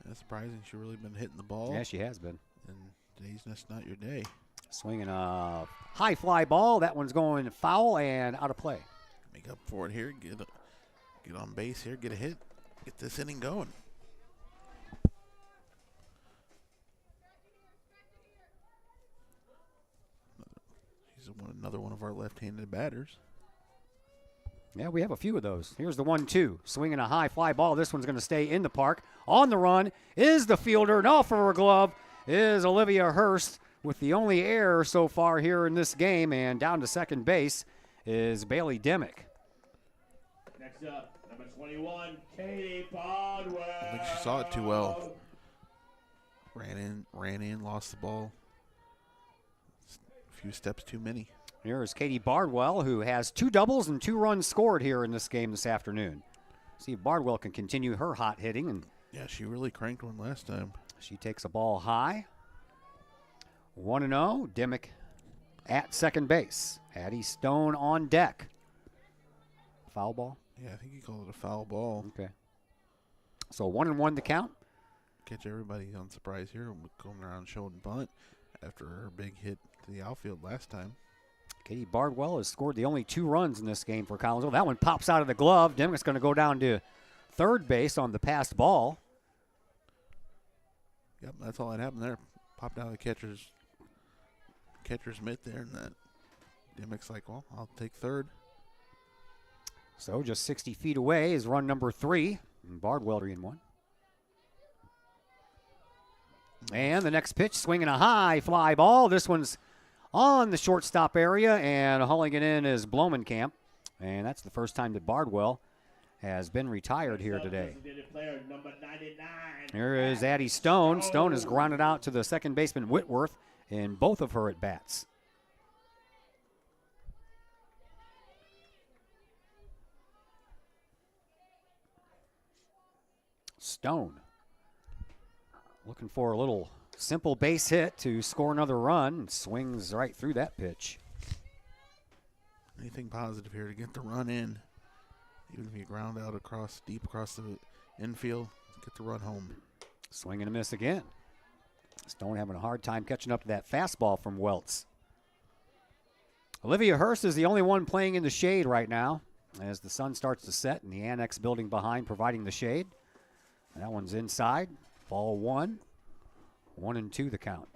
That's surprising. She's really been hitting the ball. Yeah, she has been. And today's just not your day. Swinging a high fly ball. That one's going foul and out of play. Make up for it here. Get on base here. Get a hit. Get this inning going. She's another one of our left-handed batters. Yeah, we have a few of those. Here's the 1-2. Swinging a high fly ball. This one's going to stay in the park. On the run is the fielder. And off of her glove is Olivia Hurst with the only error so far here in this game. And down to second base is Bailey Dimmick. Next up, number 21, Katie Bardwell. I think she saw it too well. Ran in, lost the ball. A few steps too many. Here is Katie Bardwell, who has 2 doubles and 2 runs scored here in this game this afternoon. See if Bardwell can continue her hot hitting. And yeah, she really cranked one last time. She takes a ball high. 1-0. Dimmick at second base. Addie Stone on deck. Foul ball? Yeah, I think he called it a foul ball. Okay. So 1-1 the count. Catch everybody on surprise here. Going around showing bunt after her big hit to the outfield last time. Katie Bardwell has scored the only 2 runs in this game for Collinsville. That one pops out of the glove. Dimmick's going to go down to third base on the passed ball. Yep, that's all that happened there. Popped out of the catcher's mitt there, and that Dimmick's like, well, I'll take third. So just 60 feet away is run number 3. And Bardwell in 1. And the next pitch, swinging a high fly ball. This one's on the shortstop area, and hauling it in is Blomenkamp. And that's the first time that Bardwell has been retired here today. Here is Addie Stone. Stone has grounded out to the second baseman Whitworth in both of her at-bats. Stone looking for a little simple base hit to score another run. Swings right through that pitch. Anything positive here to get the run in. Even if you ground out deep across the infield, get the run home. Swing and a miss again. Stone having a hard time catching up to that fastball from Welts. Olivia Hurst is the only one playing in the shade right now as the sun starts to set in the annex building behind providing the shade. And that one's inside. Ball 1. 1-2 the count.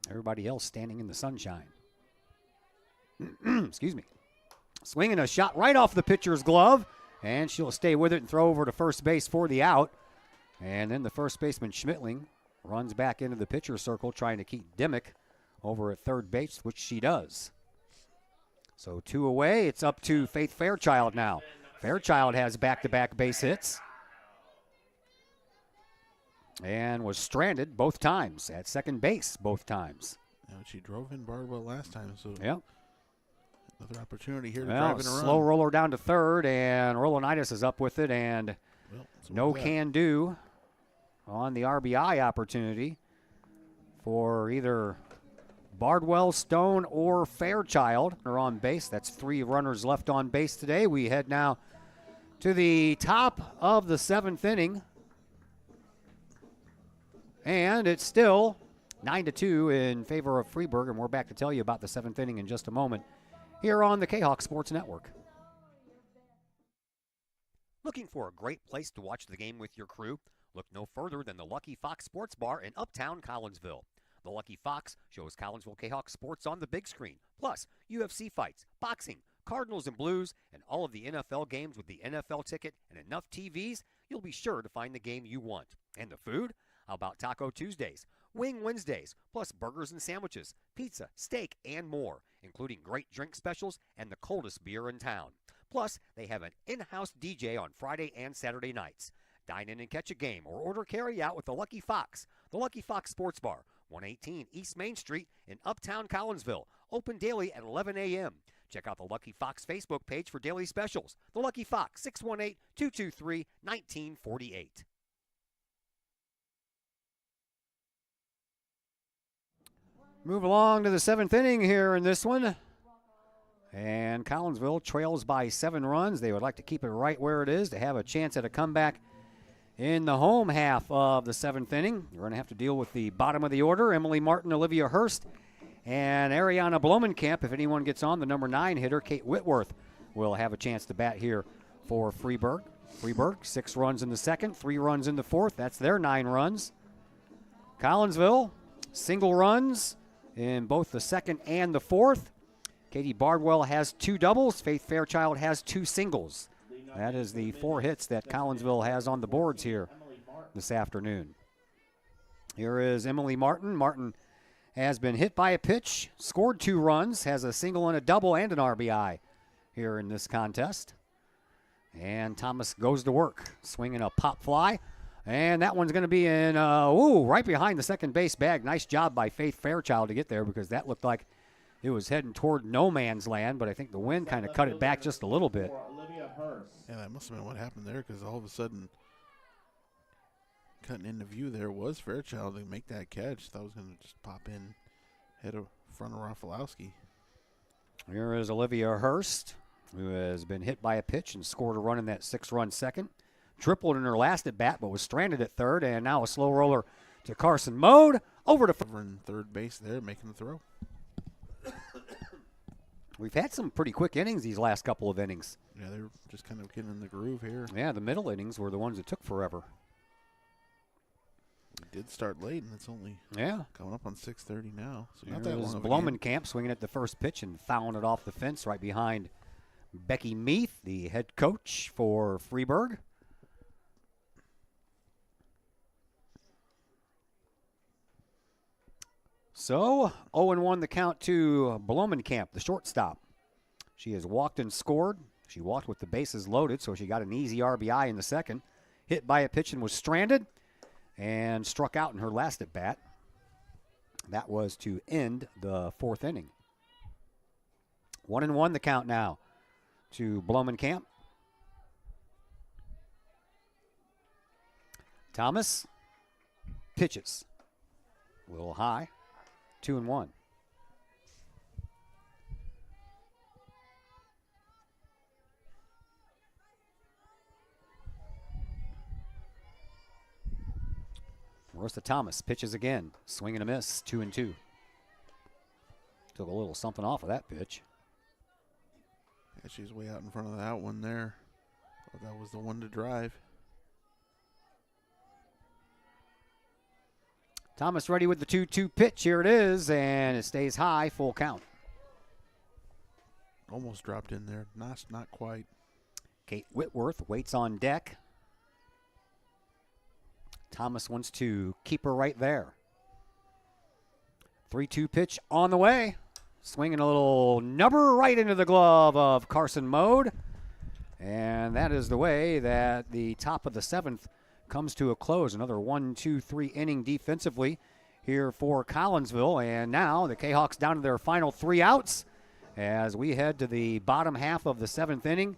Everybody else standing in the sunshine. Excuse me. Swinging a shot right off the pitcher's glove, and she'll stay with it and throw over to first base for the out. And then the first baseman Schmittling runs back into the pitcher's circle trying to keep Dimmick over at third base, which she does. So 2 away. It's up to Faith Fairchild now. Fairchild has back-to-back base hits and was stranded both times at second base both times. Now she drove in Bardwell last time, so yep. Another opportunity here to drive in a run. Slow roller down to third, and Rolonitis is up with it, and no can do on the RBI opportunity for either Bardwell, Stone, or Fairchild are on base. That's 3 runners left on base today. We head now to the top of the 7th inning. And it's still 9-2 in favor of Freeburg, and we're back to tell you about the 7th inning in just a moment here on the Kahok Sports Network. Looking for a great place to watch the game with your crew? Look no further than the Lucky Fox Sports Bar in Uptown Collinsville. The Lucky Fox shows Collinsville Kahok sports on the big screen, plus UFC fights, boxing, Cardinals and Blues, and all of the NFL games with the NFL ticket and enough TVs, you'll be sure to find the game you want. And the food? How about Taco Tuesdays, Wing Wednesdays, plus burgers and sandwiches, pizza, steak, and more, including great drink specials and the coldest beer in town. Plus, they have an in-house DJ on Friday and Saturday nights. Dine in and catch a game or order carry-out with the Lucky Fox. The Lucky Fox Sports Bar, 118 East Main Street in Uptown Collinsville. Open daily at 11 a.m. Check out the Lucky Fox Facebook page for daily specials. The Lucky Fox, 618-223-1948. Move along to the 7th inning here in this one. And Collinsville trails by 7 runs. They would like to keep it right where it is to have a chance at a comeback in the home half of the 7th inning. You're going to have to deal with the bottom of the order, Emily Martin, Olivia Hurst, and Ariana Blomenkamp. If anyone gets on, the number 9 hitter, Kate Whitworth, will have a chance to bat here for Freeburg. Freeburg, 6 runs in the 2nd, 3 runs in the 4th. That's their 9 runs. Collinsville, single runs in both the 2nd and the 4th. Katie Bardwell has 2 doubles. Faith Fairchild has 2 singles. That is the 4 hits that Collinsville has on the boards here this afternoon. Here is Emily Martin. Martin has been hit by a pitch, scored 2 runs, has a single and a double and an RBI here in this contest. And Thomas goes to work, swinging a pop fly. And that one's going to be in, right behind the second base bag. Nice job by Faith Fairchild to get there because that looked like it was heading toward no man's land, but I think the wind kind of cut it back just a little bit. Yeah, that must have been what happened there because all of a sudden, cutting into view there was Fairchild to make that catch. Thought it was going to just pop in, head in front of Rafalowski. Here is Olivia Hurst, who has been hit by a pitch and scored a run in that 6-run 2nd. Tripled in her last at bat, but was stranded at 3rd, and now a slow roller to Carson Mode over to third base there, making the throw. We've had some pretty quick innings these last couple of innings. Yeah, they're just kind of getting in the groove here. Yeah, the middle innings were the ones that took forever. We did start late, and it's only coming up on 6:30 now. So not Here that is long of a game. Blomenkamp swinging at the first pitch and fouling it off the fence right behind Becky Meath, the head coach for Freeburg. So, 0-1 the count to Blomenkamp, the shortstop. She has walked and scored. She walked with the bases loaded, so she got an easy RBI in the 2nd. Hit by a pitch and was stranded and struck out in her last at bat. That was to end the 4th inning. 1-1 the count now to Blomenkamp. Thomas pitches. A little high. 2-1. Marissa Thomas pitches again. Swing and a miss. 2-2. Took a little something off of that pitch. Yeah, she's way out in front of that one there. Thought that was the one to drive. Thomas ready with the 2-2 pitch. Here it is, and it stays high, full count. Almost dropped in there. Not quite. Kate Whitworth waits on deck. Thomas wants to keep her right there. 3-2 pitch on the way. Swinging a little number right into the glove of Carson Mode. And that is the way that the top of the 7th comes to a close. Another 1-2-3 inning defensively here for Collinsville. And now the Kahawks down to their final 3 outs as we head to the bottom half of the 7th inning.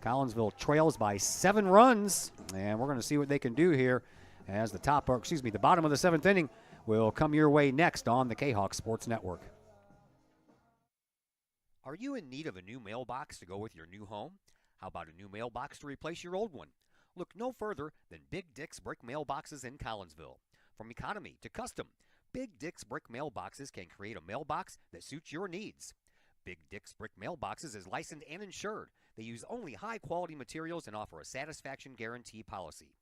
Collinsville trails by 7 runs, and we're going to see what they can do here as the bottom of the 7th inning will come your way next on the Kahawk Sports Network. Are you in need of a new mailbox to go with your new home? How about a new mailbox to replace your old one? Look no further than Big Dick's Brick Mailboxes in Collinsville. From economy to custom, Big Dick's Brick Mailboxes can create a mailbox that suits your needs. Big Dick's Brick Mailboxes is licensed and insured. They use only high-quality materials and offer a satisfaction guarantee policy.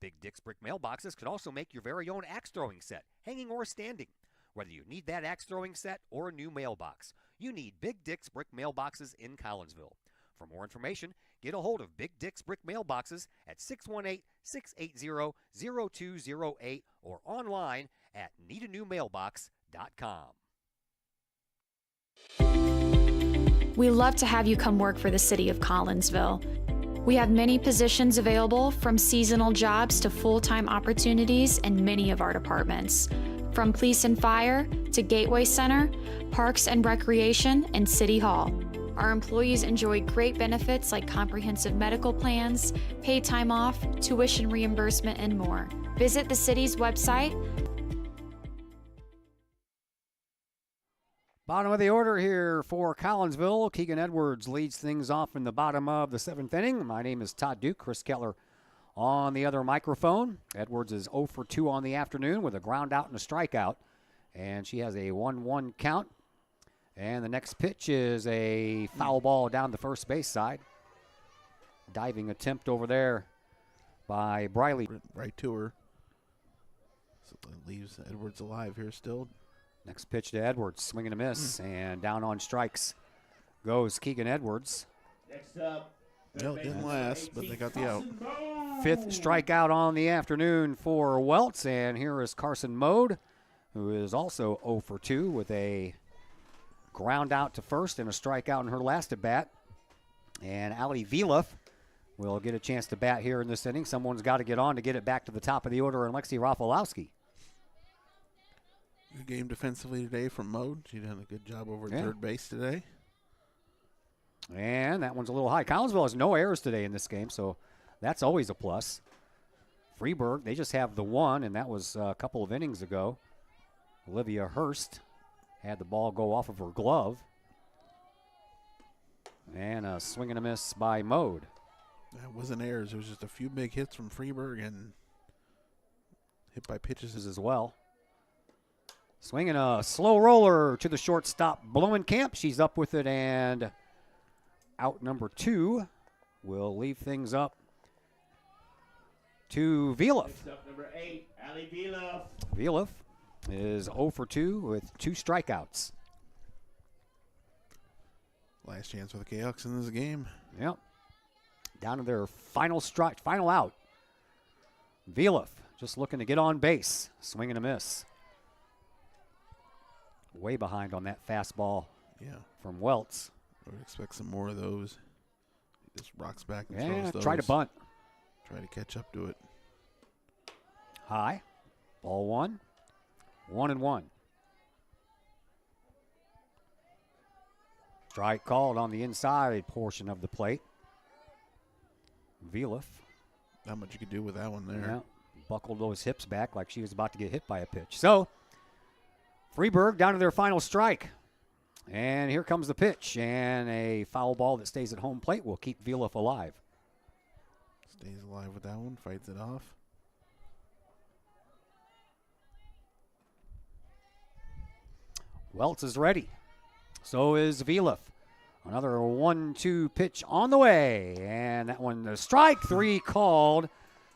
Big Dick's Brick Mailboxes can also make your very own axe throwing set, hanging or standing. Whether you need that axe throwing set or a new mailbox, you need Big Dick's Brick Mailboxes in Collinsville. For more information, get a hold of Big Dick's Brick Mailboxes at 618-680-0208 or online at needanewmailbox.com. We love to have you come work for the City of Collinsville. We have many positions available, from seasonal jobs to full-time opportunities in many of our departments. From police and fire to Gateway Center, Parks and Recreation, and City Hall. Our employees enjoy great benefits like comprehensive medical plans, paid time off, tuition reimbursement, and more. Visit the city's website. Bottom of the order here for Collinsville. Keegan Edwards leads things off in the bottom of the 7th inning. My name is Todd Duke. Chris Kettler on the other microphone. Edwards is 0 for 2 on the afternoon with a ground out and a strikeout. And she has a 1-1 count. And the next pitch is a foul ball down the first base side. Diving attempt over there by Briley. Right to her. So that leaves Edwards alive here still. Next pitch to Edwards, swing and a miss, and down on strikes goes Keegan Edwards. Next up. No, it didn't last, but they got the out. 5th strikeout on the afternoon for Welts, and here is Carson Mode, who is also 0 for 2 with a ground out to first and a strikeout in her last at bat. And Ali Vilef will get a chance to bat here in this inning. Someone's got to get on to get it back to the top of the order, and Lexi Rafalowski. Good game defensively today from Mode. She done a good job over at third base today. And that one's a little high. Collinsville has no errors today in this game, so that's always a plus. Freeburg, they just have the one, and that was a couple of innings ago. Olivia Hurst had the ball go off of her glove. And a swing and a miss by Mode. That wasn't errors. It was just a few big hits from Freeburg and hit by pitches as well. Swinging a slow roller to the shortstop, Bloemenkamp. She's up with it, and out number 2 will leave things up to Vilef. Next up, number 8, Ali Vilef. Vilef is 0 for 2 with 2 strikeouts. Last chance for the Kahawks in this game. Yep. Down to their final strike, final out. Vilef just looking to get on base. Swing and a miss. Way behind on that fastball from Welts. I would expect some more of those. He just rocks back and throws those. Try to bunt. Try to catch up to it. High. Ball 1. 1-1. Strike called on the inside portion of the plate. Vilef. Not much you could do with that one there. Yeah, buckled those hips back like she was about to get hit by a pitch. So, Freeburg down to their final strike. And here comes the pitch. And a foul ball that stays at home plate will keep Vilef alive. Stays alive with that one. Fights it off. Welts is ready. So is Vilef. Another 1-2 pitch on the way. And that one, the strike 3 called.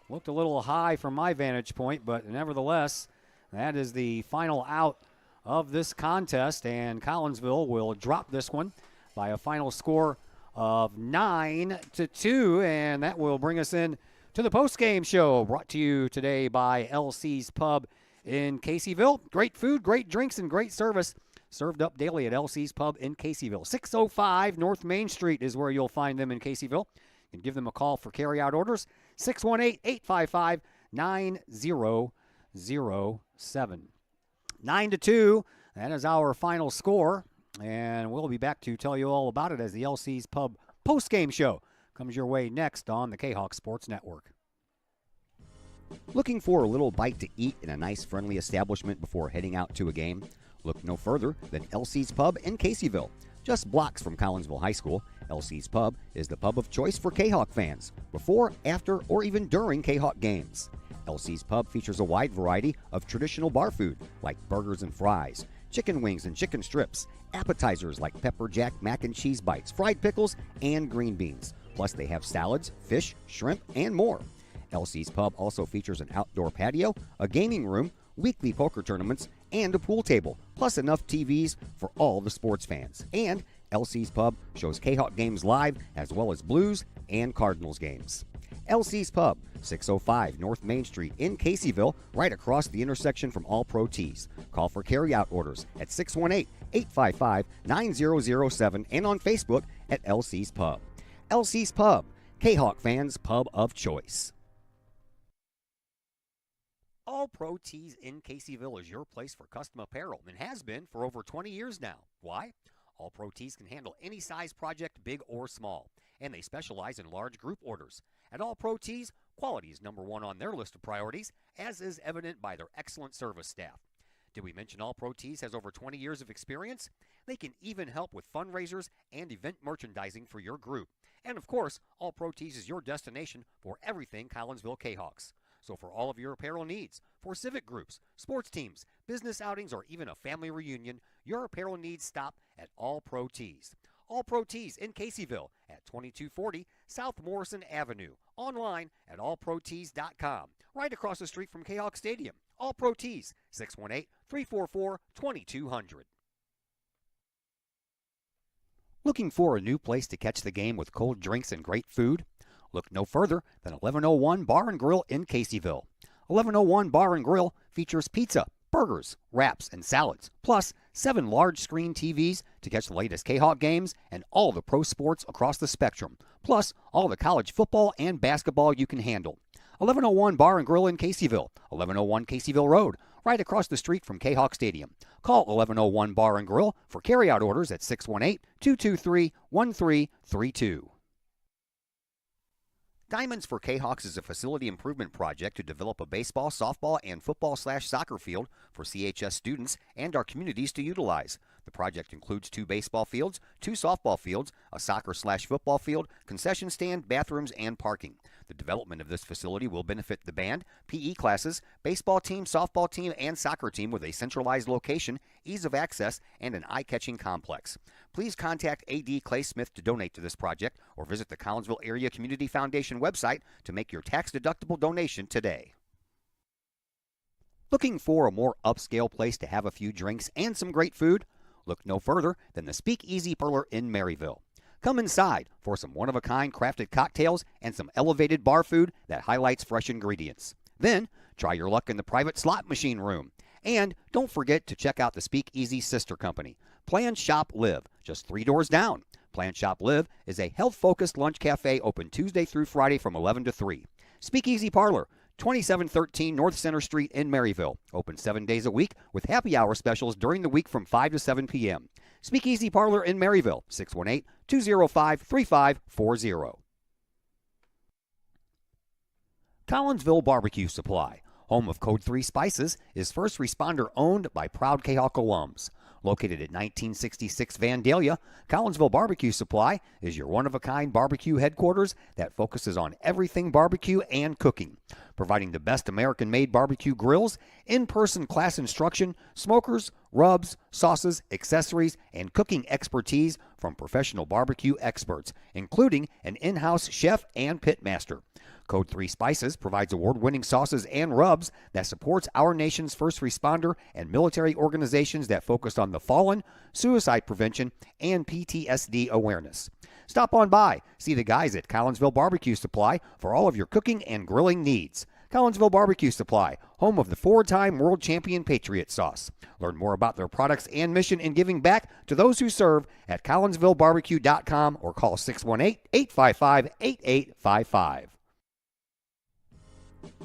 Looked a little high from my vantage point, but nevertheless, that is the final out of this contest. And Collinsville will drop this one by a final score of 9-2. And that will bring us in to the postgame show, brought to you today by LC's Pub in Caseyville. Great food, great drinks, and great service. Served up daily at LC's Pub in Caseyville. 605 North Main Street is where you'll find them in Caseyville. You can give them a call for carry-out orders, 618-855-9007. 9-2, that is our final score. And we'll be back to tell you all about it as the LC's Pub post-game show comes your way next on the Kahok Sports Network. Looking for a little bite to eat in a nice, friendly establishment before heading out to a game? Look no further than LC's Pub in Caseyville. Just blocks from Collinsville High School, LC's Pub is the pub of choice for Kahawk fans, before, after, or even during Kahawk games. LC's Pub features a wide variety of traditional bar food, like burgers and fries, chicken wings and chicken strips, appetizers like pepper jack mac and cheese bites, fried pickles, and green beans. Plus, they have salads, fish, shrimp, and more. LC's Pub also features an outdoor patio, a gaming room, weekly poker tournaments, and a pool table, plus enough TVs for all the sports fans. And LC's Pub shows Kahok games live as well as Blues and Cardinals games. LC's Pub, 605 North Main Street in Caseyville, right across the intersection from All Pro Tees. Call for carryout orders at 618-855-9007 and on Facebook at LC's Pub. LC's Pub, Kahok fans' pub of choice. All Pro Tees in Caseyville is your place for custom apparel and has been for over 20 years now. Why? All Pro Tees can handle any size project, big or small, and they specialize in large group orders. At All Pro Tees, quality is number one on their list of priorities, as is evident by their excellent service staff. Did we mention All Pro Tees has over 20 years of experience? They can even help with fundraisers and event merchandising for your group. And of course, All Pro Tees is your destination for everything Collinsville Kahawks. So for all of your apparel needs, for civic groups, sports teams, business outings, or even a family reunion, your apparel needs stop at All Pro Tees. All Pro Tees in Caseyville at 2240 South Morrison Avenue. Online at allprotees.com. Right across the street from Kahok Stadium. All Pro Tees, 618-344-2200. Looking for a new place to catch the game with cold drinks and great food? Look no further than 1101 Bar and Grill in Caseyville. 1101 Bar and Grill features pizza, burgers, wraps, and salads, plus 7 large screen TVs to catch the latest Kahawk games and all the pro sports across the spectrum, plus all the college football and basketball you can handle. 1101 Bar and Grill in Caseyville, 1101 Caseyville Road, right across the street from Kahawk Stadium. Call 1101 Bar and Grill for carryout orders at 618-223-1332. Diamonds for Kahawks is a facility improvement project to develop a baseball, softball, and football/soccer field for CHS students and our communities to utilize. The project includes 2 baseball fields, 2 softball fields, a soccer/football field, concession stand, bathrooms, and parking. The development of this facility will benefit the band, PE classes, baseball team, softball team, and soccer team with a centralized location, ease of access, and an eye-catching complex. Please contact A.D. Clay Smith to donate to this project or visit the Collinsville Area Community Foundation website to make your tax-deductible donation today. Looking for a more upscale place to have a few drinks and some great food? Look no further than the Speakeasy Parlor in Maryville. Come inside for some one-of-a-kind crafted cocktails and some elevated bar food that highlights fresh ingredients. Then, try your luck in the private slot machine room. And don't forget to check out the Speakeasy sister company, Plan Shop Live, just 3 doors down. Plan Shop Live is a health-focused lunch cafe open Tuesday through Friday from 11 to 3. Speakeasy Parlor, 2713 North Center Street in Maryville. Open 7 days a week with happy hour specials during the week from 5 to 7 p.m. Speakeasy Parlor in Maryville, 618-205-3540. Collinsville Barbecue Supply, home of Code 3 Spices, is first responder owned by proud Kahok alums. Located at 1966 Vandalia, Collinsville Barbecue Supply is your one-of-a-kind barbecue headquarters that focuses on everything barbecue and cooking, providing the best American-made barbecue grills, in-person class instruction, smokers, rubs, sauces, accessories, and cooking expertise from professional barbecue experts, including an in-house chef and pitmaster. Code 3 Spices provides award-winning sauces and rubs that supports our nation's first responder and military organizations that focus on the fallen, suicide prevention, and PTSD awareness. Stop on by, see the guys at Collinsville Barbecue Supply for all of your cooking and grilling needs. Collinsville Barbecue Supply, home of the 4-time world champion Patriot Sauce. Learn more about their products and mission in giving back to those who serve at collinsvillebarbecue.com or call 618-855-8855.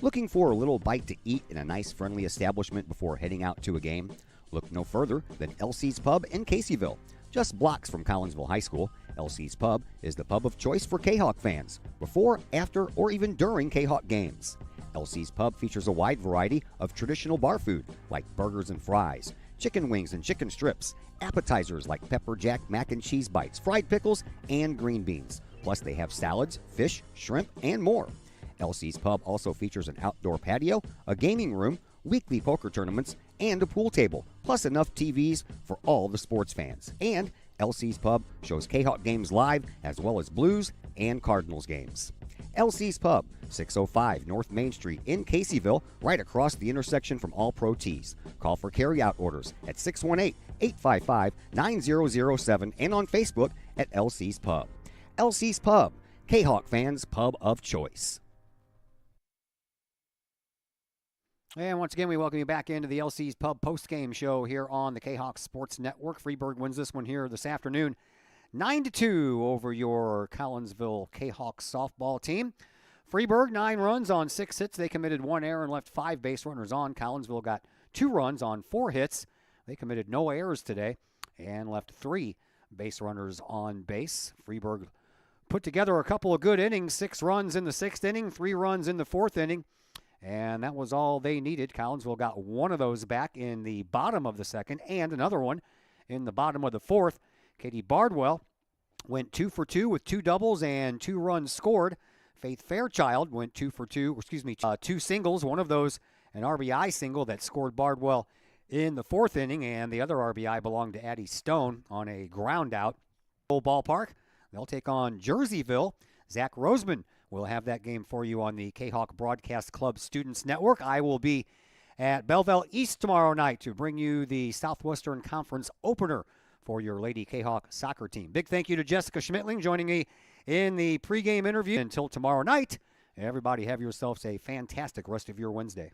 Looking for a little bite to eat in a nice, friendly establishment before heading out to a game? Look no further than LC's Pub in Caseyville. Just blocks from Collinsville High School, LC's Pub is the pub of choice for Kahawk fans, before, after, or even during Kahawk games. LC's Pub features a wide variety of traditional bar food, like burgers and fries, chicken wings and chicken strips, appetizers like pepper jack mac and cheese bites, fried pickles, and green beans. Plus, they have salads, fish, shrimp, and more. LC's Pub also features an outdoor patio, a gaming room, weekly poker tournaments, and a pool table, plus enough TVs for all the sports fans. And LC's Pub shows Kahok games live as well as Blues and Cardinals games. LC's Pub, 605 North Main Street in Caseyville, right across the intersection from All Pro Tees. Call for carryout orders at 618-855-9007 and on Facebook at LC's Pub. LC's Pub, Kahok fans' pub of choice. And once again, we welcome you back into the LC's Pub post-game show here on the Kahok Sports Network. Freeburg wins this one here this afternoon, 9-2 over your Collinsville Kahawks softball team. Freeburg, 9 runs on 6 hits. They committed 1 error and left 5 base runners on. Collinsville got 2 runs on 4 hits. They committed no errors today and left 3 base runners on base. Freeburg put together a couple of good innings, 6 runs in the 6th inning, 3 runs in the 4th inning. And that was all they needed. Collinsville got 1 of those back in the bottom of the 2nd and another one in the bottom of the 4th. Katie Bardwell went 2 for 2 with 2 doubles and 2 runs scored. Faith Fairchild went 2 for 2, 2 singles, one of those an RBI single that scored Bardwell in the 4th inning, and the other RBI belonged to Addie Stone on a ground out. Ballpark, they'll take on Jerseyville. Zach Roseman will have that game for you on the Kahok Broadcast Club Students Network. I will be at Belleville East tomorrow night to bring you the Southwestern Conference opener for your Lady Kahok soccer team. Big thank you to Jessica Schmittling joining me in the pregame interview. Until tomorrow night, everybody have yourselves a fantastic rest of your Wednesday.